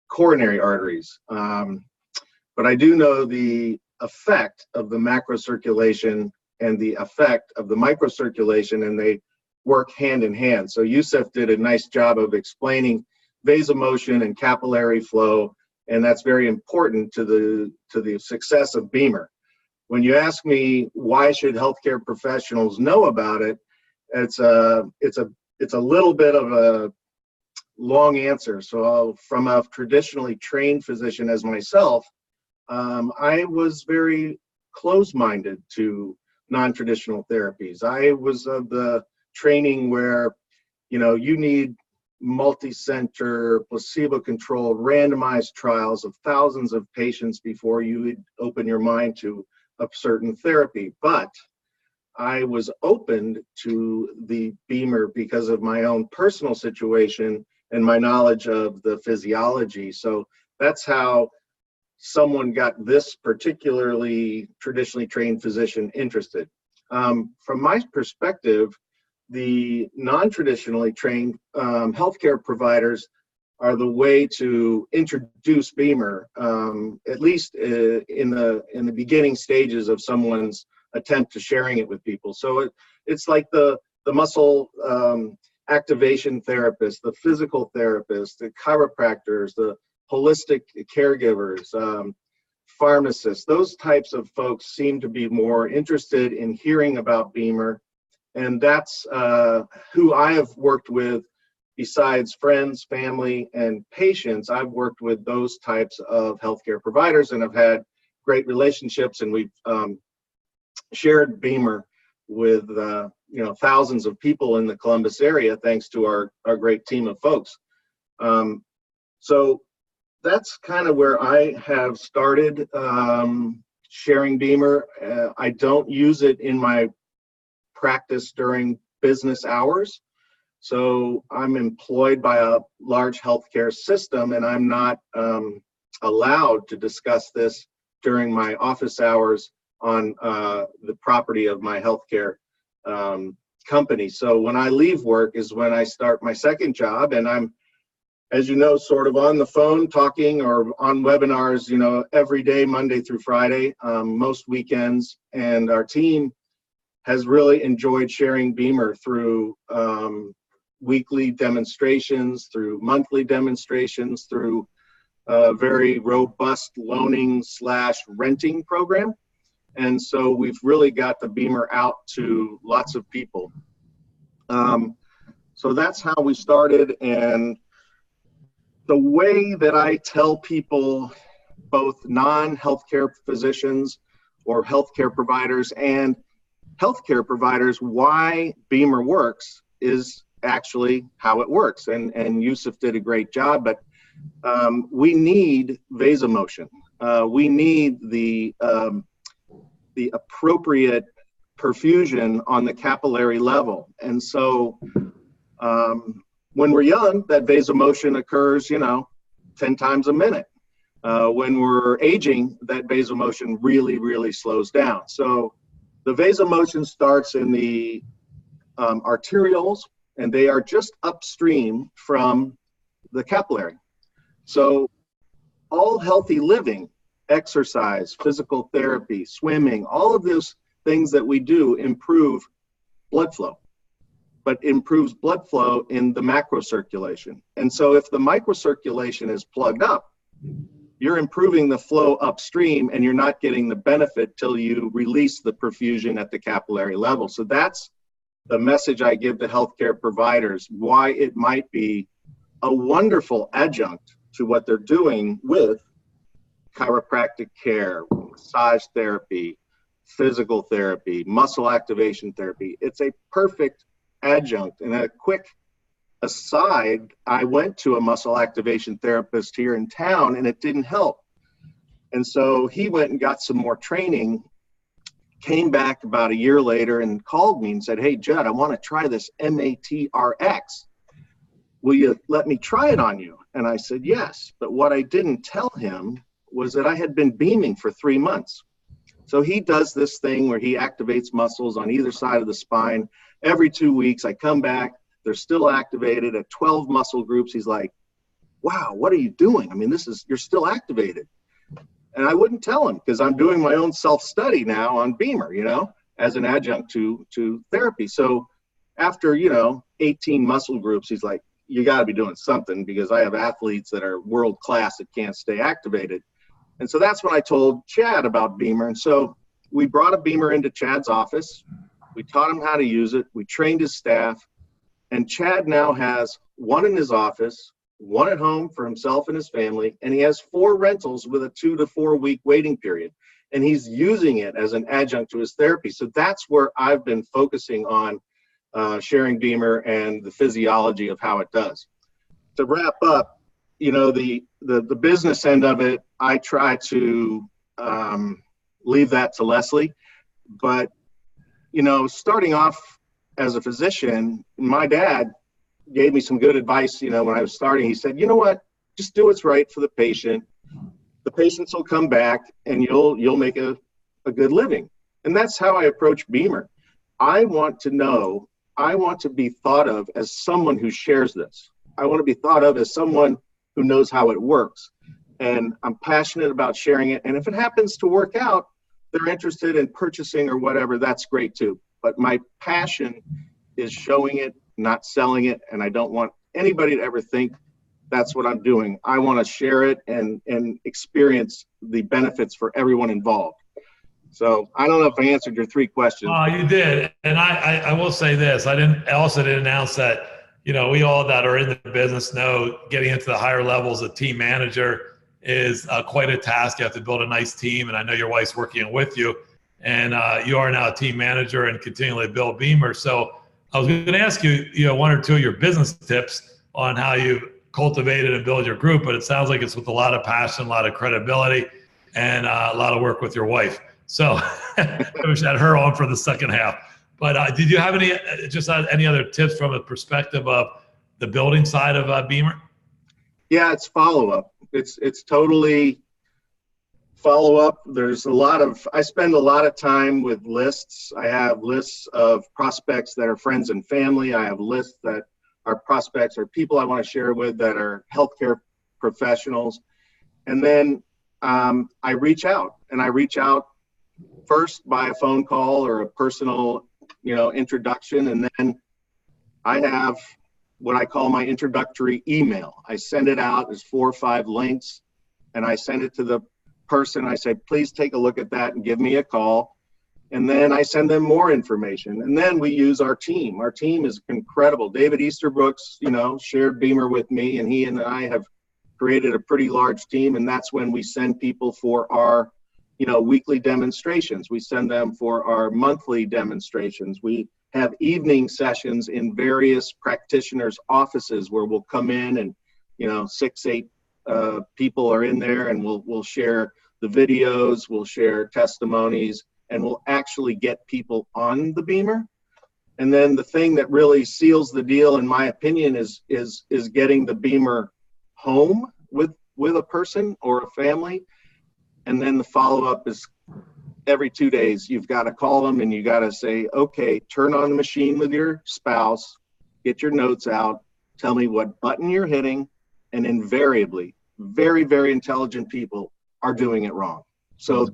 coronary arteries. But I do know the effect of the macrocirculation and the effect of the microcirculation, and they work hand in hand. So Yusuf did a nice job of explaining vasomotion and capillary flow, and that's very important to the success of BEMER. When you ask me why should healthcare professionals know about it, it's a little bit of a long answer. So from a traditionally trained physician as myself, I was very close-minded to non-traditional therapies. I was of the training where, you need multi-center, placebo-controlled, randomized trials of thousands of patients before you would open your mind to a certain therapy. But I was opened to the BEMER because of my own personal situation and my knowledge of the physiology. So that's how someone got this particularly traditionally trained physician interested. From my perspective, the non-traditionally trained healthcare providers are the way to introduce BEMER, at least in the beginning stages of someone's attempt to sharing it with people. So it's like the muscle activation therapist, the physical therapist, the chiropractors, the holistic caregivers, pharmacists. Those types of folks seem to be more interested in hearing about BEMER, and that's who I have worked with. Besides friends, family, and patients, I've worked with those types of healthcare providers and have had great relationships, and we've shared BEMER with thousands of people in the Columbus area thanks to our great team of folks. So that's kind of where I have started sharing BEMER. I don't use it in my practice during business hours. So I'm employed by a large healthcare system, and I'm not allowed to discuss this during my office hours on the property of my healthcare company. So when I leave work is when I start my second job, and I'm, as you know, sort of on the phone talking or on webinars, every day, Monday through Friday, most weekends. And our team has really enjoyed sharing BEMER through weekly demonstrations, through monthly demonstrations, through a very robust loaning/renting program. And so we've really got the BEMER out to lots of people. So that's how we started. And the way that I tell people, both non-healthcare physicians or healthcare providers and healthcare providers, why BEMER works is actually how it works. And Yusuf did a great job, but we need vasomotion. We need the appropriate perfusion on the capillary level. And so when we're young, that vasomotion occurs, 10 times a minute. When we're aging, that vasomotion really, really slows down. So the vasomotion starts in the arterioles, and they are just upstream from the capillary. So all healthy living, exercise, physical therapy, swimming, all of those things that we do improve blood flow, but improves blood flow in the macrocirculation. And so if the microcirculation is plugged up, you're improving the flow upstream, and you're not getting the benefit till you release the perfusion at the capillary level. So that's the message I give to healthcare providers, why it might be a wonderful adjunct to what they're doing with chiropractic care, massage therapy, physical therapy, muscle activation therapy. It's a perfect adjunct. And a quick aside, I went to a muscle activation therapist here in town, and it didn't help. And so he went and got some more training, came back about a year later and called me and said, "Hey, Judd, I want to try this MATRX. Will you let me try it on you?" And I said, "Yes." But what I didn't tell him was that I had been beaming for 3 months. So he does this thing where he activates muscles on either side of the spine. Every 2 weeks, I come back, they're still activated at 12 muscle groups. He's like, wow, what are you doing? I mean, you're still activated. And I wouldn't tell him because I'm doing my own self-study now on BEMER, as an adjunct to therapy. So after, 18 muscle groups, he's like, you got to be doing something because I have athletes that are world class that can't stay activated. And so that's when I told Chad about BEMER. And so we brought a BEMER into Chad's office. We taught him how to use it. We trained his staff. And Chad now has one in his office, one at home for himself and his family, and he has 4 rentals with a 2 to 4 week waiting period. And he's using it as an adjunct to his therapy. So that's where I've been focusing on sharing BEMER and the physiology of how it does. To wrap up, the business end of it, I try to leave that to Leslie. But, starting off as a physician, my dad gave me some good advice, when I was starting. He said, you know what, just do what's right for the patient. The patients will come back and you'll make a good living. And that's how I approach BEMER. I want to be thought of as someone who shares this. I want to be thought of as someone who knows how it works. And I'm passionate about sharing it. And if it happens to work out, they're interested in purchasing or whatever, that's great too. But my passion is showing it, not selling it. And I don't want anybody to ever think that's what I'm doing. I want to share it and experience the benefits for everyone involved. So I don't know if I answered your 3 questions. You did. And I will say this. I also didn't announce that, we all that are in the business know getting into the higher levels of team manager is quite a task. You have to build a nice team. And I know your wife's working with you. And you are now a team manager and continually build BEMER. So I was going to ask you, 1 or 2 of your business tips on how you cultivated and build your group, but it sounds like it's with a lot of passion, a lot of credibility, and a lot of work with your wife. So I wish I had her on for the second half. But did you have any other tips from a perspective of the building side of BEMER? Yeah, it's follow-up. It's totally follow-up. I spend a lot of time with lists. I have lists of prospects that are friends and family. I have lists that are prospects or people I want to share with that are healthcare professionals. And then I reach out first by a phone call or a personal, introduction. And then I have what I call my introductory email. I send it out as 4 or 5 links and I send it to the person. I say, please take a look at that and give me a call. And then I send them more information. And then we use our team. Our team is incredible. David Easterbrooks, shared BEMER with me, and he and I have created a pretty large team. And that's when we send people for our, weekly demonstrations. We send them for our monthly demonstrations. We have evening sessions in various practitioners' offices where we'll come in and, 6, 8 people are in there, and we'll share the videos, we'll share testimonies, and we'll actually get people on the BEMER. And then the thing that really seals the deal, in my opinion, is getting the BEMER home with a person or a family. And then the follow-up is every 2 days, you've got to call them and you got to say, okay, turn on the machine with your spouse, get your notes out, tell me what button you're hitting, and invariably, very, very intelligent people are doing it wrong. So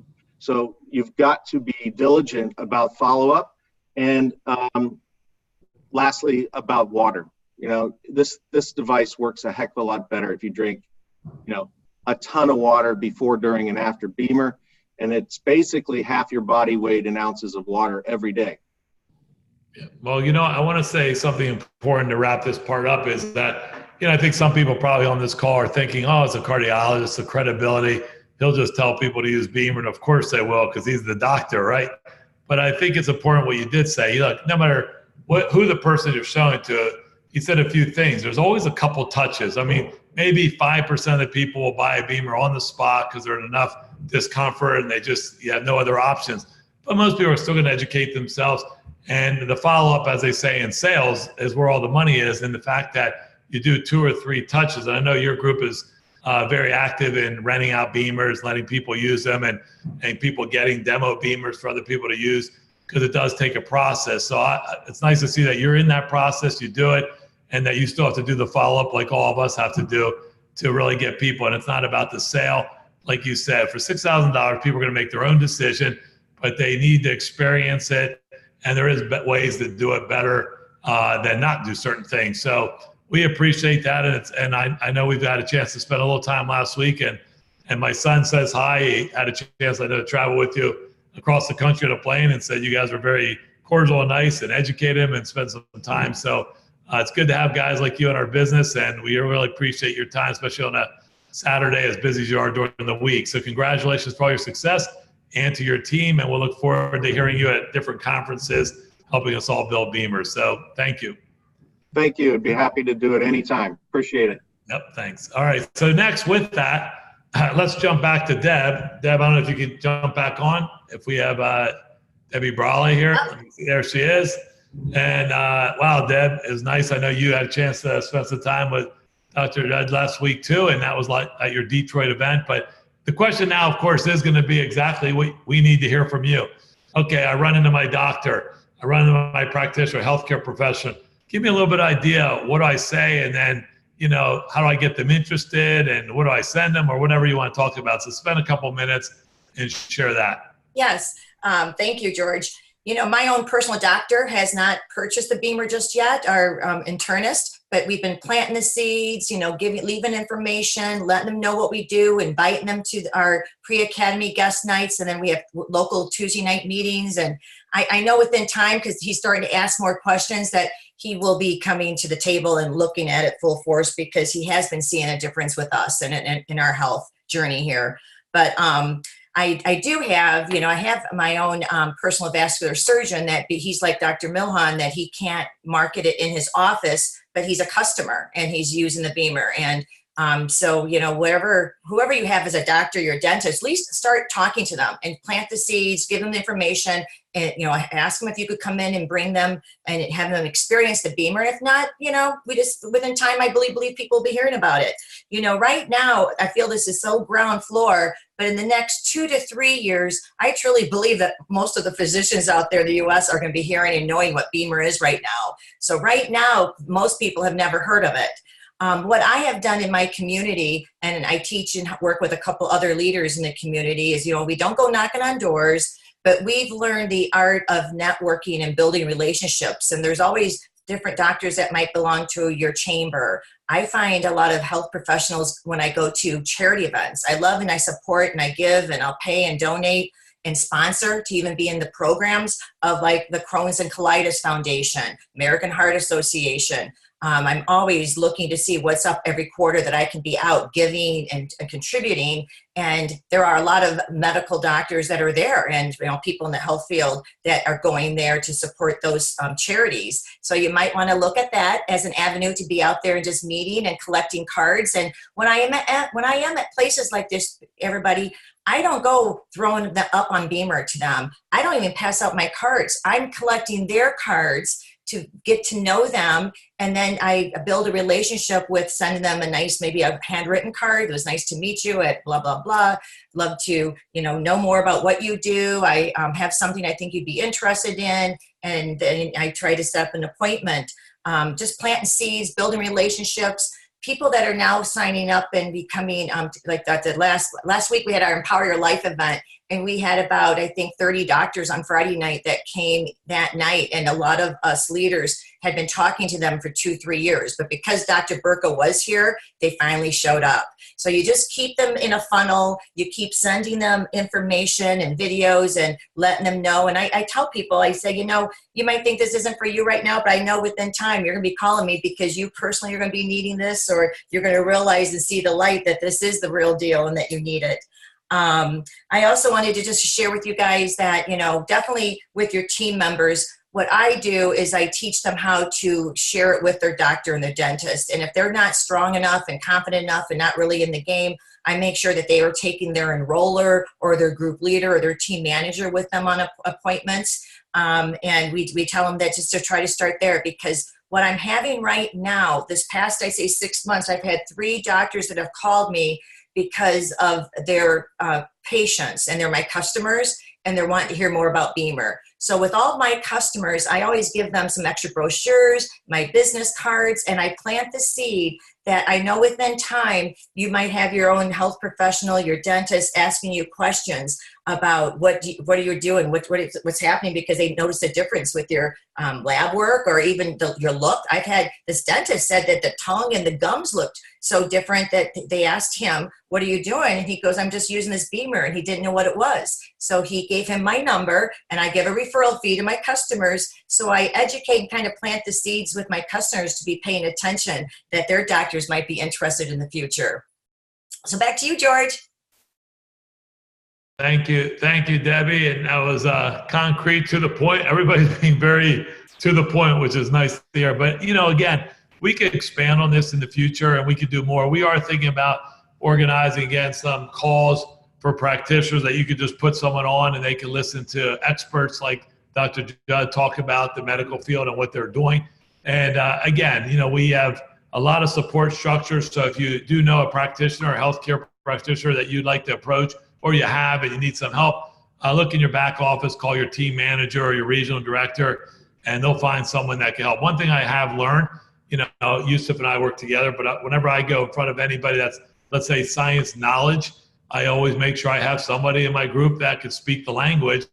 you've got to be diligent about follow-up. And lastly, about water. This device works a heck of a lot better if you drink, a ton of water before, during, and after BEMER. And it's basically half your body weight in ounces of water every day. Yeah. Well, I want to say something important to wrap this part up is that, I think some people probably on this call are thinking, oh, it's a cardiologist, the credibility. He'll just tell people to use BEMER, and of course they will because he's the doctor, right? But I think it's important what you did say. No matter who the person you're showing to, he said a few things. There's always a couple touches. I mean, maybe 5% of the people will buy a BEMER on the spot because they're in enough discomfort and you have no other options. But most people are still going to educate themselves. And the follow-up, as they say in sales, is where all the money is. And the fact that you do 2 or 3 touches. And I know your group is very active in renting out Beamers, letting people use them, and people getting demo Beamers for other people to use, because it does take a process. So it's nice to see that you're in that process, you do it, and that you still have to do the follow-up like all of us have to do to really get people. And it's not about the sale. Like you said, for $6,000, people are going to make their own decision, but they need to experience it. And there is ways to do it better than not do certain things. So we appreciate that. And I know we've had a chance to spend a little time last week, and my son says hi. He had a chance, I know, to travel with you across the country on a plane, and said you guys were very cordial and nice and educated him and spent some time. So it's good to have guys like you in our business, and we really appreciate your time, especially on a Saturday as busy as you are during the week. So congratulations for all your success and to your team, and we'll look forward to hearing you at different conferences, helping us all build Beamers. So thank you. Thank you. I'd be happy to do it anytime. Appreciate it. Yep, thanks. All right, so next with that, let's jump back to Deb. Deb, I don't know if you could jump back on. If we have Debbie Brawley here. There she is. And wow, Deb, it was nice. I know you had a chance to spend some time with Dr. Judd last week too, and that was like at your Detroit event. But the question now, of course, is going to be exactly what we need to hear from you. Okay, I run into my doctor. I run into my practitioner, healthcare professional. Give me a little bit of idea. What do I say? And then, how do I get them interested? And what do I send them, or whatever you want to talk about? So spend a couple minutes and share that. Yes. Thank you, George. My own personal doctor has not purchased the BEMER just yet, our internist, but we've been planting the seeds, leaving information, letting them know what we do, inviting them to our pre-academy guest nights. And then we have local Tuesday night meetings. And I know within time, because he's starting to ask more questions, that he will be coming to the table and looking at it full force, because he has been seeing a difference with us and in our health journey here. But I do have, I have my own personal vascular surgeon that he's like Dr. Milhan, that he can't market it in his office, but he's a customer and he's using the BEMER. And so, whoever you have as a doctor, your dentist, at least start talking to them and plant the seeds, give them the information, and, ask them if you could come in and bring them and have them experience the BEMER. If not, we just, within time, I believe people will be hearing about it. Right now, I feel this is so ground floor, but in the next 2 to 3 years, I truly believe that most of the physicians out there in the US are going to be hearing and knowing what BEMER is right now. So right now, most people have never heard of it. What I have done in my community, and I teach and work with a couple other leaders in the community, is, we don't go knocking on doors, but we've learned the art of networking and building relationships. And there's always different doctors that might belong to your chamber. I find a lot of health professionals when I go to charity events. I love and I support and I give and I'll pay and donate and sponsor to even be in the programs of like the Crohn's and Colitis Foundation, American Heart Association. I'm always looking to see what's up every quarter that I can be out giving and contributing. And there are a lot of medical doctors that are there, and people in the health field that are going there to support those charities. So you might want to look at that as an avenue to be out there and just meeting and collecting cards. And when I am at places like this, everybody, I don't go throwing them up on BEMER to them. I don't even pass out my cards. I'm collecting their cards to get to know them. And then I build a relationship with sending them a nice, maybe a handwritten card. It was nice to meet you at blah, blah, blah. Love to, know more about what you do. I have something I think you'd be interested in. And then I try to set up an appointment. Just planting seeds, building relationships. People that are now signing up and becoming, like that, last week we had our Empower Your Life event, and we had about, I think, 30 doctors on Friday night that came that night. And a lot of us leaders had been talking to them for 2-3 years. But because Dr. Burka was here, they finally showed up. So you just keep them in a funnel. You keep sending them information and videos and letting them know. And I tell people, I say, you might think this isn't for you right now, but I know within time you're going to be calling me because you personally are going to be needing this, or you're going to realize and see the light that this is the real deal and that you need it. I also wanted to just share with you guys that, definitely with your team members, what I do is I teach them how to share it with their doctor and their dentist. And if they're not strong enough and confident enough and not really in the game, I make sure that they are taking their enroller or their group leader or their team manager with them on appointments. And we tell them that just to try to start there, because what I'm having right now, this past, I say 6 months, I've had 3 doctors that have called me because of their patients, and they're my customers, and they're wanting to hear more about BEMER. So with all my customers, I always give them some extra brochures, my business cards, and I plant the seed that I know within time you might have your own health professional, your dentist asking you questions about what are you doing, what's happening, because they notice a difference with your lab work or even your look. I've had this dentist said that the tongue and the gums looked so different that they asked him, what are you doing? And he goes, I'm just using this BEMER, and he didn't know what it was. So he gave him my number, and I give a referral fee to my customers. So I educate and kind of plant the seeds with my customers to be paying attention that their doctors might be interested in the future. So back to you, George. Thank you, Debbie. And that was concrete, to the point. Everybody's being very to the point, which is nice to hear. But again, we could expand on this in the future, and we could do more. We are thinking about organizing again some calls for practitioners that you could just put someone on and they can listen to experts like Dr. Judd talk about the medical field and what they're doing. And again, we have a lot of support structures. So if you do know a practitioner or healthcare practitioner that you'd like to approach, or you have and you need some help, look in your back office, call your team manager or your regional director, and they'll find someone that can help. One thing I have learned, Yusuf and I work together, but whenever I go in front of anybody that's, let's say, science knowledge, I always make sure I have somebody in my group that can speak the language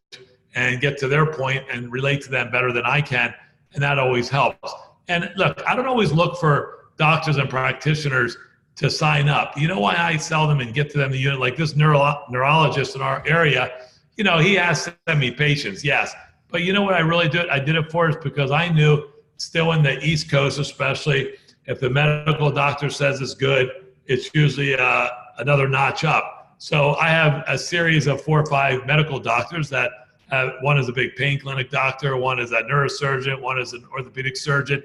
and get to their point and relate to them better than I can, and that always helps. And look, I don't always look for doctors and practitioners to sign up. You know why I sell them and get to them the unit? Like this neurologist in our area, he has to send me patients, yes. But you know what I really did? I did it for is because I knew still in the East Coast, especially, if the medical doctor says it's good, it's usually another notch up. So I have a series of 4 or 5 medical doctors that one is a big pain clinic doctor, one is a neurosurgeon, one is an orthopedic surgeon.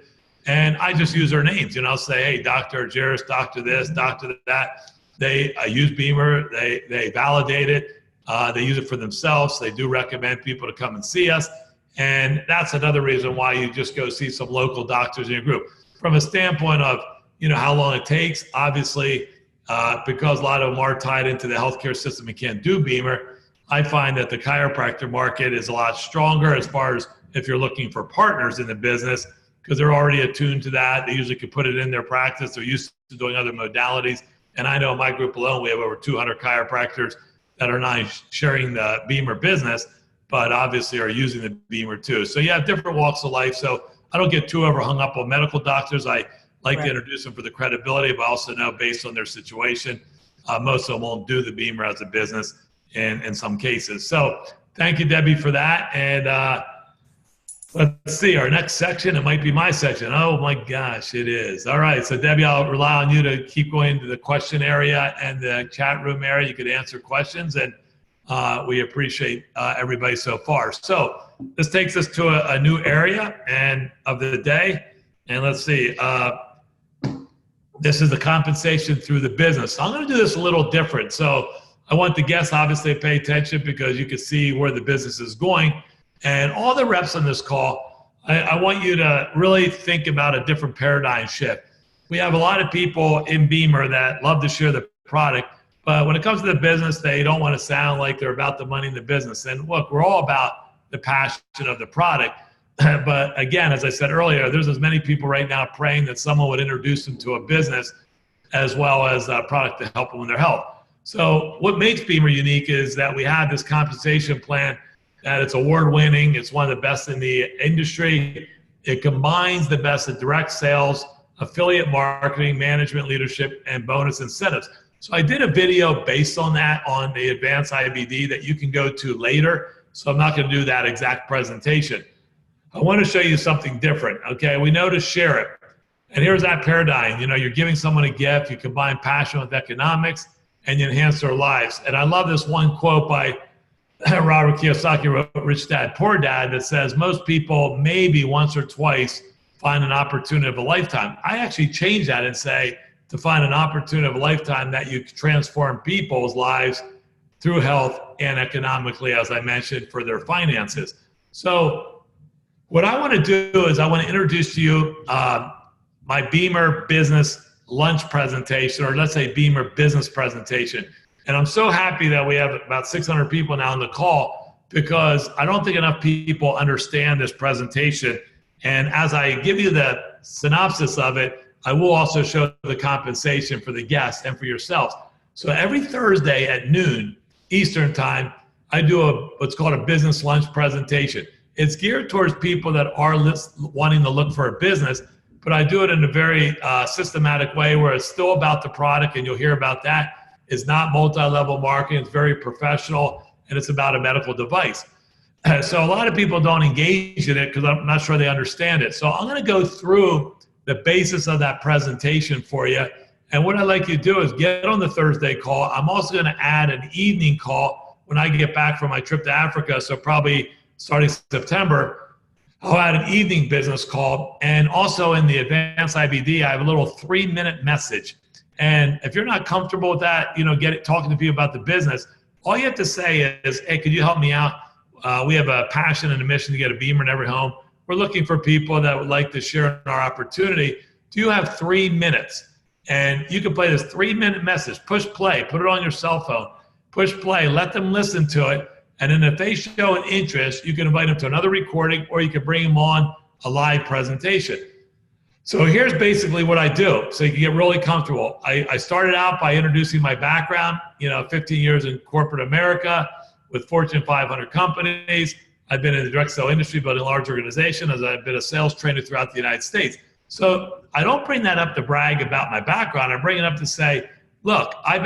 And I just use their names, I'll say, hey, Dr. Jairus, Dr. this, Dr. that. They use BEMER, they validate it, they use it for themselves. They do recommend people to come and see us. And that's another reason why you just go see some local doctors in your group. From a standpoint of, how long it takes, obviously, because a lot of them are tied into the healthcare system and can't do BEMER, I find that the chiropractor market is a lot stronger as far as if you're looking for partners in the business, because they're already attuned to that. They usually can put it in their practice. They're used to doing other modalities. And I know in my group alone, we have over 200 chiropractors that are not sharing the BEMER business, but obviously are using the BEMER too. So you have different walks of life. So I don't get too ever hung up on medical doctors. I like to introduce them for the credibility, but also know based on their situation, most of them won't do the BEMER as a business in some cases. So thank you, Debbie, for that. And let's see, our next section, it might be my section. Oh my gosh, it is. All right, so Debbie, I'll rely on you to keep going to the question area and the chat room area. You could answer questions, and we appreciate everybody so far. So this takes us to a new area and of the day. And let's see, this is the compensation through the business. So I'm gonna do this a little different. So I want the guests obviously to pay attention because you can see where the business is going. And all the reps on this call, I want you to really think about a different paradigm shift. We have a lot of people in BEMER that love to share the product, but when it comes to the business, they don't want to sound like they're about the money in the business. And look, we're all about the passion of the product. But again, as I said earlier, there's as many people right now praying that someone would introduce them to a business as well as a product to help them in their health. So what makes BEMER unique is that we have this compensation plan that it's award-winning. It's one of the best in the industry. It combines the best of direct sales, affiliate marketing, management leadership, and bonus incentives. So I did a video based on that on the advanced IBD that you can go to later. So I'm not going to do that exact presentation. I want to show you something different. Okay, we know to share it. And here's that paradigm. You're giving someone a gift, you combine passion with economics, and you enhance their lives. And I love this one quote by Robert Kiyosaki, wrote Rich Dad, Poor Dad, that says most people maybe once or twice find an opportunity of a lifetime. I actually change that and say to find an opportunity of a lifetime that you transform people's lives through health and economically, as I mentioned, for their finances. So What I want to do is I want to introduce to you my BEMER business lunch presentation, or let's say BEMER business presentation. And I'm so happy that we have about 600 people now on the call, because I don't think enough people understand this presentation. And as I give you the synopsis of it, I will also show the compensation for the guests and for yourselves. So every Thursday at noon Eastern time, I do what's called a business lunch presentation. It's geared towards people that are wanting to look for a business, but I do it in a very systematic way where it's still about the product, and you'll hear about that. It's not multi-level marketing, it's very professional, and it's about a medical device. So a lot of people don't engage in it because I'm not sure they understand it. So I'm gonna go through the basis of that presentation for you. And what I'd like you to do is get on the Thursday call. I'm also gonna add an evening call when I get back from my trip to Africa. So probably starting September, I'll add an evening business call. And also in the advanced IBD, I have a little 3-minute message. And if you're not comfortable with that, talking to people about the business, all you have to say is, hey, could you help me out? We have a passion and a mission to get a BEMER in every home. We're looking for people that would like to share in our opportunity. Do you have 3 minutes? And you can play this 3-minute message, push play, put it on your cell phone, push play, let them listen to it. And then if they show an interest, you can invite them to another recording, or you can bring them on a live presentation. So here's basically what I do, so you can get really comfortable. I started out by introducing my background, 15 years in corporate America with Fortune 500 companies. I've been in the direct sale industry, building a large organization, as I've been a sales trainer throughout the United States. So I don't bring that up to brag about my background. I bring it up to say, look, I've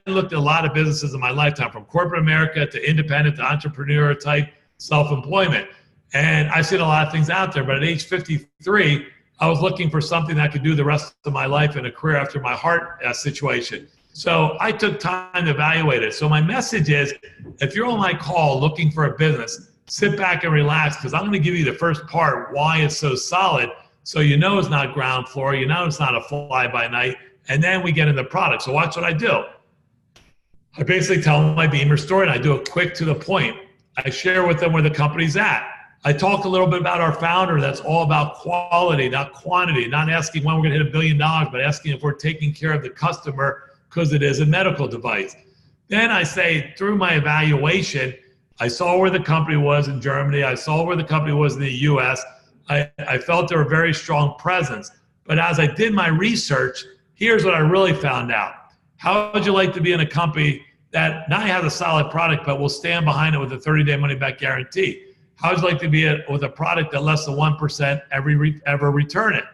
looked at a lot of businesses in my lifetime, from corporate America to independent to entrepreneur type self-employment. And I've seen a lot of things out there, but at age 53, I was looking for something that I could do the rest of my life in a career after my heart situation. So I took time to evaluate it. So my message is, if you're on my call looking for a business, sit back and relax, because I'm going to give you the first part, why it's so solid, so you know it's not ground floor, you know it's not a fly-by-night, and then we get into the product. So watch what I do. I basically tell them my BEMER story, and I do it quick to the point. I share with them where the company's at. I talk a little bit about our founder. That's all about quality, not quantity, not asking when we're going to hit $1 billion, but asking if we're taking care of the customer, because it is a medical device. Then I say, through my evaluation, I saw where the company was in Germany. I saw where the company was in the US. I felt there were very strong presence. But as I did my research, here's what I really found out. How would you like to be in a company that not only has a solid product, but will stand behind it with a 30-day money-back guarantee? How would you like to be with a product that less than 1% ever return it?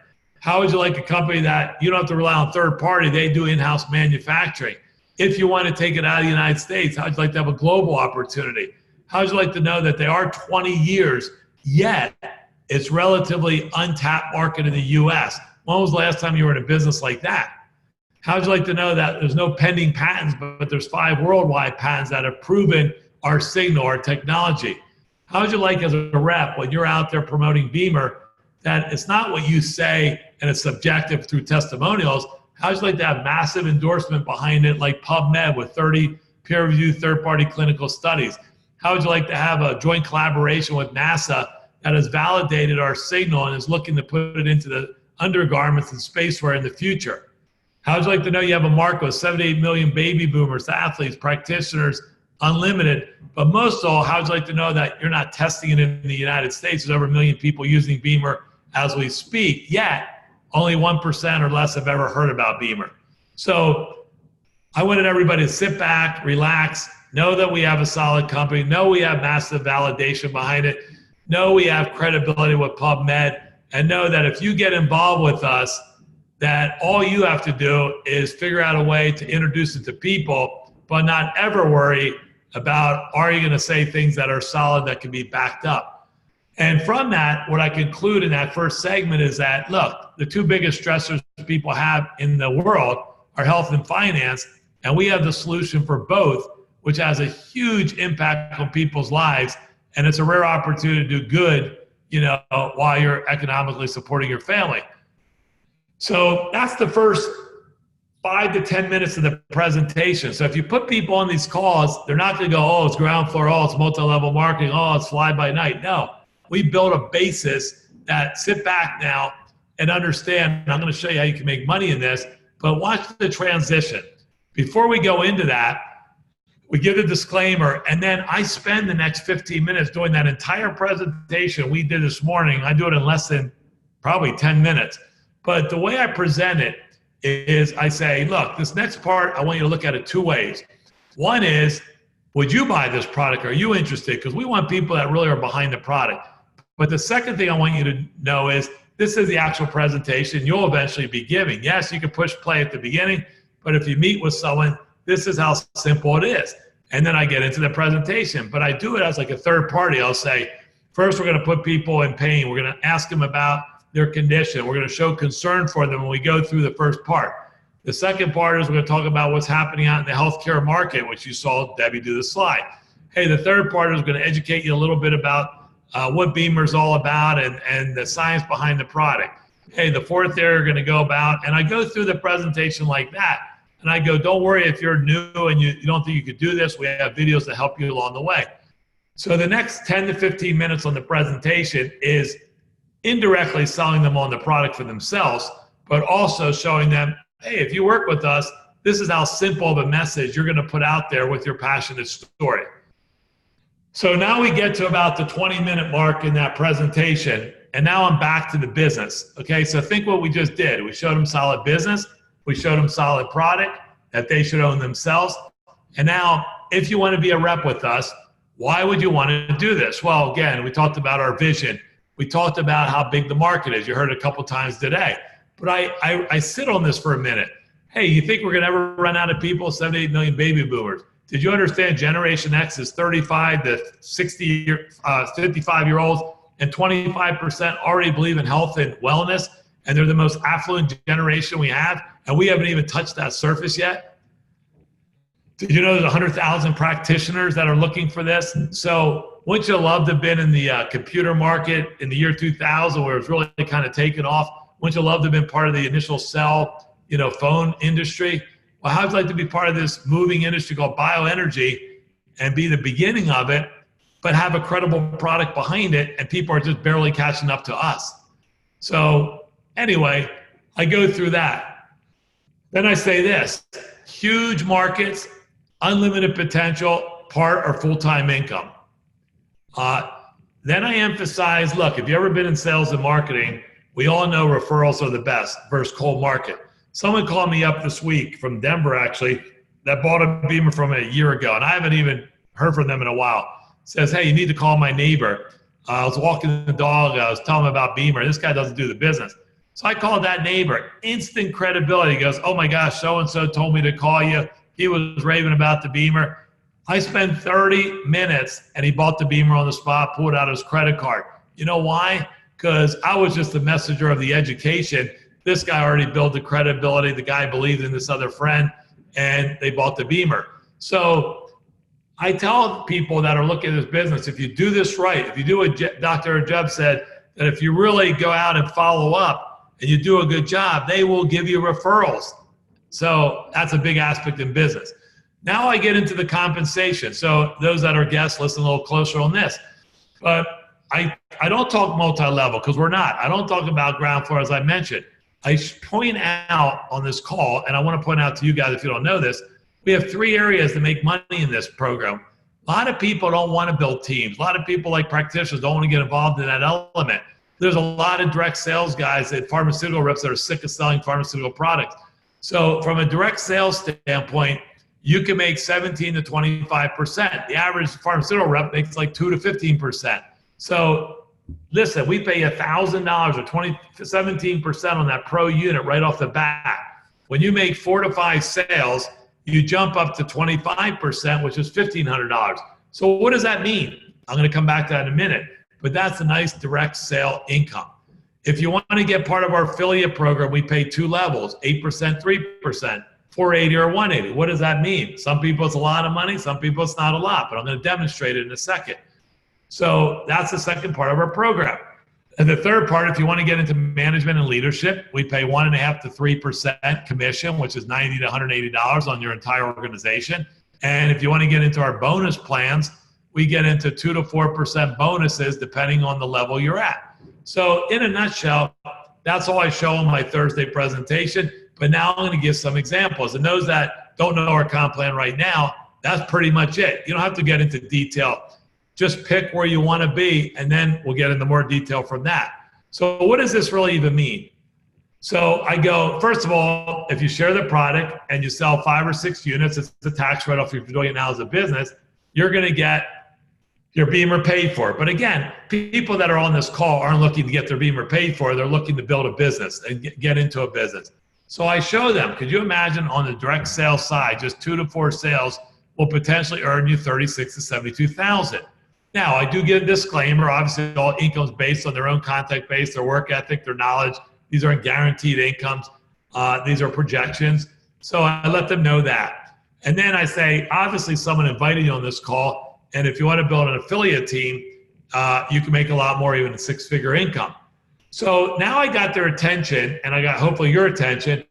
How would you like a company that you don't have to rely on third party, they do in-house manufacturing? If you want to take it out of the United States, how would you like to have a global opportunity? How would you like to know that they are 20 years, yet it's relatively untapped market in the US? When was the last time you were in a business like that? How would you like to know that there's no pending patents, but there's 5 worldwide patents that have proven our signal, our technology? How would you like, as a rep, when you're out there promoting BEMER, that it's not what you say and it's subjective through testimonials? How would you like to have massive endorsement behind it, like PubMed with 30 peer-reviewed third-party clinical studies? How would you like to have a joint collaboration with NASA that has validated our signal and is looking to put it into the undergarments and spacewear in the future? How would you like to know you have a market with 78 million baby boomers, athletes, practitioners, unlimited? But most of all, how would you like to know that you're not testing it in the United States? There's over 1 million people using BEMER as we speak, yet only 1% or less have ever heard about BEMER. So I wanted everybody to sit back, relax, know that we have a solid company, know we have massive validation behind it, know we have credibility with PubMed, and know that if you get involved with us, that all you have to do is figure out a way to introduce it to people, but not ever worry about, are you going to say things that are solid that can be backed up? And from that, what I conclude in that first segment is that, look, the 2 biggest stressors people have in the world are health and finance, and we have the solution for both, which has a huge impact on people's lives, and it's a rare opportunity to do good, while you're economically supporting your family. So that's the first 5 to 10 minutes of the presentation. So if you put people on these calls, they're not going to go, oh, it's ground floor, oh, it's multi-level marketing, oh, it's fly by night. No, we built a basis that sit back now and understand. I'm going to show you how you can make money in this, but watch the transition. Before we go into that, we give the disclaimer, and then I spend the next 15 minutes doing that entire presentation we did this morning. I do it in less than probably 10 minutes. But the way I present it is I say, look, this next part, I want you to look at it two ways. One is, would you buy this product? Are you interested? Because we want people that really are behind the product. But the second thing I want you to know is this is the actual presentation you'll eventually be giving. Yes, you can push play at the beginning, but if you meet with someone, this is how simple it is. And then I get into the presentation, but I do it as like a third party. I'll say, first, we're going to put people in pain. We're going to ask them about their condition. We're going to show concern for them when we go through the first part. The second part is we're going to talk about what's happening out in the healthcare market, which you saw Debbie do the slide. Hey, the third part is going to educate you a little bit about what BEMER is all about and the science behind the product. Hey, the fourth area we're going to go about, and I go through the presentation like that. And I go, don't worry if you're new and you don't think you could do this. We have videos to help you along the way. So the next 10 to 15 minutes on the presentation is indirectly selling them on the product for themselves, but also showing them, hey, if you work with us, this is how simple of a message you're going to put out there with your passionate story. So now we get to about the 20-minute mark in that presentation, and now I'm back to the business. Okay, so think what we just did. We showed them solid business. We showed them solid product that they should own themselves. And now, if you want to be a rep with us, why would you want to do this? Well, again, we talked about our vision. We talked about how big the market is. You heard it a couple times today. But I sit on this for a minute. Hey, you think we're going to ever run out of people? 78 million baby boomers. Did you understand Generation X is 35 to 55-year-olds, and 25% already believe in health and wellness, and they're the most affluent generation we have, and we haven't even touched that surface yet? Did you know there's 100,000 practitioners that are looking for this? So wouldn't you love to have been in the computer market in the year 2000 where it was really kind of taken off? Wouldn't you love to have been part of the initial cell, phone industry? Well, how'd you like to be part of this moving industry called bioenergy and be the beginning of it, but have a credible product behind it, and people are just barely catching up to us? So anyway, I go through that. Then I say this: huge markets, unlimited potential, part or full-time income. Then I emphasize, look, if you've ever been in sales and marketing, we all know referrals are the best versus cold market. Someone called me up this week from Denver, actually, that bought a BEMER from a year ago, and I haven't even heard from them in a while. Says, hey, you need to call my neighbor. I was walking the dog. I was telling him about BEMER. This guy doesn't do the business. So I called that neighbor. Instant credibility. He goes, oh my gosh, so-and-so told me to call you. He was raving about the BEMER. I spent 30 minutes, and he bought the BEMER on the spot, pulled out his credit card. You know why? Because I was just the messenger of the education. This guy already built the credibility. The guy believed in this other friend, and they bought the BEMER. So I tell people that are looking at this business, if you do this right, if you do what Dr. Jeb said, that if you really go out and follow up and you do a good job, they will give you referrals. So that's a big aspect in business. Now I get into the compensation. So those that are guests, listen a little closer on this. But I don't talk multi-level, because we're not. I don't talk about ground floor, as I mentioned. I point out on this call, and I want to point out to you guys if you don't know this, we have 3 areas to make money in this program. A lot of people don't want to build teams. A lot of people, like practitioners, don't want to get involved in that element. There's a lot of direct sales guys at pharmaceutical reps that are sick of selling pharmaceutical products. So from a direct sales standpoint, you can make 17 to 25%. The average pharmaceutical rep makes like 2 to 15%. So listen, we pay $1,000 or 17% on that pro unit right off the bat. When you make 4 to 5 sales, you jump up to 25%, which is $1,500. So what does that mean? I'm going to come back to that in a minute, but that's a nice direct sale income. If you want to get part of our affiliate program, we pay 2 levels, 8%, 3%, 480 or 180. What does that mean? Some people it's a lot of money, some people it's not a lot, but I'm going to demonstrate it in a second. So that's the second part of our program. And the third part, if you want to get into management and leadership, we pay 1.5% to 3% commission, which is $90 to $180 on your entire organization. And if you want to get into our bonus plans, we get into 2 to 4% bonuses depending on the level you're at. So in a nutshell, that's all I show in my Thursday presentation. But now I'm going to give some examples. And those that don't know our comp plan right now, that's pretty much it. You don't have to get into detail. Just pick where you want to be, and then we'll get into more detail from that. So what does this really even mean? So I go, first of all, if you share the product and you sell 5 or 6 units, it's the tax write-off if you're doing it now as a business, you're going to get your BEMER paid for. But again, people that are on this call aren't looking to get their BEMER paid for. They're looking to build a business and get into a business. So I show them, could you imagine on the direct sales side, just 2 to 4 sales will potentially earn you $36,000 to $72,000. Now, I do give a disclaimer. Obviously, all income is based on their own contact base, their work ethic, their knowledge. These aren't guaranteed incomes. These are projections. So I let them know that. And then I say, obviously, someone invited you on this call, and if you want to build an affiliate team, you can make a lot more, even a 6-figure income. So now I got their attention, and I got hopefully your attention,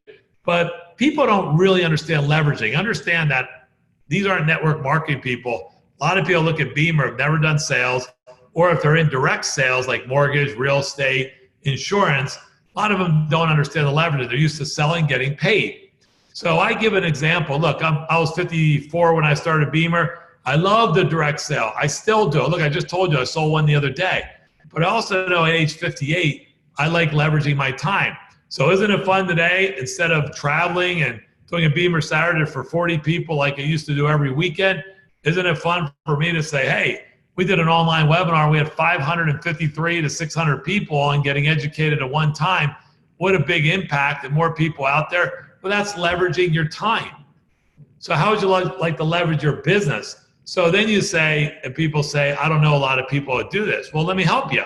but people don't really understand leveraging. Understand that these aren't network marketing people. A lot of people look at BEMER, have never done sales, or if they're in direct sales like mortgage, real estate, insurance, a lot of them don't understand the leverage. They're used to selling, getting paid. So I give an example. Look, I was 54 when I started BEMER. I love the direct sale. I still do. Look, I just told you I sold one the other day. But I also know at age 58, I like leveraging my time. So isn't it fun today, instead of traveling and doing a BEMER Saturday for 40 people like I used to do every weekend, isn't it fun for me to say, hey, we did an online webinar. We had 553 to 600 people on getting educated at one time. What a big impact, and more people out there. Well, that's leveraging your time. So how would you like to leverage your business? So then you say, and people say, I don't know a lot of people that do this. Well, let me help you.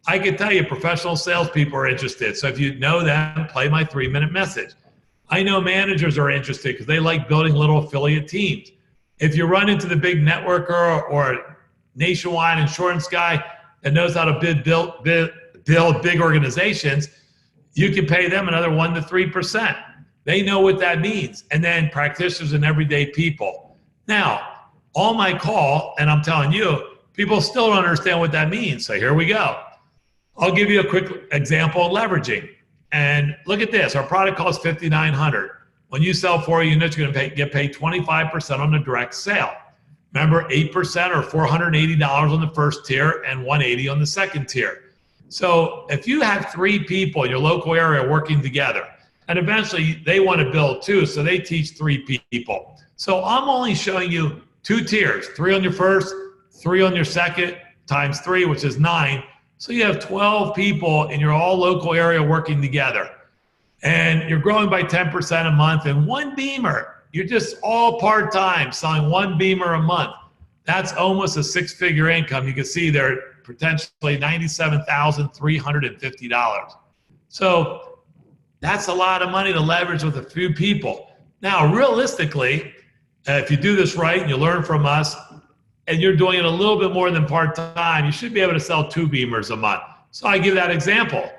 I can tell you professional salespeople are interested. So if you know them, play my 3-minute message. I know managers are interested because they like building little affiliate teams. If you run into the big networker or nationwide insurance guy that knows how to build big organizations, you can pay them another 1 to 3%. They know what that means. And then practitioners and everyday people. Now, on my call, and I'm telling you, people still don't understand what that means. So here we go. I'll give you a quick example of leveraging. And look at this. Our product costs $5,900. When you sell 4 units, you're going to get paid 25% on the direct sale. Remember, 8% or $480 on the first tier and $180 on the second tier. So if you have 3 people in your local area working together, and eventually they want to build too, so they teach 3 people. So I'm only showing you 2 tiers, 3 on your first, 3 on your second, times 3, which is 9. So you have 12 people in your all local area working together. And you're growing by 10% a month, and 1 BEMER. You're just all part-time, selling 1 BEMER a month. That's almost a 6-figure income. You can see they're potentially $97,350. So that's a lot of money to leverage with a few people. Now, realistically, if you do this right and you learn from us, and you're doing it a little bit more than part-time, you should be able to sell 2 BEMERs a month. So I give that example.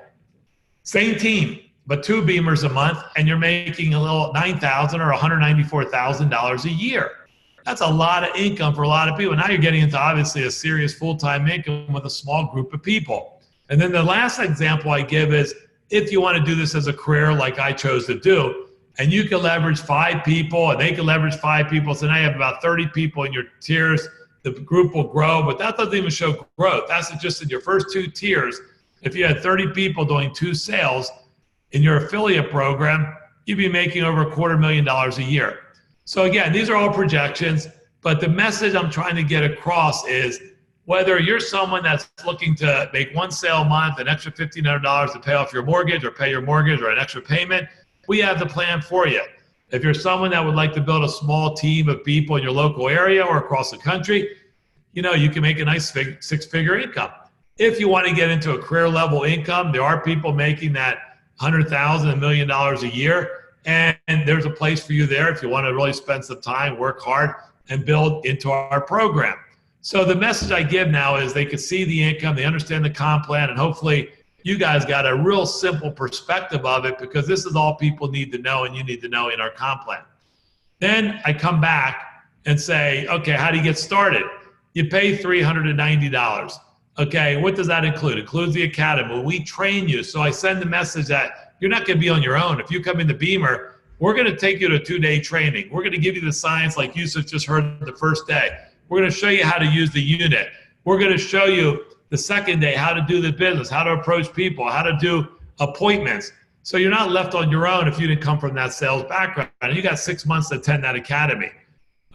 Same team, but 2 BEMERs a month, and you're making a little $9,000 or $194,000 a year. That's a lot of income for a lot of people. Now you're getting into obviously a serious full-time income with a small group of people. And then the last example I give is, if you want to do this as a career like I chose to do, and you can leverage 5 people, and they can leverage 5 people, so now you have about 30 people in your tiers. The group will grow, but that doesn't even show growth. That's just in your first 2 tiers. If you had 30 people doing 2 sales in your affiliate program, you'd be making over $250,000 a year. So again, these are all projections, but the message I'm trying to get across is, whether you're someone that's looking to make 1 sale a month, an extra $1,500 to pay off your mortgage or pay your mortgage or an extra payment, we have the plan for you. If you're someone that would like to build a small team of people in your local area or across the country, you know, you can make a nice 6-figure income. If you want to get into a career level income, there are people making that $100,000, $1 million a year, and there's a place for you there if you want to really spend some time, work hard, and build into our program. So the message I give now is they can see the income, they understand the comp plan, and hopefully you guys got a real simple perspective of it, because this is all people need to know and you need to know in our comp plan. Then I come back and say, okay, how do you get started? you pay $390. Okay, what does that include? It includes the academy. We train you. So I send the message that you're not going to be on your own. If you come into BEMER, we're going to take you to a 2-day training. We're going to give you the science like Yusuf just heard the first day. We're going to show you how to use the unit. We're going to show you the second day how to do the business, how to approach people, how to do appointments. So you're not left on your own if you didn't come from that sales background. You got 6 months to attend that academy,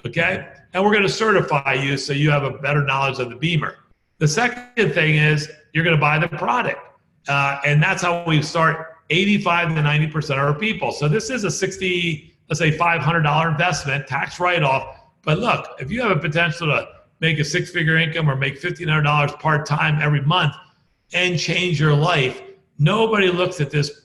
okay? And we're going to certify you so you have a better knowledge of the BEMER. The second thing is you're going to buy the product. And that's how we start 85 to 90% of our people. So this is a let's say $500 investment, tax write-off. But look, if you have a potential to make a 6-figure income or make $1,500 part-time every month and change your life, nobody looks at this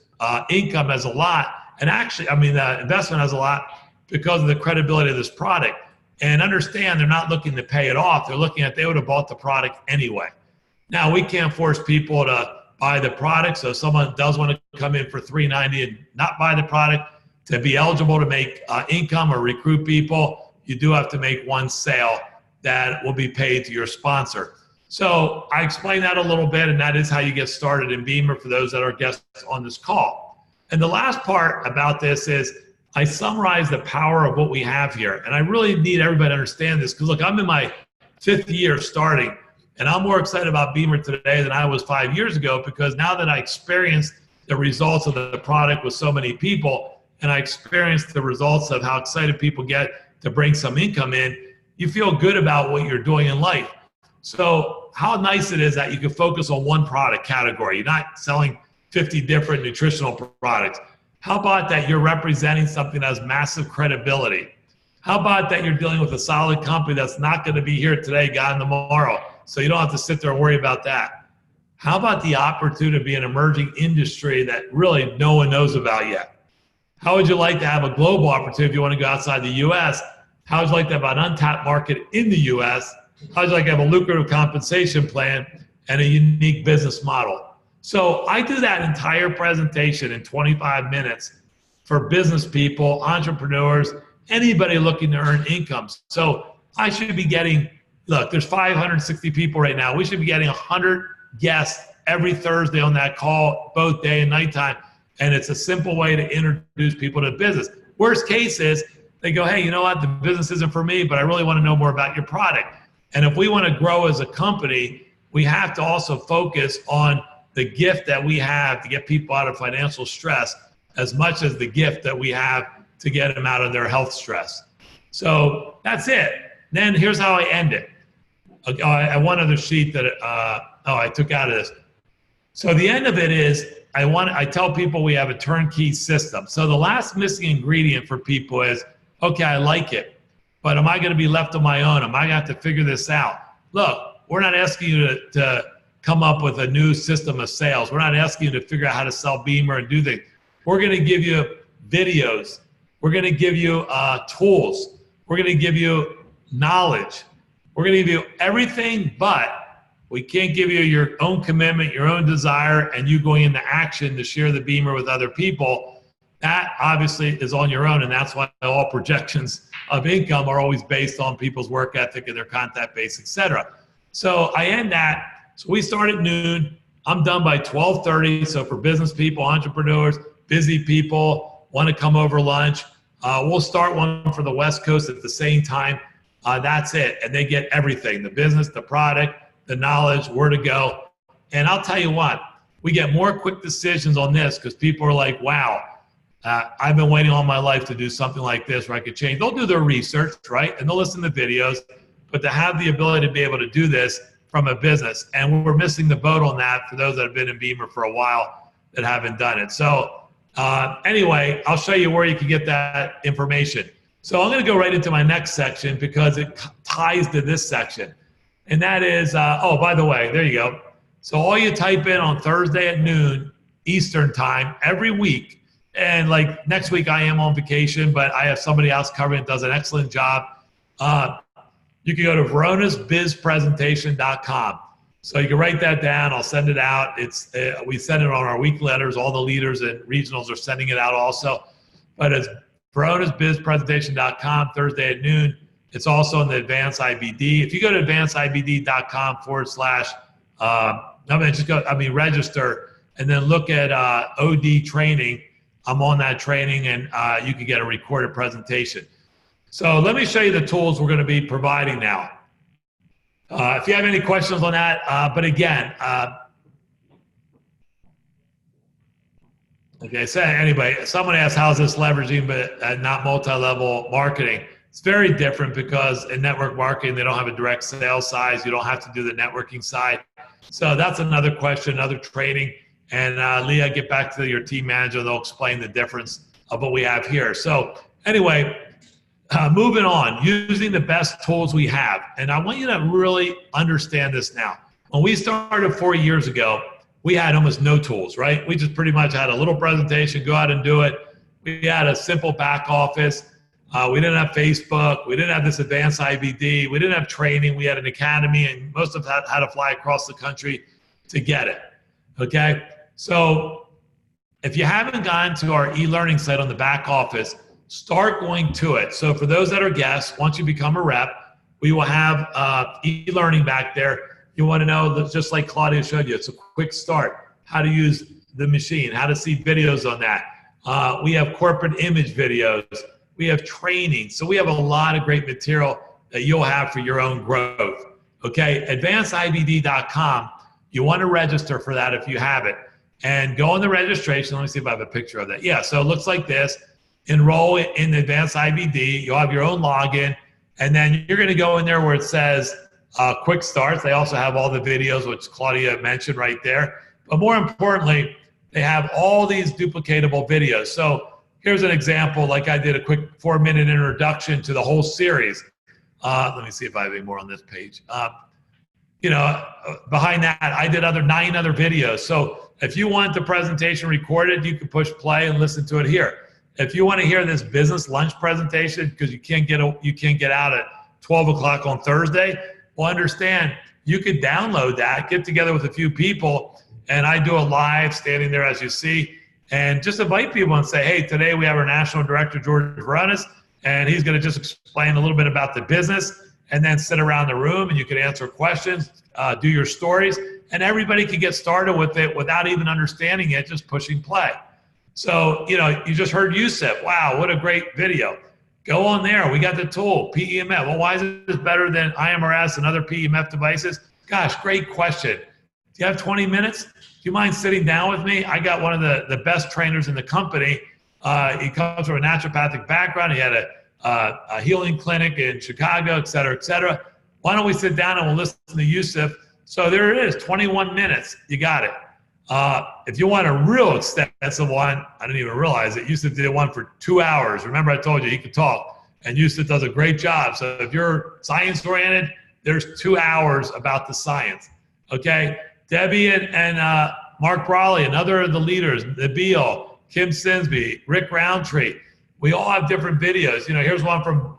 income as a lot. And actually, I mean, the investment as a lot because of the credibility of this product. And understand they're not looking to pay it off. They're looking at they would have bought the product anyway. Now, we can't force people to buy the product. So if someone does want to come in for $390 and not buy the product, to be eligible to make income or recruit people, you do have to make one sale that will be paid to your sponsor. So I explained that a little bit, and that is how you get started in BEMER for those that are guests on this call. And the last part about this is I summarize the power of what we have here. And I really need everybody to understand this because, look, I'm in my 5th year starting, and I'm more excited about BEMER today than I was 5 years ago because now that I experienced the results of the product with so many people, and I experienced the results of how excited people get to bring some income in, you feel good about what you're doing in life. So how nice it is that you can focus on one product category. You're not selling 50 different nutritional products. How about that you're representing something that has massive credibility? How about that you're dealing with a solid company that's not going to be here today, gone tomorrow, so you don't have to sit there and worry about that? How about the opportunity to be an emerging industry that really no one knows about yet? How would you like to have a global opportunity if you want to go outside the U.S.? How would you like to have an untapped market in the U.S.? How would you like to have a lucrative compensation plan and a unique business model? So I do that entire presentation in 25 minutes for business people, entrepreneurs, anybody looking to earn income. So I should be getting, look, there's 560 people right now. We should be getting 100 guests every Thursday on that call, both day and nighttime. And it's a simple way to introduce people to business. Worst case is they go, hey, you know what? The business isn't for me, but I really want to know more about your product. And if we want to grow as a company, we have to also focus on the gift that we have to get people out of financial stress as much as the gift that we have to get them out of their health stress. So that's it. Then here's how I end it. I have one other sheet that I took out of this. So the end of it is I tell people we have a turnkey system. So the last missing ingredient for people is, okay, I like it, but am I going to be left on my own? Am I going to have to figure this out? Look, we're not asking you to come up with a new system of sales. We're not asking you to figure out how to sell BEMER and do things. We're going to give you videos. We're going to give you tools. We're going to give you knowledge. We're going to give you everything, but we can't give you your own commitment, your own desire, and you going into action to share the BEMER with other people. That obviously is on your own, and that's why all projections of income are always based on people's work ethic and their contact base, et cetera. So I end that. So we start at noon. I'm done by 12:30. So for business people, entrepreneurs, busy people, want to come over lunch, we'll start one for the West Coast at the same time. That's it. And they get everything, the business, the product, the knowledge, where to go. And I'll tell you what, we get more quick decisions on this because people are like, wow, I've been waiting all my life to do something like this where I could change. They'll do their research, right? And they'll listen to videos, but to have the ability to be able to do this from a business. And we're missing the boat on that for those that have been in BEMER for a while that haven't done it. So anyway, I'll show you where you can get that information. So I'm going to go right into my next section because it ties to this section. And that is, oh, by the way, there you go. So all you type in on Thursday at noon Eastern time every week. And like next week I am on vacation, but I have somebody else covering it, does an excellent job. You can go to veronasbizpresentation.com. So you can write that down. I'll send it out. We send it on our week letters. All the leaders and regionals are sending it out also. But it's veronasbizpresentation.com Thursday at noon. It's also in the Advanced IBD. If you go to advancedibd.com/, register, and then look at OD training. I'm on that training, and you can get a recorded presentation. So let me show you the tools we're going to be providing now. If you have any questions on that, but again, okay, so anyway, someone asked, how's this leveraging but not multi-level marketing? It's very different because in network marketing, they don't have a direct sales side. You don't have to do the networking side. So that's another question, another training. And Leah, get back to your team manager. They'll explain the difference of what we have here. So anyway, moving on, using the best tools we have. And I want you to really understand this now. When we started 4 years ago, we had almost no tools, right? We just pretty much had a little presentation, go out and do it. We had a simple back office. We didn't have Facebook. We didn't have this advanced IBD. We didn't have training. We had an academy, and most of us had to fly across the country to get it, okay? So if you haven't gone to our e-learning site on the back office, start going to it. So for those that are guests, once you become a rep, we will have e-learning back there. You want to know, just like Claudia showed you, it's a quick start, how to use the machine, how to see videos on that. We have corporate image videos. We have training. So we have a lot of great material that you'll have for your own growth. Okay, advancedibd.com. You want to register for that if you have it. And go on the registration. Let me see if I have a picture of that. Yeah, so it looks like this. Enroll in the Advanced IBD. You'll have your own login. And then you're going to go in there where it says quick starts. They also have all the videos, which Claudia mentioned right there. But more importantly, they have all these duplicatable videos. So here's an example, like I did a quick 4-minute introduction to the whole series. Let me see if I have any more on this page. Behind that, I did 9 other videos. So if you want the presentation recorded, you can push play and listen to it here. If you want to hear this business lunch presentation, because you can't get out at 12 o'clock on Thursday, well, understand, you could download that, get together with a few people, and I do a live standing there as you see, and just invite people and say, hey, today we have our National Director, George Veronis, and he's going to just explain a little bit about the business, and then sit around the room and you can answer questions, do your stories, and everybody can get started with it without even understanding it, just pushing play. So, you just heard Yusuf. Wow, what a great video. Go on there. We got the tool, PEMF. Well, why is this better than IMRS and other PEMF devices? Gosh, great question. Do you have 20 minutes? Do you mind sitting down with me? I got one of the best trainers in the company. He comes from a naturopathic background. He had a healing clinic in Chicago, et cetera, et cetera. Why don't we sit down and we'll listen to Yusuf? So there it is, 21 minutes. You got it. If you want a real extensive one, I didn't even realize it. Yusuf did one for 2 hours. Remember I told you he could talk, and Yusuf does a great job. So if you're science oriented, there's 2 hours about the science. Okay, Debbie and Mark Brawley, another of the leaders, Nabil, Kim Sinsby, Rick Roundtree. We all have different videos. Here's one from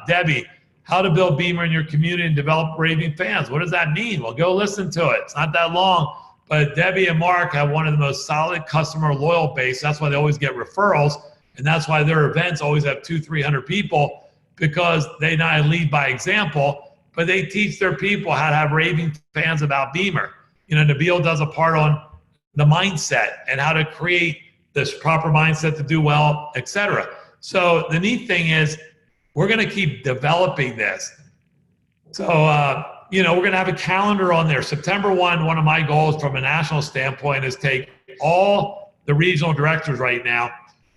Debbie. How to build BEMER in your community and develop raving fans. What does that mean? Well, go listen to it. It's not that long. But Debbie and Mark have one of the most solid customer loyal base. That's why they always get referrals. And that's why their events always have 200-300 people, because they not lead by example, but they teach their people how to have raving fans about BEMER. Nabil does a part on the mindset and how to create this proper mindset to do well, et cetera. So the neat thing is we're going to keep developing this. So, we're going to have a calendar on there. September 1, one of my goals from a national standpoint is take all the regional directors right now.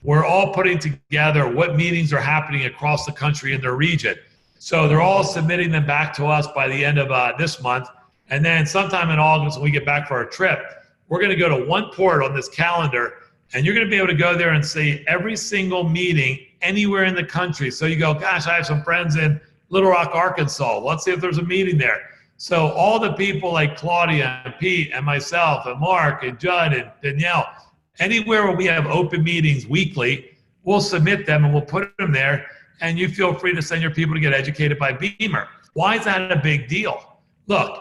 We're all putting together what meetings are happening across the country in their region. So they're all submitting them back to us by the end of this month. And then sometime in August, when we get back for our trip, we're going to go to one port on this calendar, and you're going to be able to go there and see every single meeting anywhere in the country. So you go, gosh, I have some friends in Little Rock, Arkansas. Let's see if there's a meeting there. So all the people like Claudia and Pete and myself and Mark and Judd and Danielle, anywhere where we have open meetings weekly, we'll submit them and we'll put them there. And you feel free to send your people to get educated by BEMER. Why is that a big deal? Look,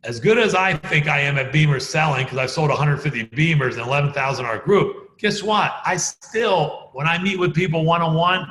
as good as I think I am at BEMER selling, because I've sold 150 BEMERs and 11,000 our group, guess what? I still, when I meet with people one-on-one,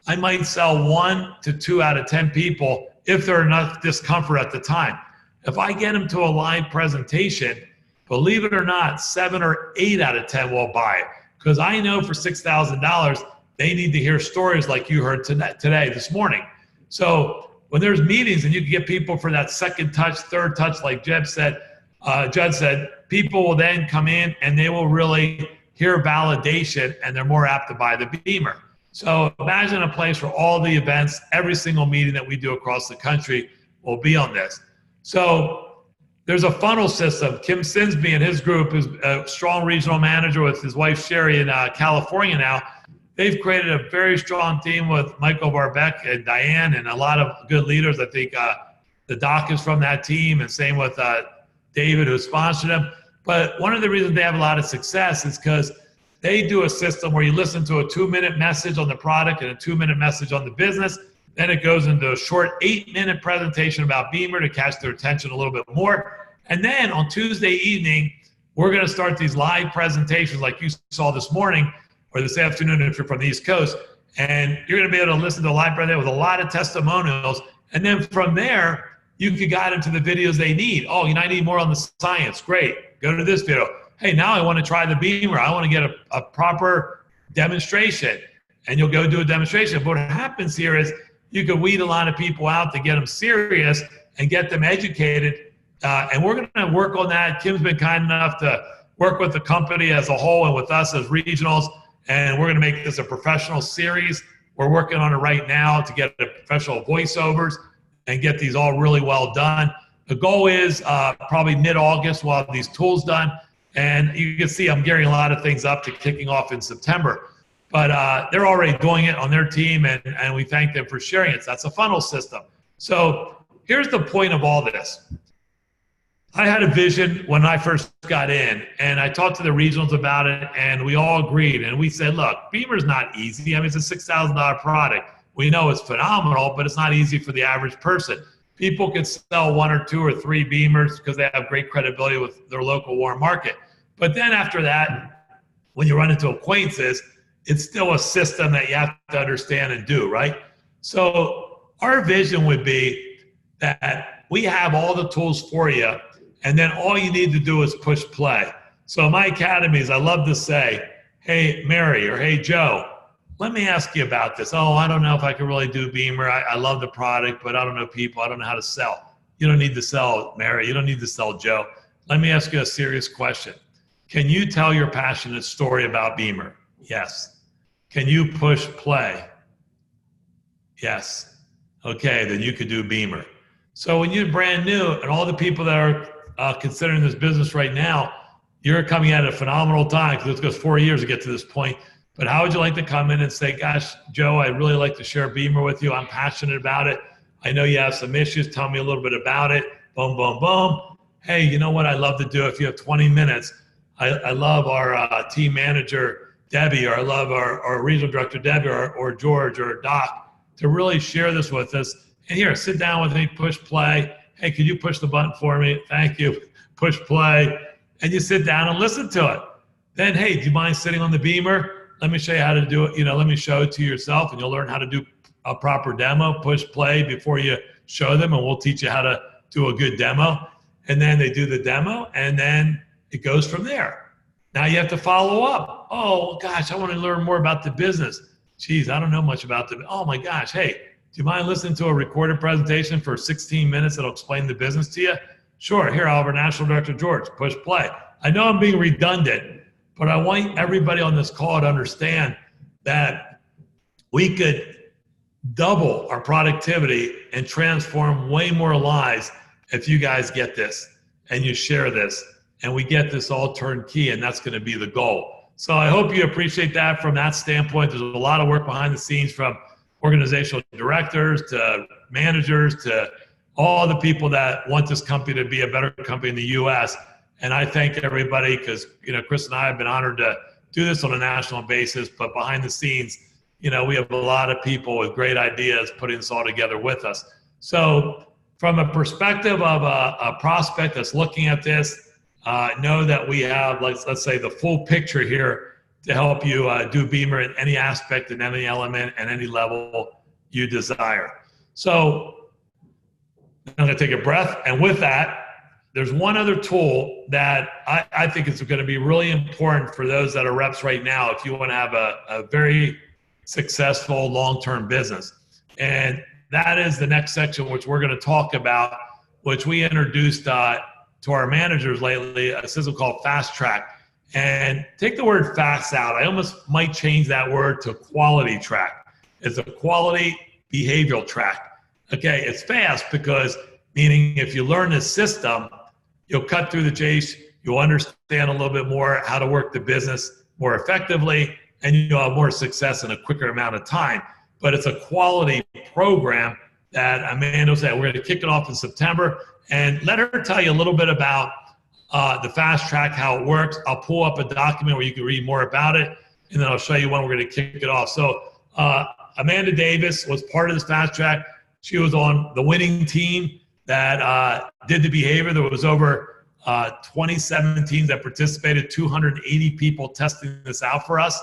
I might sell 1 to 2 out of 10 people if they're enough discomfort at the time. If I get them to a live presentation, believe it or not, 7 or 8 out of 10 will buy it. Because I know for $6,000, they need to hear stories like you heard today, this morning. So when there's meetings and you can get people for that second touch, third touch, like Judd said, people will then come in and they will really hear validation and they're more apt to buy the BEMER. So imagine a place where all the events, every single meeting that we do across the country will be on this. So there's a funnel system. Kim Sinsby and his group is a strong regional manager with his wife Sherry in California now. They've created a very strong team with Michael Barbeck and Diane and a lot of good leaders. I think the doc is from that team, and same with David, who sponsored them. But one of the reasons they have a lot of success is because they do a system where you listen to a 2-minute message on the product and a 2-minute message on the business. Then it goes into a short 8-minute presentation about BEMER to catch their attention a little bit more. And then on Tuesday evening, we're going to start these live presentations like you saw this morning or this afternoon if you're from the East Coast. And you're going to be able to listen to a live presentation with a lot of testimonials. And then from there, you can guide them to the videos they need. Oh, I need more on the science. Great. Go to this video. Hey, now I want to try the BEMER. I want to get a proper demonstration. And you'll go do a demonstration. But what happens here is you can weed a lot of people out to get them serious and get them educated. And we're going to work on that. Kim's been kind enough to work with the company as a whole and with us as regionals. And we're going to make this a professional series. We're working on it right now to get the professional voiceovers and get these all really well done. The goal is probably mid-August we'll have these tools done. And you can see I'm gearing a lot of things up to kicking off in September. But they're already doing it on their team, and we thank them for sharing it. That's a funnel system. So here's the point of all this. I had a vision when I first got in, and I talked to the regionals about it, and we all agreed. And we said, look, BEMER's not easy. I mean, it's a $6,000 product. We know it's phenomenal, but it's not easy for the average person. People can sell 1 or 2 or 3 BEMERs because they have great credibility with their local warm market. But then after that, when you run into acquaintances, it's still a system that you have to understand and do, right? So our vision would be that we have all the tools for you, and then all you need to do is push play. So in my academies, I love to say, hey, Mary, or hey, Joe, let me ask you about this. Oh, I don't know if I can really do BEMER. I love the product, but I don't know people. I don't know how to sell. You don't need to sell, Mary. You don't need to sell, Joe. Let me ask you a serious question. Can you tell your passionate story about BEMER? Yes. Can you push play? Yes. Okay, then you could do BEMER. So when you're brand new, and all the people that are considering this business right now, you're coming at a phenomenal time because it took us 4 years to get to this point. But how would you like to come in and say, gosh, Joe, I'd really like to share BEMER with you. I'm passionate about it. I know you have some issues. Tell me a little bit about it. Boom, boom, boom. Hey, you know what I'd love to do if you have 20 minutes? I love our team manager, Debbie, or I love our regional director, Debbie, or George, or Doc, to really share this with us. And here, sit down with me, push play. Hey, could you push the button for me? Thank you. Push play. And you sit down and listen to it. Then, hey, do you mind sitting on the BEMER? Let me show you how to do it. Let me show it to yourself, and you'll learn how to do a proper demo. Push play before you show them, and we'll teach you how to do a good demo. And then they do the demo, and then it goes from there. Now you have to follow up. Oh, gosh, I want to learn more about the business. Geez, I don't know much about the, oh my gosh, hey, do you mind listening to a recorded presentation for 16 minutes that'll explain the business to you? Sure, here, I'll have our National Director, George, push play. I know I'm being redundant, but I want everybody on this call to understand that we could double our productivity and transform way more lives if you guys get this and you share this and we get this all turnkey, and that's going to be the goal. So I hope you appreciate that from that standpoint. There's a lot of work behind the scenes from organizational directors to managers to all the people that want this company to be a better company in the U.S. And I thank everybody because, Chris and I have been honored to do this on a national basis, but behind the scenes, we have a lot of people with great ideas putting this all together with us. So from a perspective of a prospect that's looking at this, know that we have, let's say, the full picture here to help you do BEMER in any aspect and any element and any level you desire. So I'm going to take a breath. And with that, there's one other tool that I think is going to be really important for those that are reps right now if you want to have a very successful long-term business. And that is the next section, which we're going to talk about, which we introduced to our managers lately, a system called Fast Track. And take the word fast out. I almost might change that word to quality track. It's a quality behavioral track. Okay, it's fast because meaning if you learn this system, you'll cut through the chase, you'll understand a little bit more how to work the business more effectively, and you'll have more success in a quicker amount of time. But it's a quality program that Amanda said, we're gonna kick it off in September, and let her tell you a little bit about the Fast Track, how it works. I'll pull up a document where you can read more about it, and then I'll show you when we're gonna kick it off. So Amanda Davis was part of this Fast Track. She was on the winning team that did the behavior. There was over 27 teams that participated, 280 people testing this out for us.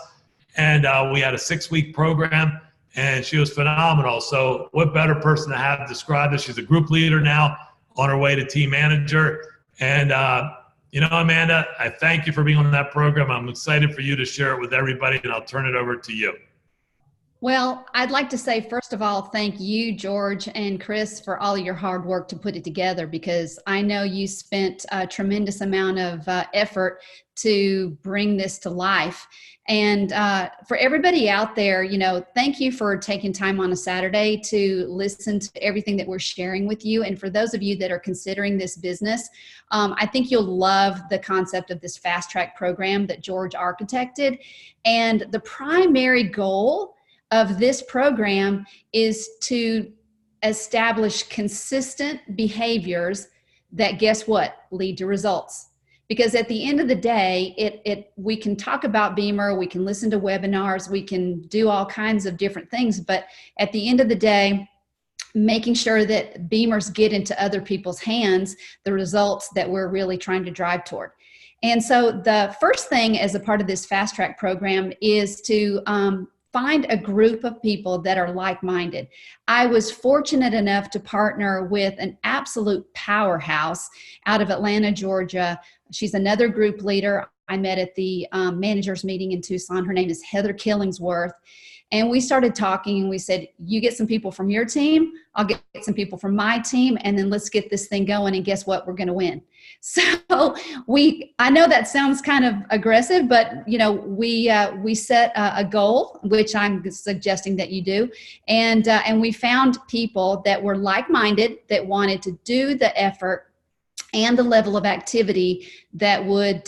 And we had a 6-week program, and she was phenomenal. So what better person to have describe this? She's a group leader now on her way to team manager. And, you know, Amanda, I thank you for being on that program. I'm excited for you to share it with everybody, and I'll turn it over to you. Well, I'd like to say, first of all, thank you, George and Chris, for all of your hard work to put it together, because I know you spent a tremendous amount of effort to bring this to life. And for everybody out there, you know, thank you for taking time on a Saturday to listen to everything that we're sharing with you. And for those of you that are considering this business, I think you'll love the concept of this Fast Track program that George architected. And the primary goal of this program is to establish consistent behaviors that, guess what, lead to results. Because at the end of the day, we can talk about BEMER, we can listen to webinars, we can do all kinds of different things, but at the end of the day, making sure that BEMERs get into other people's hands, the results that we're really trying to drive toward. And so the first thing as a part of this Fast Track program is to find a group of people that are like-minded. I was fortunate enough to partner with an absolute powerhouse out of Atlanta, Georgia. She's another group leader I met at the managers meeting in Tucson. Her name is Heather Killingsworth. And we started talking, and we said, you get some people from your team, I'll get some people from my team, and then let's get this thing going, and guess what? We're going to win. So I know that sounds kind of aggressive, but you know, we set a goal, which I'm suggesting that you do, and we found people that were like-minded, that wanted to do the effort and the level of activity that would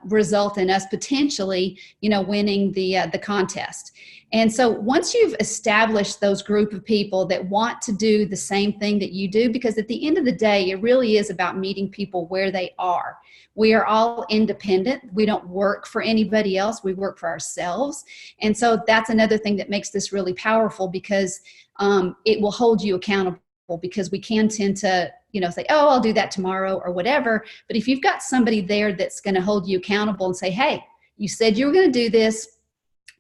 result in us potentially, you know, winning the contest. And so once you've established those group of people that want to do the same thing that you do, because at the end of the day, it really is about meeting people where they are. We are all independent. We don't work for anybody else. We work for ourselves. And so that's another thing that makes this really powerful, because it will hold you accountable, because we can tend to, you know, say, oh, I'll do that tomorrow or whatever. But if you've got somebody there that's going to hold you accountable and say, hey, you said you were going to do this.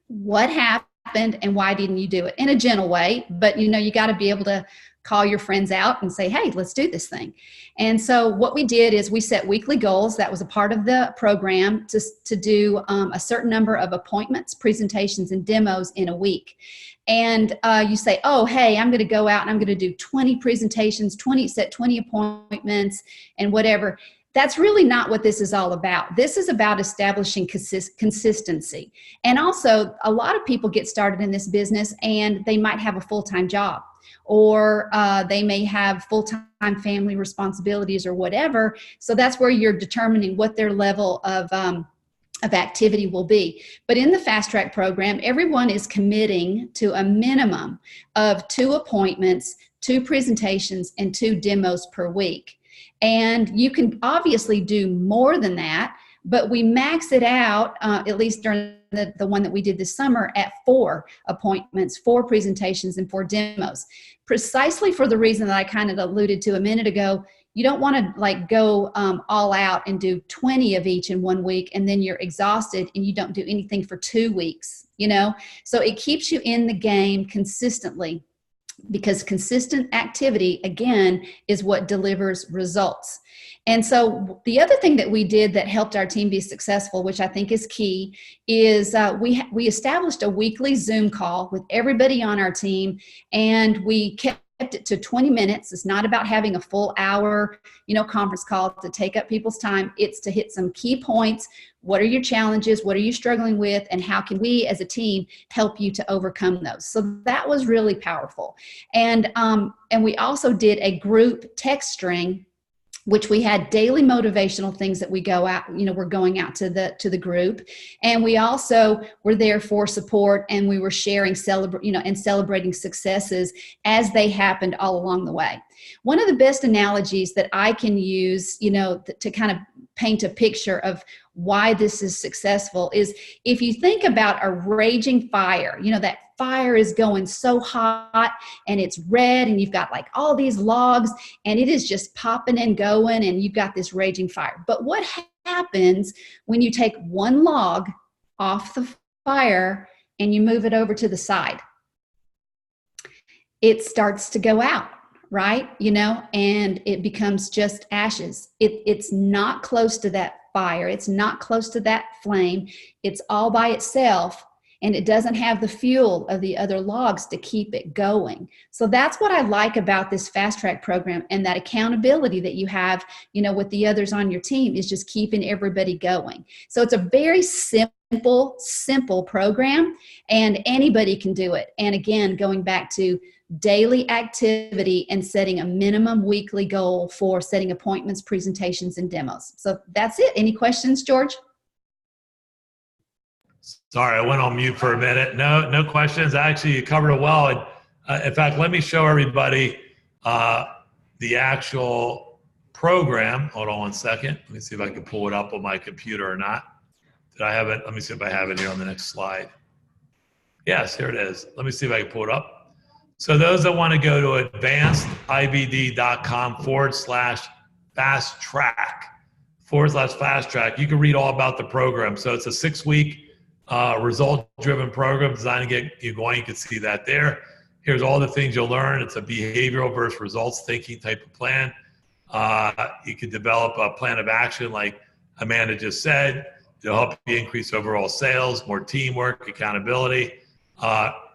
What happened and why didn't you do it? In a gentle way, but you know, you got to be able to call your friends out and say, hey, let's do this thing. And so what we did is we set weekly goals. That was a part of the program to do a certain number of appointments, presentations, and demos in a week. And you say, oh, hey, I'm going to go out and I'm going to do 20 presentations, set 20 appointments and whatever. That's really not what this is all about. This is about establishing consistency. And also, a lot of people get started in this business and they might have a full-time job, or they may have full-time family responsibilities or whatever. So that's where you're determining what their level of activity will be. But in the Fast Track program, everyone is committing to a minimum of 2 appointments, 2 presentations, and 2 demos per week. And you can obviously do more than that, but we max it out, at least during the one that we did this summer, at 4 appointments, 4 presentations, and 4 demos. Precisely for the reason that I kind of alluded to a minute ago, You don't want to like go all out and do 20 of each in 1 week, and then you're exhausted and you don't do anything for 2 weeks, you know? So it keeps you in the game consistently, because consistent activity, again, is what delivers results. And so the other thing that we did that helped our team be successful, which I think is key, is we established a weekly Zoom call with everybody on our team, and we kept it to 20 minutes. It's not about having a full hour, conference call to take up people's time. It's to hit some key points. What are your challenges? What are you struggling with? And how can we as a team help you to overcome those? So that was really powerful. And we also did a group text string, which we had daily motivational things that we go out, we're going out to the group. And we also were there for support, and we were sharing, and celebrating successes as they happened all along the way. One of the best analogies that I can use, to kind of paint a picture of why this is successful is if you think about a raging fire, that fire is going so hot and it's red and you've got like all these logs and it is just popping and going and you've got this raging fire. But what happens when you take one log off the fire and you move it over to the side? It starts to go out, right? And it becomes just ashes. It's not close to that fire. It's not close to that flame. It's all by itself. And it doesn't have the fuel of the other logs to keep it going. So that's what I like about this fast track program, and that accountability that you have, with the others on your team is just keeping everybody going. So it's a very simple program, and anybody can do it. And again, going back to daily activity and setting a minimum weekly goal for setting appointments, presentations, and demos. So that's it. Any questions, George? Sorry, I went on mute for a minute. No questions. Actually, you covered it well. And, in fact, let me show everybody the actual program. Hold on one second. Let me see if I can pull it up on my computer or not. Did I have it? Let me see if I have it here on the next slide. Yes, here it is. Let me see if I can pull it up. So those that want to go to advancedibd.com/fast track, you can read all about the program. So it's a 6-week result-driven program designed to get you going. You can see that there. Here's all the things you'll learn. It's a behavioral versus results thinking type of plan. You can develop a plan of action like Amanda just said. It'll help you increase overall sales, more teamwork, accountability.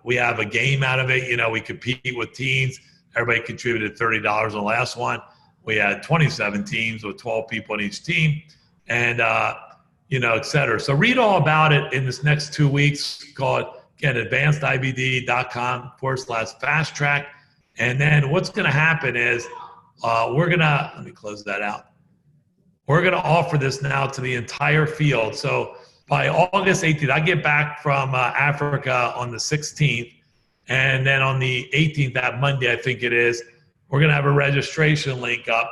We have a game out of it. We compete with teams. Everybody contributed $30 on the last one. We had 27 teams with 12 people on each team. And et cetera. So read all about it in this next 2 weeks. Call it, again, advancedibd.com/fast track. And then what's going to happen is let me close that out. We're going to offer this now to the entire field. So by August 18th, I get back from Africa on the 16th. And then on the 18th, that Monday, I think it is, we're going to have a registration link up.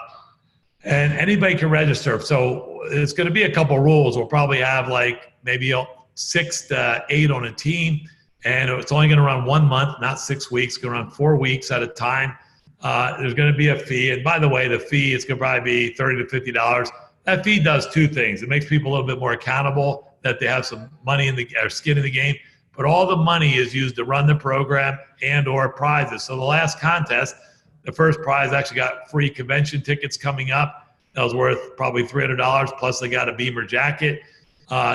And anybody can register. So it's going to be a couple rules. We'll probably have like maybe 6 to 8 on a team. And it's only going to run 1 month, not 6 weeks. It's going to run 4 weeks at a time. There's going to be a fee. And by the way, the fee is going to probably be $30 to $50. That fee does 2 things. It makes people a little bit more accountable that they have some money or skin in the game. But all the money is used to run the program and or prizes. So the last contest, the first prize actually got free convention tickets coming up. That was worth probably $300, plus they got a BEMER jacket.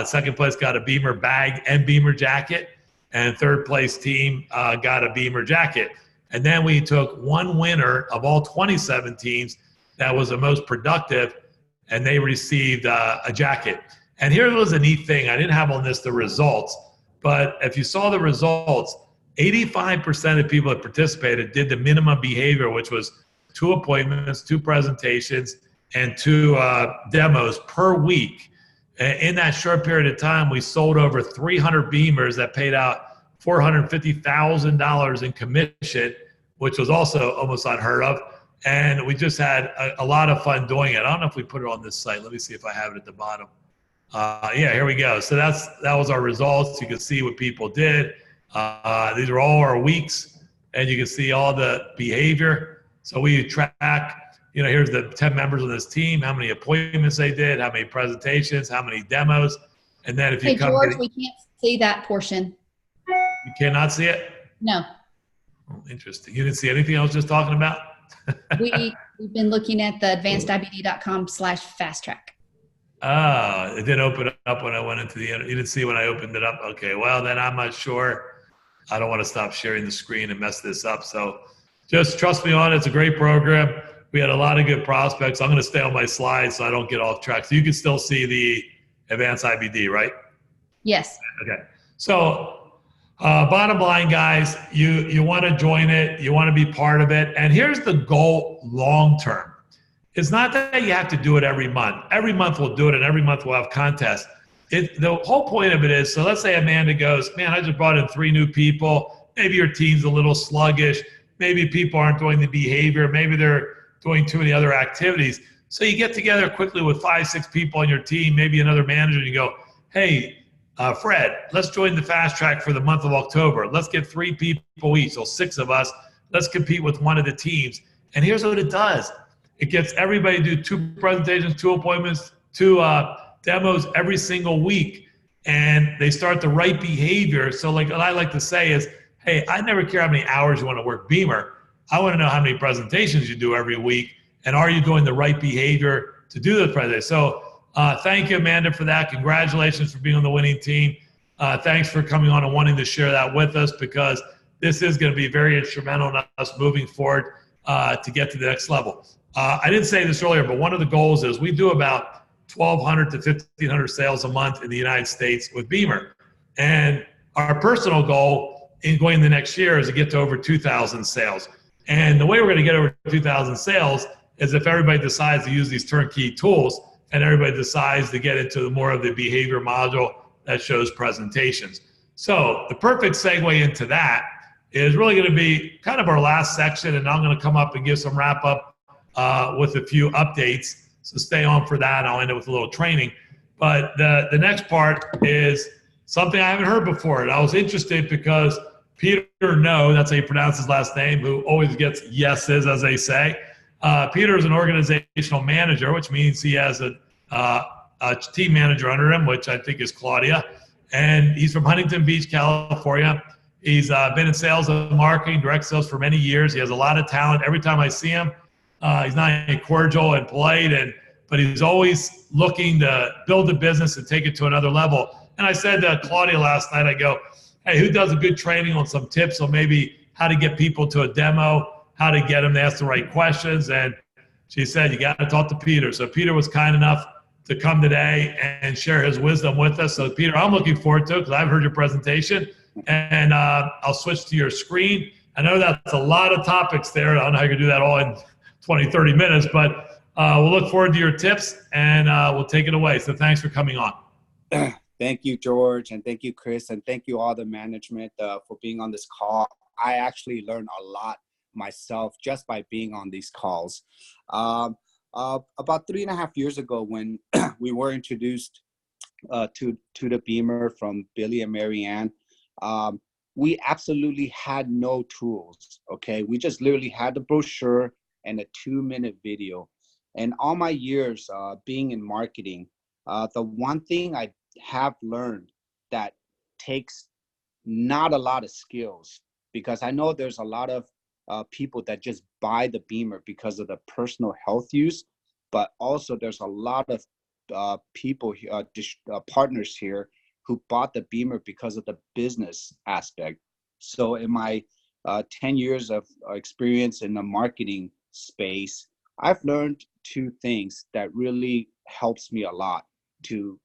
Second place got a BEMER bag and BEMER jacket. And third place team got a BEMER jacket. And then we took one winner of all 27 teams that was the most productive, and they received a jacket. And here was a neat thing. I didn't have on this the results, but if you saw the results, 85% of people that participated did the minimum behavior, which was 2 appointments, 2 presentations, and 2 demos per week. In that short period of time, we sold over 300 BEMERs that paid out $450,000 in commission, which was also almost unheard of. And we just had a lot of fun doing it. I don't know if we put it on this site. Let me see if I have it at the bottom. Yeah, here we go. So that was our results. You can see what people did. These are all our weeks, and you can see all the behavior. So we track, here's the 10 members of this team, how many appointments they did, how many presentations, how many demos. And then if you Hey, come, George, we can't see that portion. you cannot see it. No, Oh, interesting. You didn't see anything I was just talking about? we've been looking at the advancedibd.com/fast track. Oh, it didn't open up when I went into the, you didn't see when I opened it up. Okay, well, then I'm not sure. I don't want to stop sharing the screen and mess this up. So just trust me on it. It's a great program. We had a lot of good prospects. I'm going to stay on my slides so I don't get off track. So you can still see the advanced IBD, right? Yes. Okay. So bottom line, guys, you want to join it. You want to be part of it. And here's the goal long term. It's not that you have to do it every month. Every month we'll do it, and every month we'll have contests. The whole point of it is, so let's say Amanda goes, man, I just brought in 3 new people. Maybe your team's a little sluggish. Maybe people aren't doing the behavior. Maybe they're doing too many other activities. So you get together quickly with 5, 6 people on your team, maybe another manager, and you go, hey, Fred, let's join the fast track for the month of October. Let's get 3 people each, so 6 of us. Let's compete with one of the teams. And here's what it does. It gets everybody to do 2 presentations, 2 appointments, 2 demos every single week. And they start the right behavior. So like what I like to say is, hey, I never care how many hours you want to work BEMER. I want to know how many presentations you do every week. And are you doing the right behavior to do those presentations? So thank you, Amanda, for that. Congratulations for being on the winning team. Thanks for coming on and wanting to share that with us, because this is going to be very instrumental in us moving forward to get to the next level. I didn't say this earlier, but one of the goals is we do about 1,200 to 1,500 sales a month in the United States with BEMER. And our personal goal in going the next year is to get to over 2,000 sales. And the way we're going to get over 2,000 sales is if everybody decides to use these turnkey tools and everybody decides to get into more of the behavior module that shows presentations. So the perfect segue into that is really going to be kind of our last section, and I'm going to come up and give some wrap up with a few updates. So stay on for that. I'll end it with a little training. But the next part is something I haven't heard before. And I was interested because Peter No, that's how you pronounce his last name, who always gets yeses, as they say. Peter is an organizational manager, which means he has a team manager under him, which I think is Claudia. And he's from Huntington Beach, California. He's been in sales and marketing, direct sales for many years. He has a lot of talent. Every time I see him, he's not only cordial and polite, but he's always looking to build a business and take it to another level. And I said to Claudia last night, I go, hey, who does a good training on some tips on maybe how to get people to a demo, how to get them to ask the right questions? And she said, you got to talk to Peter. So Peter was kind enough to come today and share his wisdom with us. So Peter, I'm looking forward to it because I've heard your presentation. And I'll switch to your screen. I know that's a lot of topics there. I don't know how you can do that all in 20, 30 minutes, but we'll look forward to your tips and we'll take it away. So thanks for coming on. Thank you, George, and thank you, Chris, and thank you all the management for being on this call. I actually learned a lot myself just by being on these calls. About 3.5 years ago, when we were introduced to the BEMER from Billy and Marianne, we absolutely had no tools, okay? We just literally had the brochure and a 2-minute video. And all my years being in marketing, the one thing I have learned that takes not a lot of skills, because I know there's a lot of people that just buy the BEMER because of the personal health use, but also there's a lot of people, partners here who bought the BEMER because of the business aspect. So in my 10 years of experience in the marketing space, I've learned 2 things that really helps me a lot to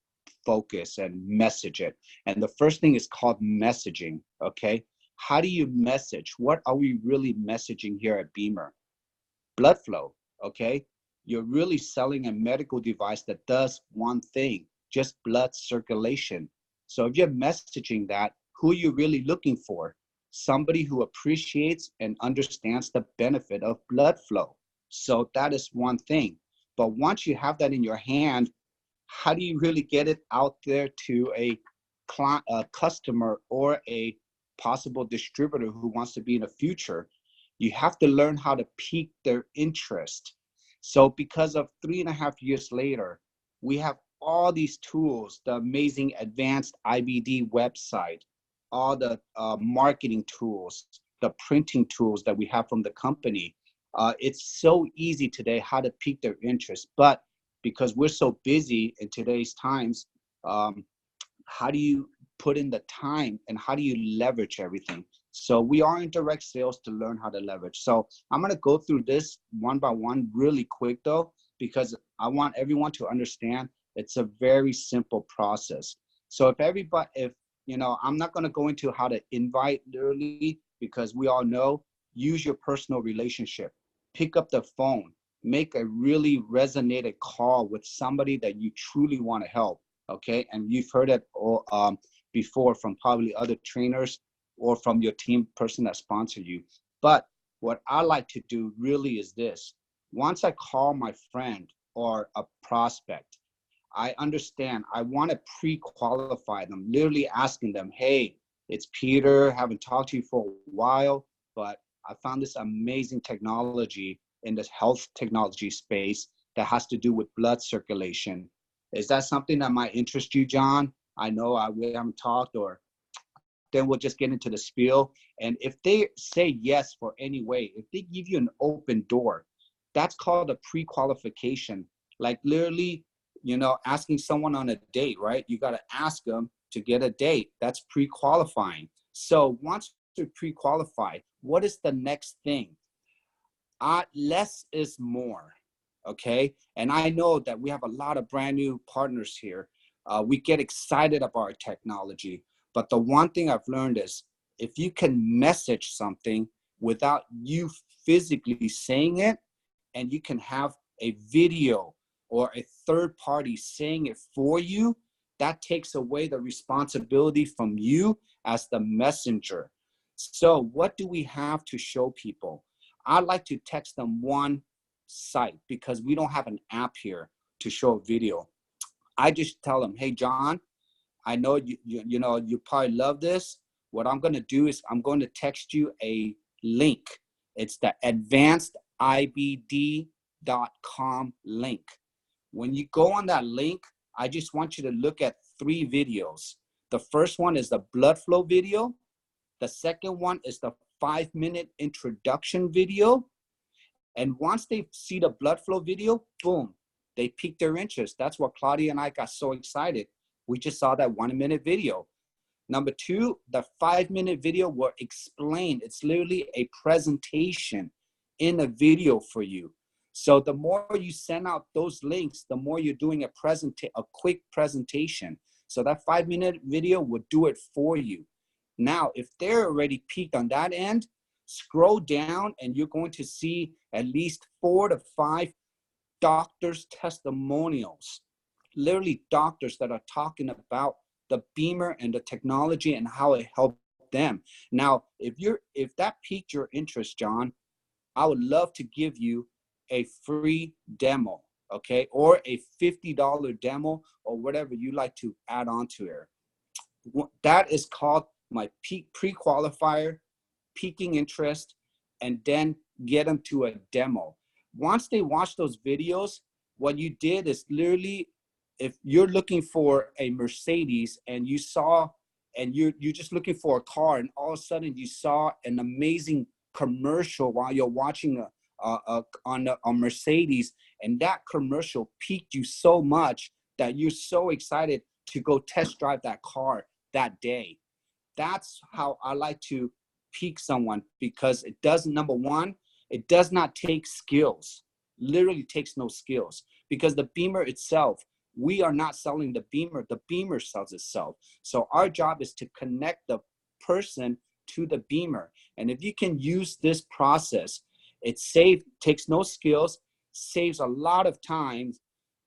focus and message it. And the first thing is called messaging, okay? How do you message? What are we really messaging here at BEMER? Blood flow, okay? You're really selling a medical device that does one thing, just blood circulation. So if you're messaging that, who are you really looking for? Somebody who appreciates and understands the benefit of blood flow. So that is one thing. But once you have that in your hand, how do you really get it out there to a client, a customer, or a possible distributor who wants to be in the future? You have to learn how to pique their interest. So because of 3.5 years later, we have all these tools, the amazing advanced IBD website, all the marketing tools, the printing tools that we have from the company. It's so easy today how to pique their interest, but because we're so busy in today's times, how do you put in the time and how do you leverage everything? So we are in direct sales to learn how to leverage. So I'm going to go through this one by one really quick though, because I want everyone to understand it's a very simple process. So if you know, I'm not going to go into how to invite literally, because we all know, use your personal relationship, pick up the phone, make a really resonated call with somebody that you truly want to help. Okay. And you've heard it all, before from probably other trainers or from your team person that sponsor you. But what I like to do really is this. Once I call my friend or a prospect, I understand I want to pre-qualify them, literally asking them, hey, it's Peter, haven't talked to you for a while, but I found this amazing technology in this health technology space that has to do with blood circulation. Is that something that might interest you, John? I know we haven't talked, or then we'll just get into the spiel. And if they say yes for any way, if they give you an open door, that's called a pre-qualification. Like literally, you know, asking someone on a date, right? You got to ask them to get a date. That's pre-qualifying. So once you're pre-qualified, what is the next thing? Less is more, okay? And I know that we have a lot of brand new partners here. We get excited about our technology, but the one thing I've learned is if you can message something without you physically saying it, and you can have a video or a third party saying it for you, that takes away the responsibility from you as the messenger. So what do we have to show people? I like to text them one site because we don't have an app here to show a video. I just tell them, hey, John, I know you know, you probably love this. What I'm going to do is I'm going to text you a link. It's the advancedibd.com link. When you go on that link, I just want you to look at 3 videos. The first one is the blood flow video. The second one is the 5-minute introduction video. And once they see the blood flow video, boom, they pique their interest. That's what Claudia and I got so excited. We just saw that 1-minute video. Number 2, the 5-minute video will explain. It's literally a presentation in a video for you. So the more you send out those links, the more you're doing a quick presentation. So that 5-minute video will do it for you. Now, if they're already peaked on that end, scroll down and you're going to see at least 4 to 5 doctors' testimonials, literally doctors that are talking about the BEMER and the technology and how it helped them. Now, if that piqued your interest, John, I would love to give you a free demo, okay? Or a $50 demo or whatever you like to add on to it. That is called my pre-qualifier, piquing interest, and then get them to a demo. Once they watch those videos, what you did is literally, if you're looking for a Mercedes and you saw, and you're just looking for a car, and all of a sudden you saw an amazing commercial while you're watching on a Mercedes, and that commercial piqued you so much that you're so excited to go test drive that car that day. That's how I like to pique someone, because it doesn't, number one, it does not take skills. Literally takes no skills, because the BEMER itself, we are not selling the BEMER sells itself. So our job is to connect the person to the BEMER. And if you can use this process, it takes no skills, saves a lot of time,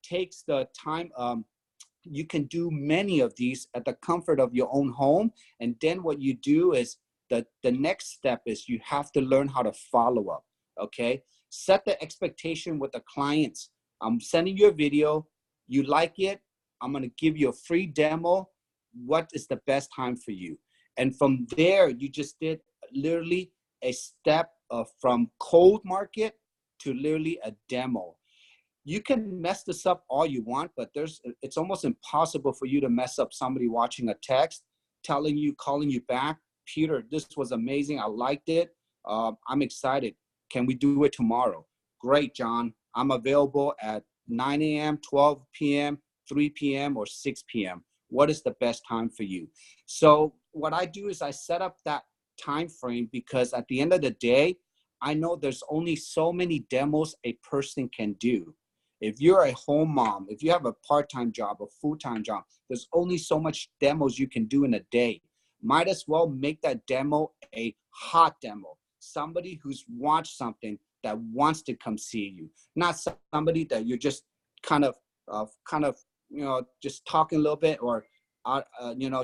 takes the time, you can do many of these at the comfort of your own home. And then what you do is the next step is you have to learn how to follow up, okay? Set the expectation with the clients. I'm sending you a video. You like it, I'm gonna give you a free demo. What is the best time for you? And from there, you just did literally a step from cold market to literally a demo. you can mess this up all you want, but it's almost impossible for you to mess up somebody watching a text, telling you, calling you back. Peter, this was amazing. I liked it. I'm excited. Can we do it tomorrow? Great, John. I'm available at 9 a.m., 12 p.m., 3 p.m., or 6 p.m. What is the best time for you? So what I do is I set up that time frame, because at the end of the day, I know there's only so many demos a person can do. If you're a home mom, if you have a part-time job, a full-time job, there's only so much demos you can do in a day. Might as well make that demo a hot demo. Somebody who's watched something that wants to come see you, not somebody that you're just kind of, just talking a little bit, or,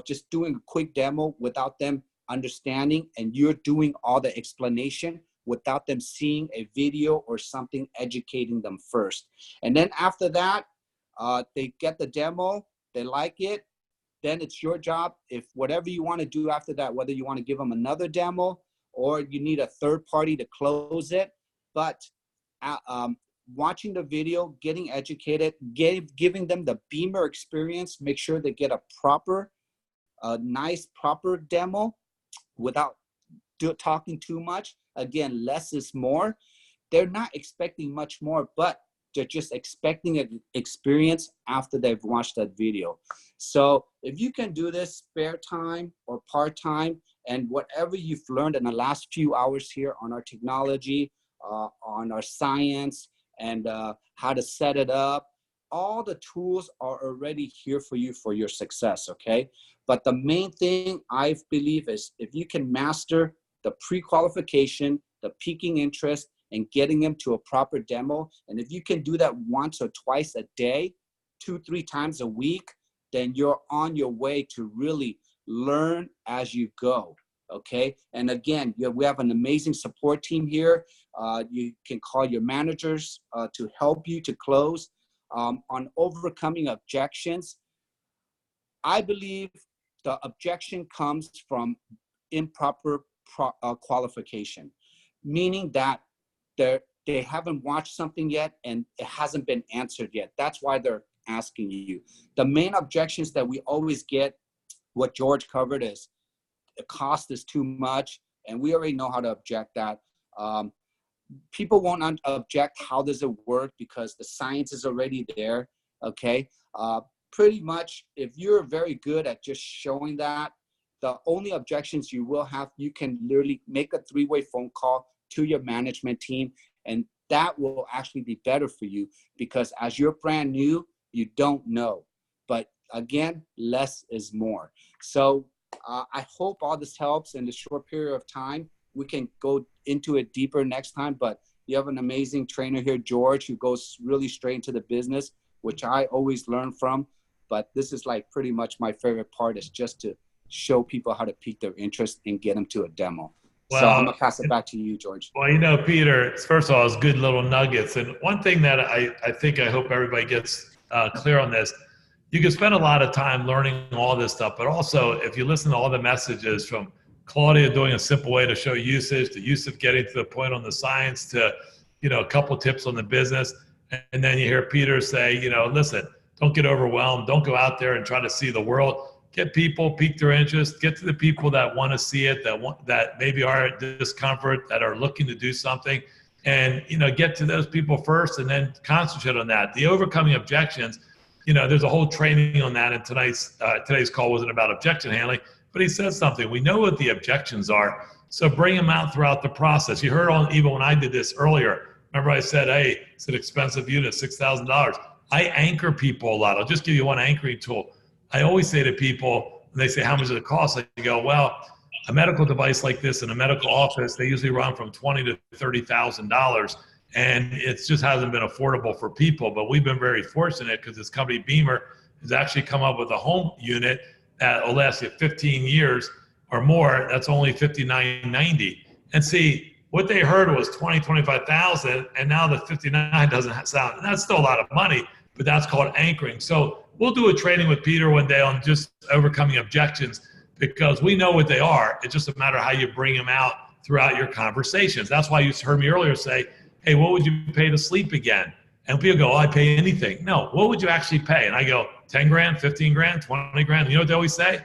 just doing a quick demo without them understanding, and you're doing all the explanation without them seeing a video or something educating them first. And then after that, they get the demo, they like it, then it's your job. If whatever you want to do after that, whether you want to give them another demo or you need a third party to close it, but watching the video, getting educated, giving them the BEMER experience, make sure they get a proper, nice, proper demo without talking too much. Again, less is more. They're not expecting much more, but they're just expecting an experience after they've watched that video. So if you can do this spare time or part-time, and whatever you've learned in the last few hours here on our technology, on our science, and how to set it up, all the tools are already here for you for your success, okay? But the main thing I believe is if you can master the pre-qualification, the piquing interest, and getting them to a proper demo, and if you can do that once or twice a day, 2-3 times a week, then you're on your way to really learn as you go, okay? And again, we have an amazing support team here. You can call your managers to help you to close. On overcoming objections, I believe the objection comes from improper qualification, meaning that they haven't watched something yet and it hasn't been answered yet. That's why they're asking you. The main objections that we always get, what George covered, is the cost is too much, and we already know how to object that. People won't object how does it work, because the science is already there, okay? Pretty much, if you're very good at just showing that, the only objections you will have, you can literally make a 3-way phone call to your management team, and that will actually be better for you, because as you're brand new, you don't know. But again, less is more. So I hope all this helps in the short period of time. We can go into it deeper next time, but you have an amazing trainer here, George, who goes really straight into the business, which I always learn from. But this is like pretty much my favorite part, is just to show people how to pique their interest and get them to a demo. Well, so I'm gonna pass it back to you, George. Well, Peter, first of all, it's good little nuggets. And one thing that I hope everybody gets clear on this, you can spend a lot of time learning all this stuff, but also if you listen to all the messages from Claudia doing a simple way to show usage, to Yusuf getting to the point on the science, to, a couple tips on the business. And then you hear Peter say, listen, don't get overwhelmed. Don't go out there and try to see the world. Get people, pique their interest, get to the people that want to see it, that maybe are at discomfort, that are looking to do something, and, get to those people first and then concentrate on that. The overcoming objections, there's a whole training on that, and today's call wasn't about objection handling, but he says something. We know what the objections are, so bring them out throughout the process. You heard even when I did this earlier, remember I said, hey, it's an expensive unit, $6,000. I anchor people a lot. I'll just give you one anchoring tool. I always say to people, when they say, how much does it cost? I go, well, a medical device like this in a medical office, they usually run from $20,000 to $30,000. And it just hasn't been affordable for people. But we've been very fortunate because this company, BEMER, has actually come up with a home unit that will last you 15 years or more. That's only $59.90. And see, what they heard was $20,000, $25,000, and now the $59 doesn't sound, and that's still a lot of money, but that's called anchoring. So we'll do a training with Peter one day on just overcoming objections, because we know what they are. It's just a matter of how you bring them out throughout your conversations. That's why you heard me earlier say, hey, what would you pay to sleep again? And people go, oh, I pay anything. No, what would you actually pay? And I go, 10 grand, 15 grand, 20 grand. You know what they always say?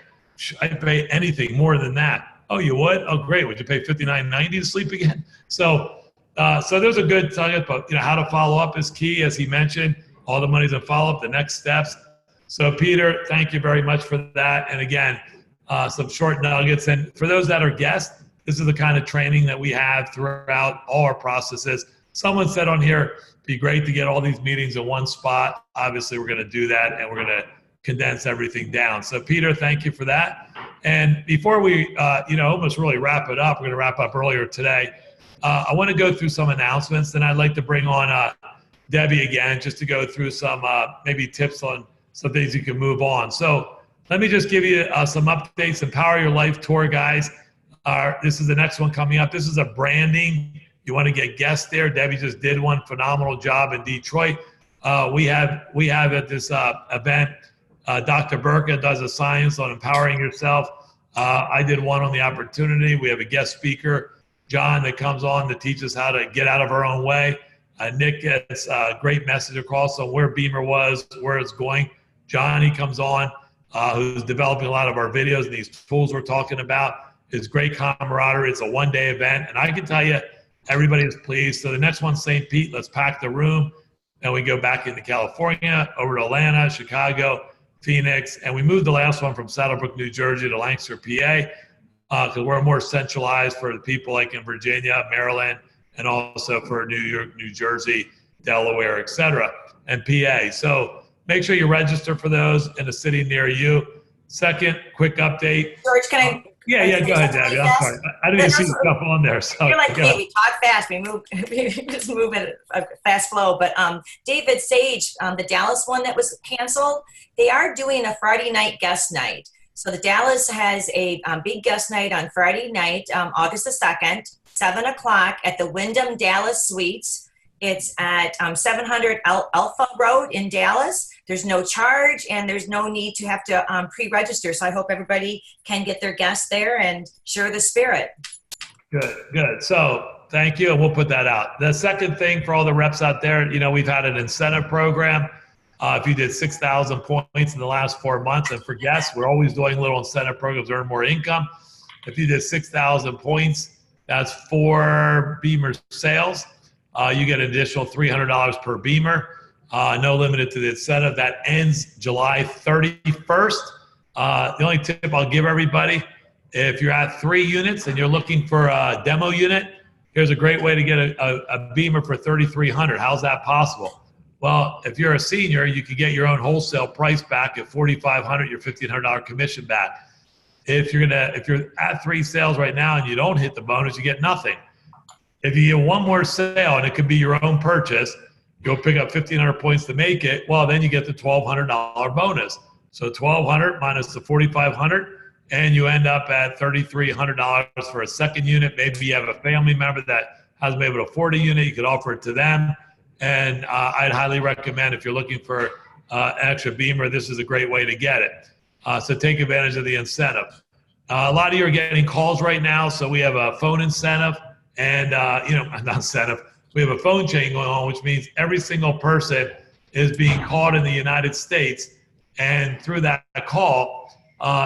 I'd pay anything more than that. Oh, you would? Oh, great. Would you pay $59.90 to sleep again? So there's a good target, but how to follow up is key, as he mentioned. All the money's in follow up, the next steps. So Peter, thank you very much for that. And again, some short nuggets. And for those that are guests, this is the kind of training that we have throughout all our processes. Someone said on here, it'd be great to get all these meetings in one spot. Obviously, we're going to do that, and we're going to condense everything down. So Peter, thank you for that. And before we, almost really wrap it up, we're going to wrap up earlier today. I want to go through some announcements, and I'd like to bring on Debbie again, just to go through some maybe tips on some things you can move on. So let me just give you some updates. Empower Your Life Tour, guys. This is the next one coming up. This is a branding. You want to get guests there. Debbie just did one phenomenal job in Detroit. We have at this event, Dr. Burka does a science on empowering yourself. I did one on the opportunity. We have a guest speaker, John, that comes on to teach us how to get out of our own way. Nick gets a great message across on where BEMER was, where it's going. Johnny comes on, who's developing a lot of our videos and these tools we're talking about. It's great camaraderie. It's a one-day event, and I can tell you, everybody is pleased. So the next one's St. Pete. Let's pack the room, and we go back into California, over to Atlanta, Chicago, Phoenix, and we moved the last one from Saddlebrook, New Jersey to Lancaster, PA, because we're more centralized for the people like in Virginia, Maryland, and also for New York, New Jersey, Delaware, et cetera, and PA. So make sure you register for those in a city near you. Second, quick update. George, can I? Yeah, go ahead, Debbie. I'm sorry. I didn't even see the stuff on there. So you're like me. We talk fast. We just move at a fast flow. But David Sage, the Dallas one that was canceled, they are doing a Friday night guest night. So the Dallas has a big guest night on Friday night, August the 2nd, 7 o'clock at the Wyndham Dallas Suites. It's at 700 Alpha Road in Dallas. There's no charge, and there's no need to have to pre-register. So I hope everybody can get their guests there and share the spirit. Good. So thank you, and we'll put that out. The second thing for all the reps out there, we've had an incentive program. If you did 6,000 points in the last 4 months, and for guests, we're always doing little incentive programs to earn more income. If you did 6,000 points, that's 4 BEMER sales. You get an additional $300 per BEMER. No limited to the incentive. That ends July 31st. The only tip I'll give everybody, if you're at 3 units and you're looking for a demo unit, here's a great way to get a BEMER for $3,300. How's that possible? Well, if you're a senior, you can get your own wholesale price back at $4,500, your $1,500 commission back. If you're at 3 sales right now and you don't hit the bonus, you get nothing. If you get one more sale, and it could be your own purchase, you'll pick up 1,500 points to make it, well, then you get the $1,200 bonus. So 1,200 minus the 4,500, and you end up at $3,300 for a second unit. Maybe you have a family member that hasn't been able to afford a unit, you could offer it to them. And I'd highly recommend, if you're looking for an extra BEMER, this is a great way to get it. So take advantage of the incentive. A lot of you are getting calls right now, so we have a phone incentive. And, not incentive, we have a phone chain going on, which means every single person is being called in the United States. And through that call,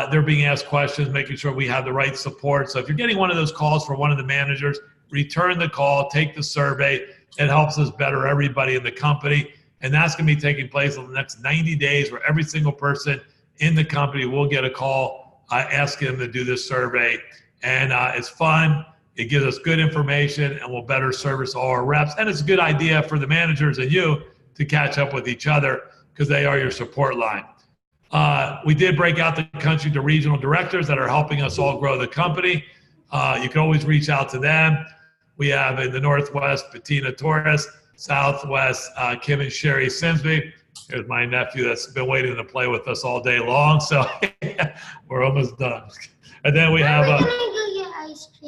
they're being asked questions, making sure we have the right support. So if you're getting one of those calls from one of the managers, return the call, take the survey. It helps us better everybody in the company. And that's going to be taking place in the next 90 days, where every single person in the company will get a call asking them to do this survey. And it's fun. It gives us good information, and we'll better service all our reps. And it's a good idea for the managers and you to catch up with each other, because they are your support line. We did break out the country to regional directors that are helping us all grow the company. You can always reach out to them. We have in the Northwest, Bettina Torres, Southwest, Kim and Sherry Simsby. Here's my nephew that's been waiting to play with us all day long. So we're almost done. And then we have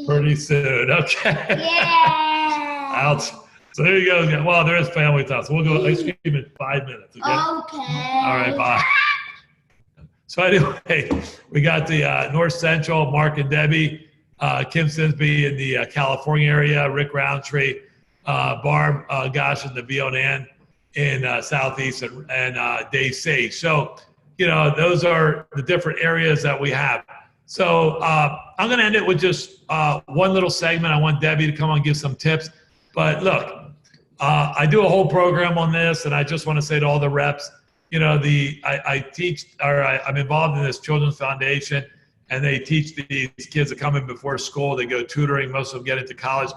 pretty soon. Okay. Yeah. So there you go. Well, there is family time. So we'll go ice cream in 5 minutes. Okay. All right. Bye. So anyway, we got the North Central, Mark and Debbie, Kim Simsby in the California area, Rick Roundtree, Barb Gosh in the Vionan in Southeast and Dave Sage. So, those are the different areas that we have. So I'm going to end it with just one little segment. I want Debbie to come on and give some tips. But look, I do a whole program on this, and I just want to say to all the reps, I teach, or I'm involved in this Children's Foundation, and they teach these kids that come in before school. They go tutoring. Most of them get into college.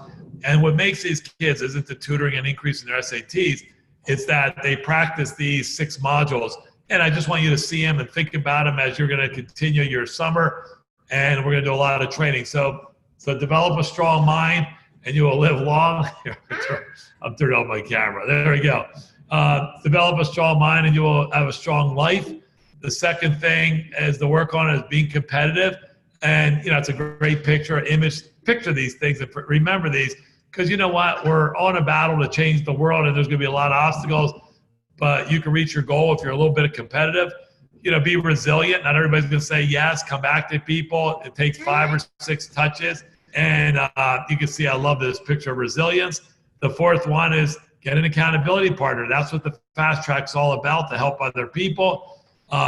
And what makes these kids isn't the tutoring and increase in their SATs. It's that they practice these 6 modules. And I just want you to see them and think about them as you're going to continue your summer. And we're going to do a lot of training. So develop a strong mind, and you will live long. I'm turning on my camera. There we go. Develop a strong mind, and you will have a strong life. The second thing is to work on is being competitive. And, it's a great picture, image. Picture these things and remember these, because you know what? We're on a battle to change the world, and there's going to be a lot of obstacles. But you can reach your goal if you're a little bit competitive. Be resilient. Not everybody's going to say yes. Come back to people. It takes 5 or 6 touches. And you can see I love this picture of resilience. The fourth one is get an accountability partner. That's what the fast track's all about, to help other people.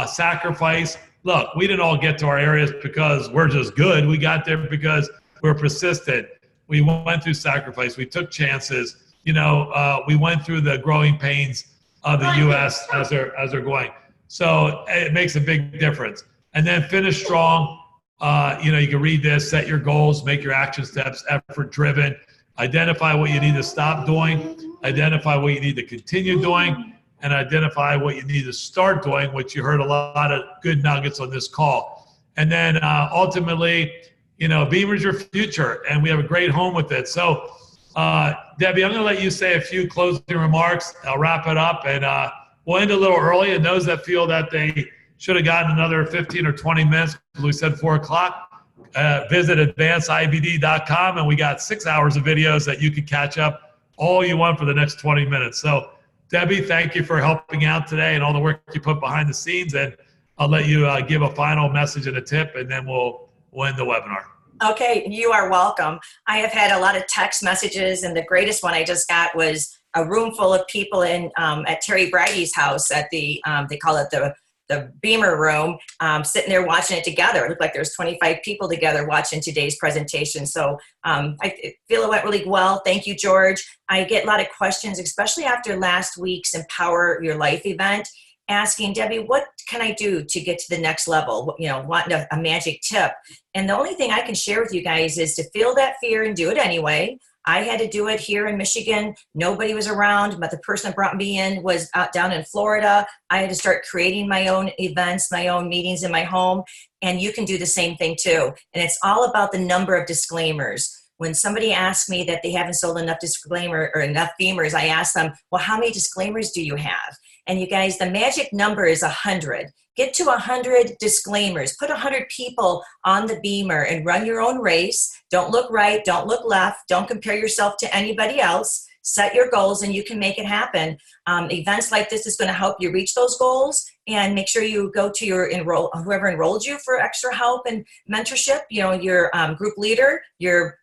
Sacrifice. Look, we didn't all get to our areas because we're just good. We got there because we're persistent. We went through sacrifice. We took chances. We went through the growing pains of the U.S. as they're going. So it makes a big difference. And then finish strong. You can read this, set your goals, make your action steps, effort driven, identify what you need to stop doing, identify what you need to continue doing, and identify what you need to start doing, which you heard a lot of good nuggets on this call. And then ultimately, BEMER's your future, and we have a great home with it. So Debbie, I'm going to let you say a few closing remarks. I'll wrap it up, and we'll end a little early. And those that feel that they should have gotten another 15 or 20 minutes, because we said 4 o'clock, visit advancedibd.com, and we got 6 hours of videos that you can catch up all you want for the next 20 minutes. So Debbie, thank you for helping out today and all the work you put behind the scenes. And I'll let you give a final message and a tip, and then we'll end the webinar. Okay, you are welcome. I have had a lot of text messages, and the greatest one I just got was a room full of people in at Terry Brady's house at the they call it the BEMER room, sitting there watching it together. It looked like there's 25 people together watching today's presentation. So I feel it went really well. Thank you, George. I get a lot of questions, especially after last week's Empower Your Life event, asking, Debbie, what can I do to get to the next level? Wanting a magic tip. And the only thing I can share with you guys is to feel that fear and do it anyway. I had to do it here in Michigan. Nobody was around, but the person that brought me in was down in Florida. I had to start creating my own events, my own meetings in my home, and you can do the same thing too. And it's all about the number of disclaimers. When somebody asks me that they haven't sold enough disclaimer or enough BEMERs, I ask them, well, how many disclaimers do you have? And you guys, the magic number is 100. Get to 100 disclaimers. Put 100 people on the BEMER and run your own race. Don't look right. Don't look left. Don't compare yourself to anybody else. Set your goals and you can make it happen. Events like this is going to help you reach those goals, and make sure you go to your whoever enrolled you for extra help and mentorship, your group leader, your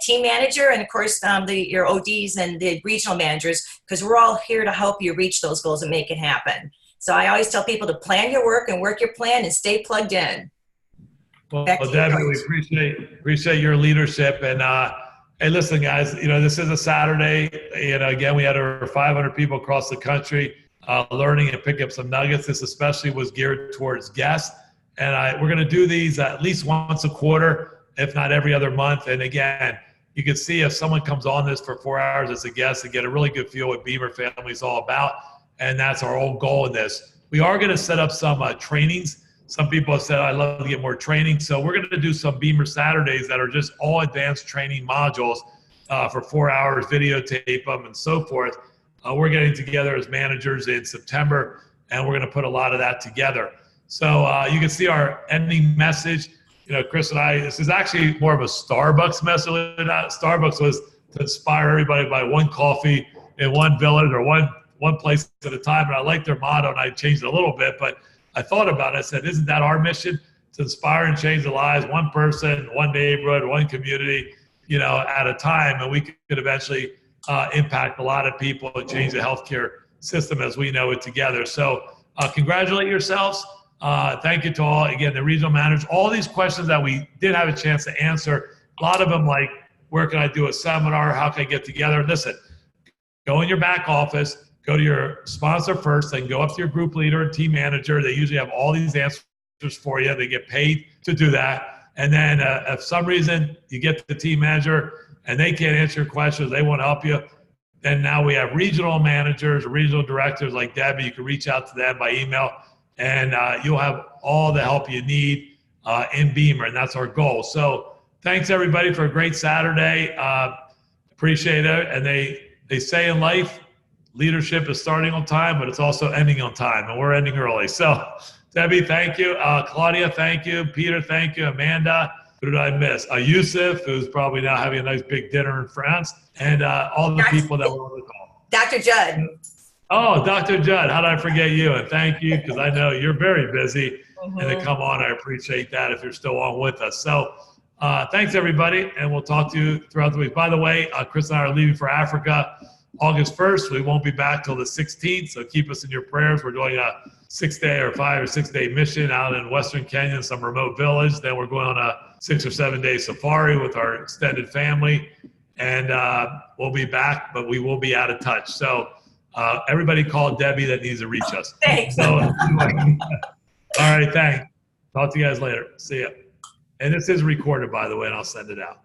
team manager, and of course your ODs and the regional managers, because we're all here to help you reach those goals and make it happen. So I always tell people to plan your work and work your plan and stay plugged in. Well, Debbie, we appreciate your leadership. And hey, listen, guys, this is a Saturday. Again, we had over 500 people across the country learning and picking up some nuggets. This especially was geared towards guests. And we're going to do these at least once a quarter, if not every other month. And again, you can see if someone comes on this for 4 hours as a guest and get a really good feel what BEMER family is all about. And that's our whole goal in this. We are going to set up some trainings. Some people have said, I'd love to get more training. So we're going to do some BEMER Saturdays that are just all advanced training modules for 4 hours, videotape them and so forth. We're getting together as managers in September, and we're going to put a lot of that together. So you can see our ending message. Chris and I, this is actually more of a Starbucks message. Starbucks was to inspire everybody to buy one coffee in one village or one place at a time. And I like their motto, and I changed it a little bit, but I thought about it. I said, isn't that our mission? To inspire and change the lives, one person, one neighborhood, one community, at a time. And we could eventually impact a lot of people and change the healthcare system as we know it together. So congratulate yourselves. Thank you to all, again, the regional managers. All these questions that we did have a chance to answer, a lot of them like, where can I do a seminar? How can I get together? Listen, go in your back office, go to your sponsor first, then go up to your group leader and team manager. They usually have all these answers for you. They get paid to do that. And then if some reason you get to the team manager and they can't answer your questions, they want to help you, then now we have regional managers, regional directors like Debbie. You can reach out to them by email, and you'll have all the help you need in BEMER, and that's our goal. So thanks, everybody, for a great Saturday. Appreciate it. And they say in life, leadership is starting on time, but it's also ending on time, and we're ending early. So Debbie, thank you. Claudia, thank you. Peter, thank you. Amanda, who did I miss? Yusuf, who's probably now having a nice big dinner in France, and all the people that were on the call. Dr. Judd. Oh, Dr. Judd, how did I forget you? And thank you, because I know you're very busy, and to come on, I appreciate that if you're still on with us. So thanks, everybody, and we'll talk to you throughout the week. By the way, Chris and I are leaving for Africa August 1st. We won't be back till the 16th, so keep us in your prayers. We're doing a 5 or 6 day mission out in Western Kenya, some remote village. Then we're going on a 6 or 7 day safari with our extended family. And we'll be back, but we will be out of touch. So everybody call Debbie that needs to reach us. Thanks. So, all right, thanks. Talk to you guys later. See ya. And this is recorded, by the way, and I'll send it out.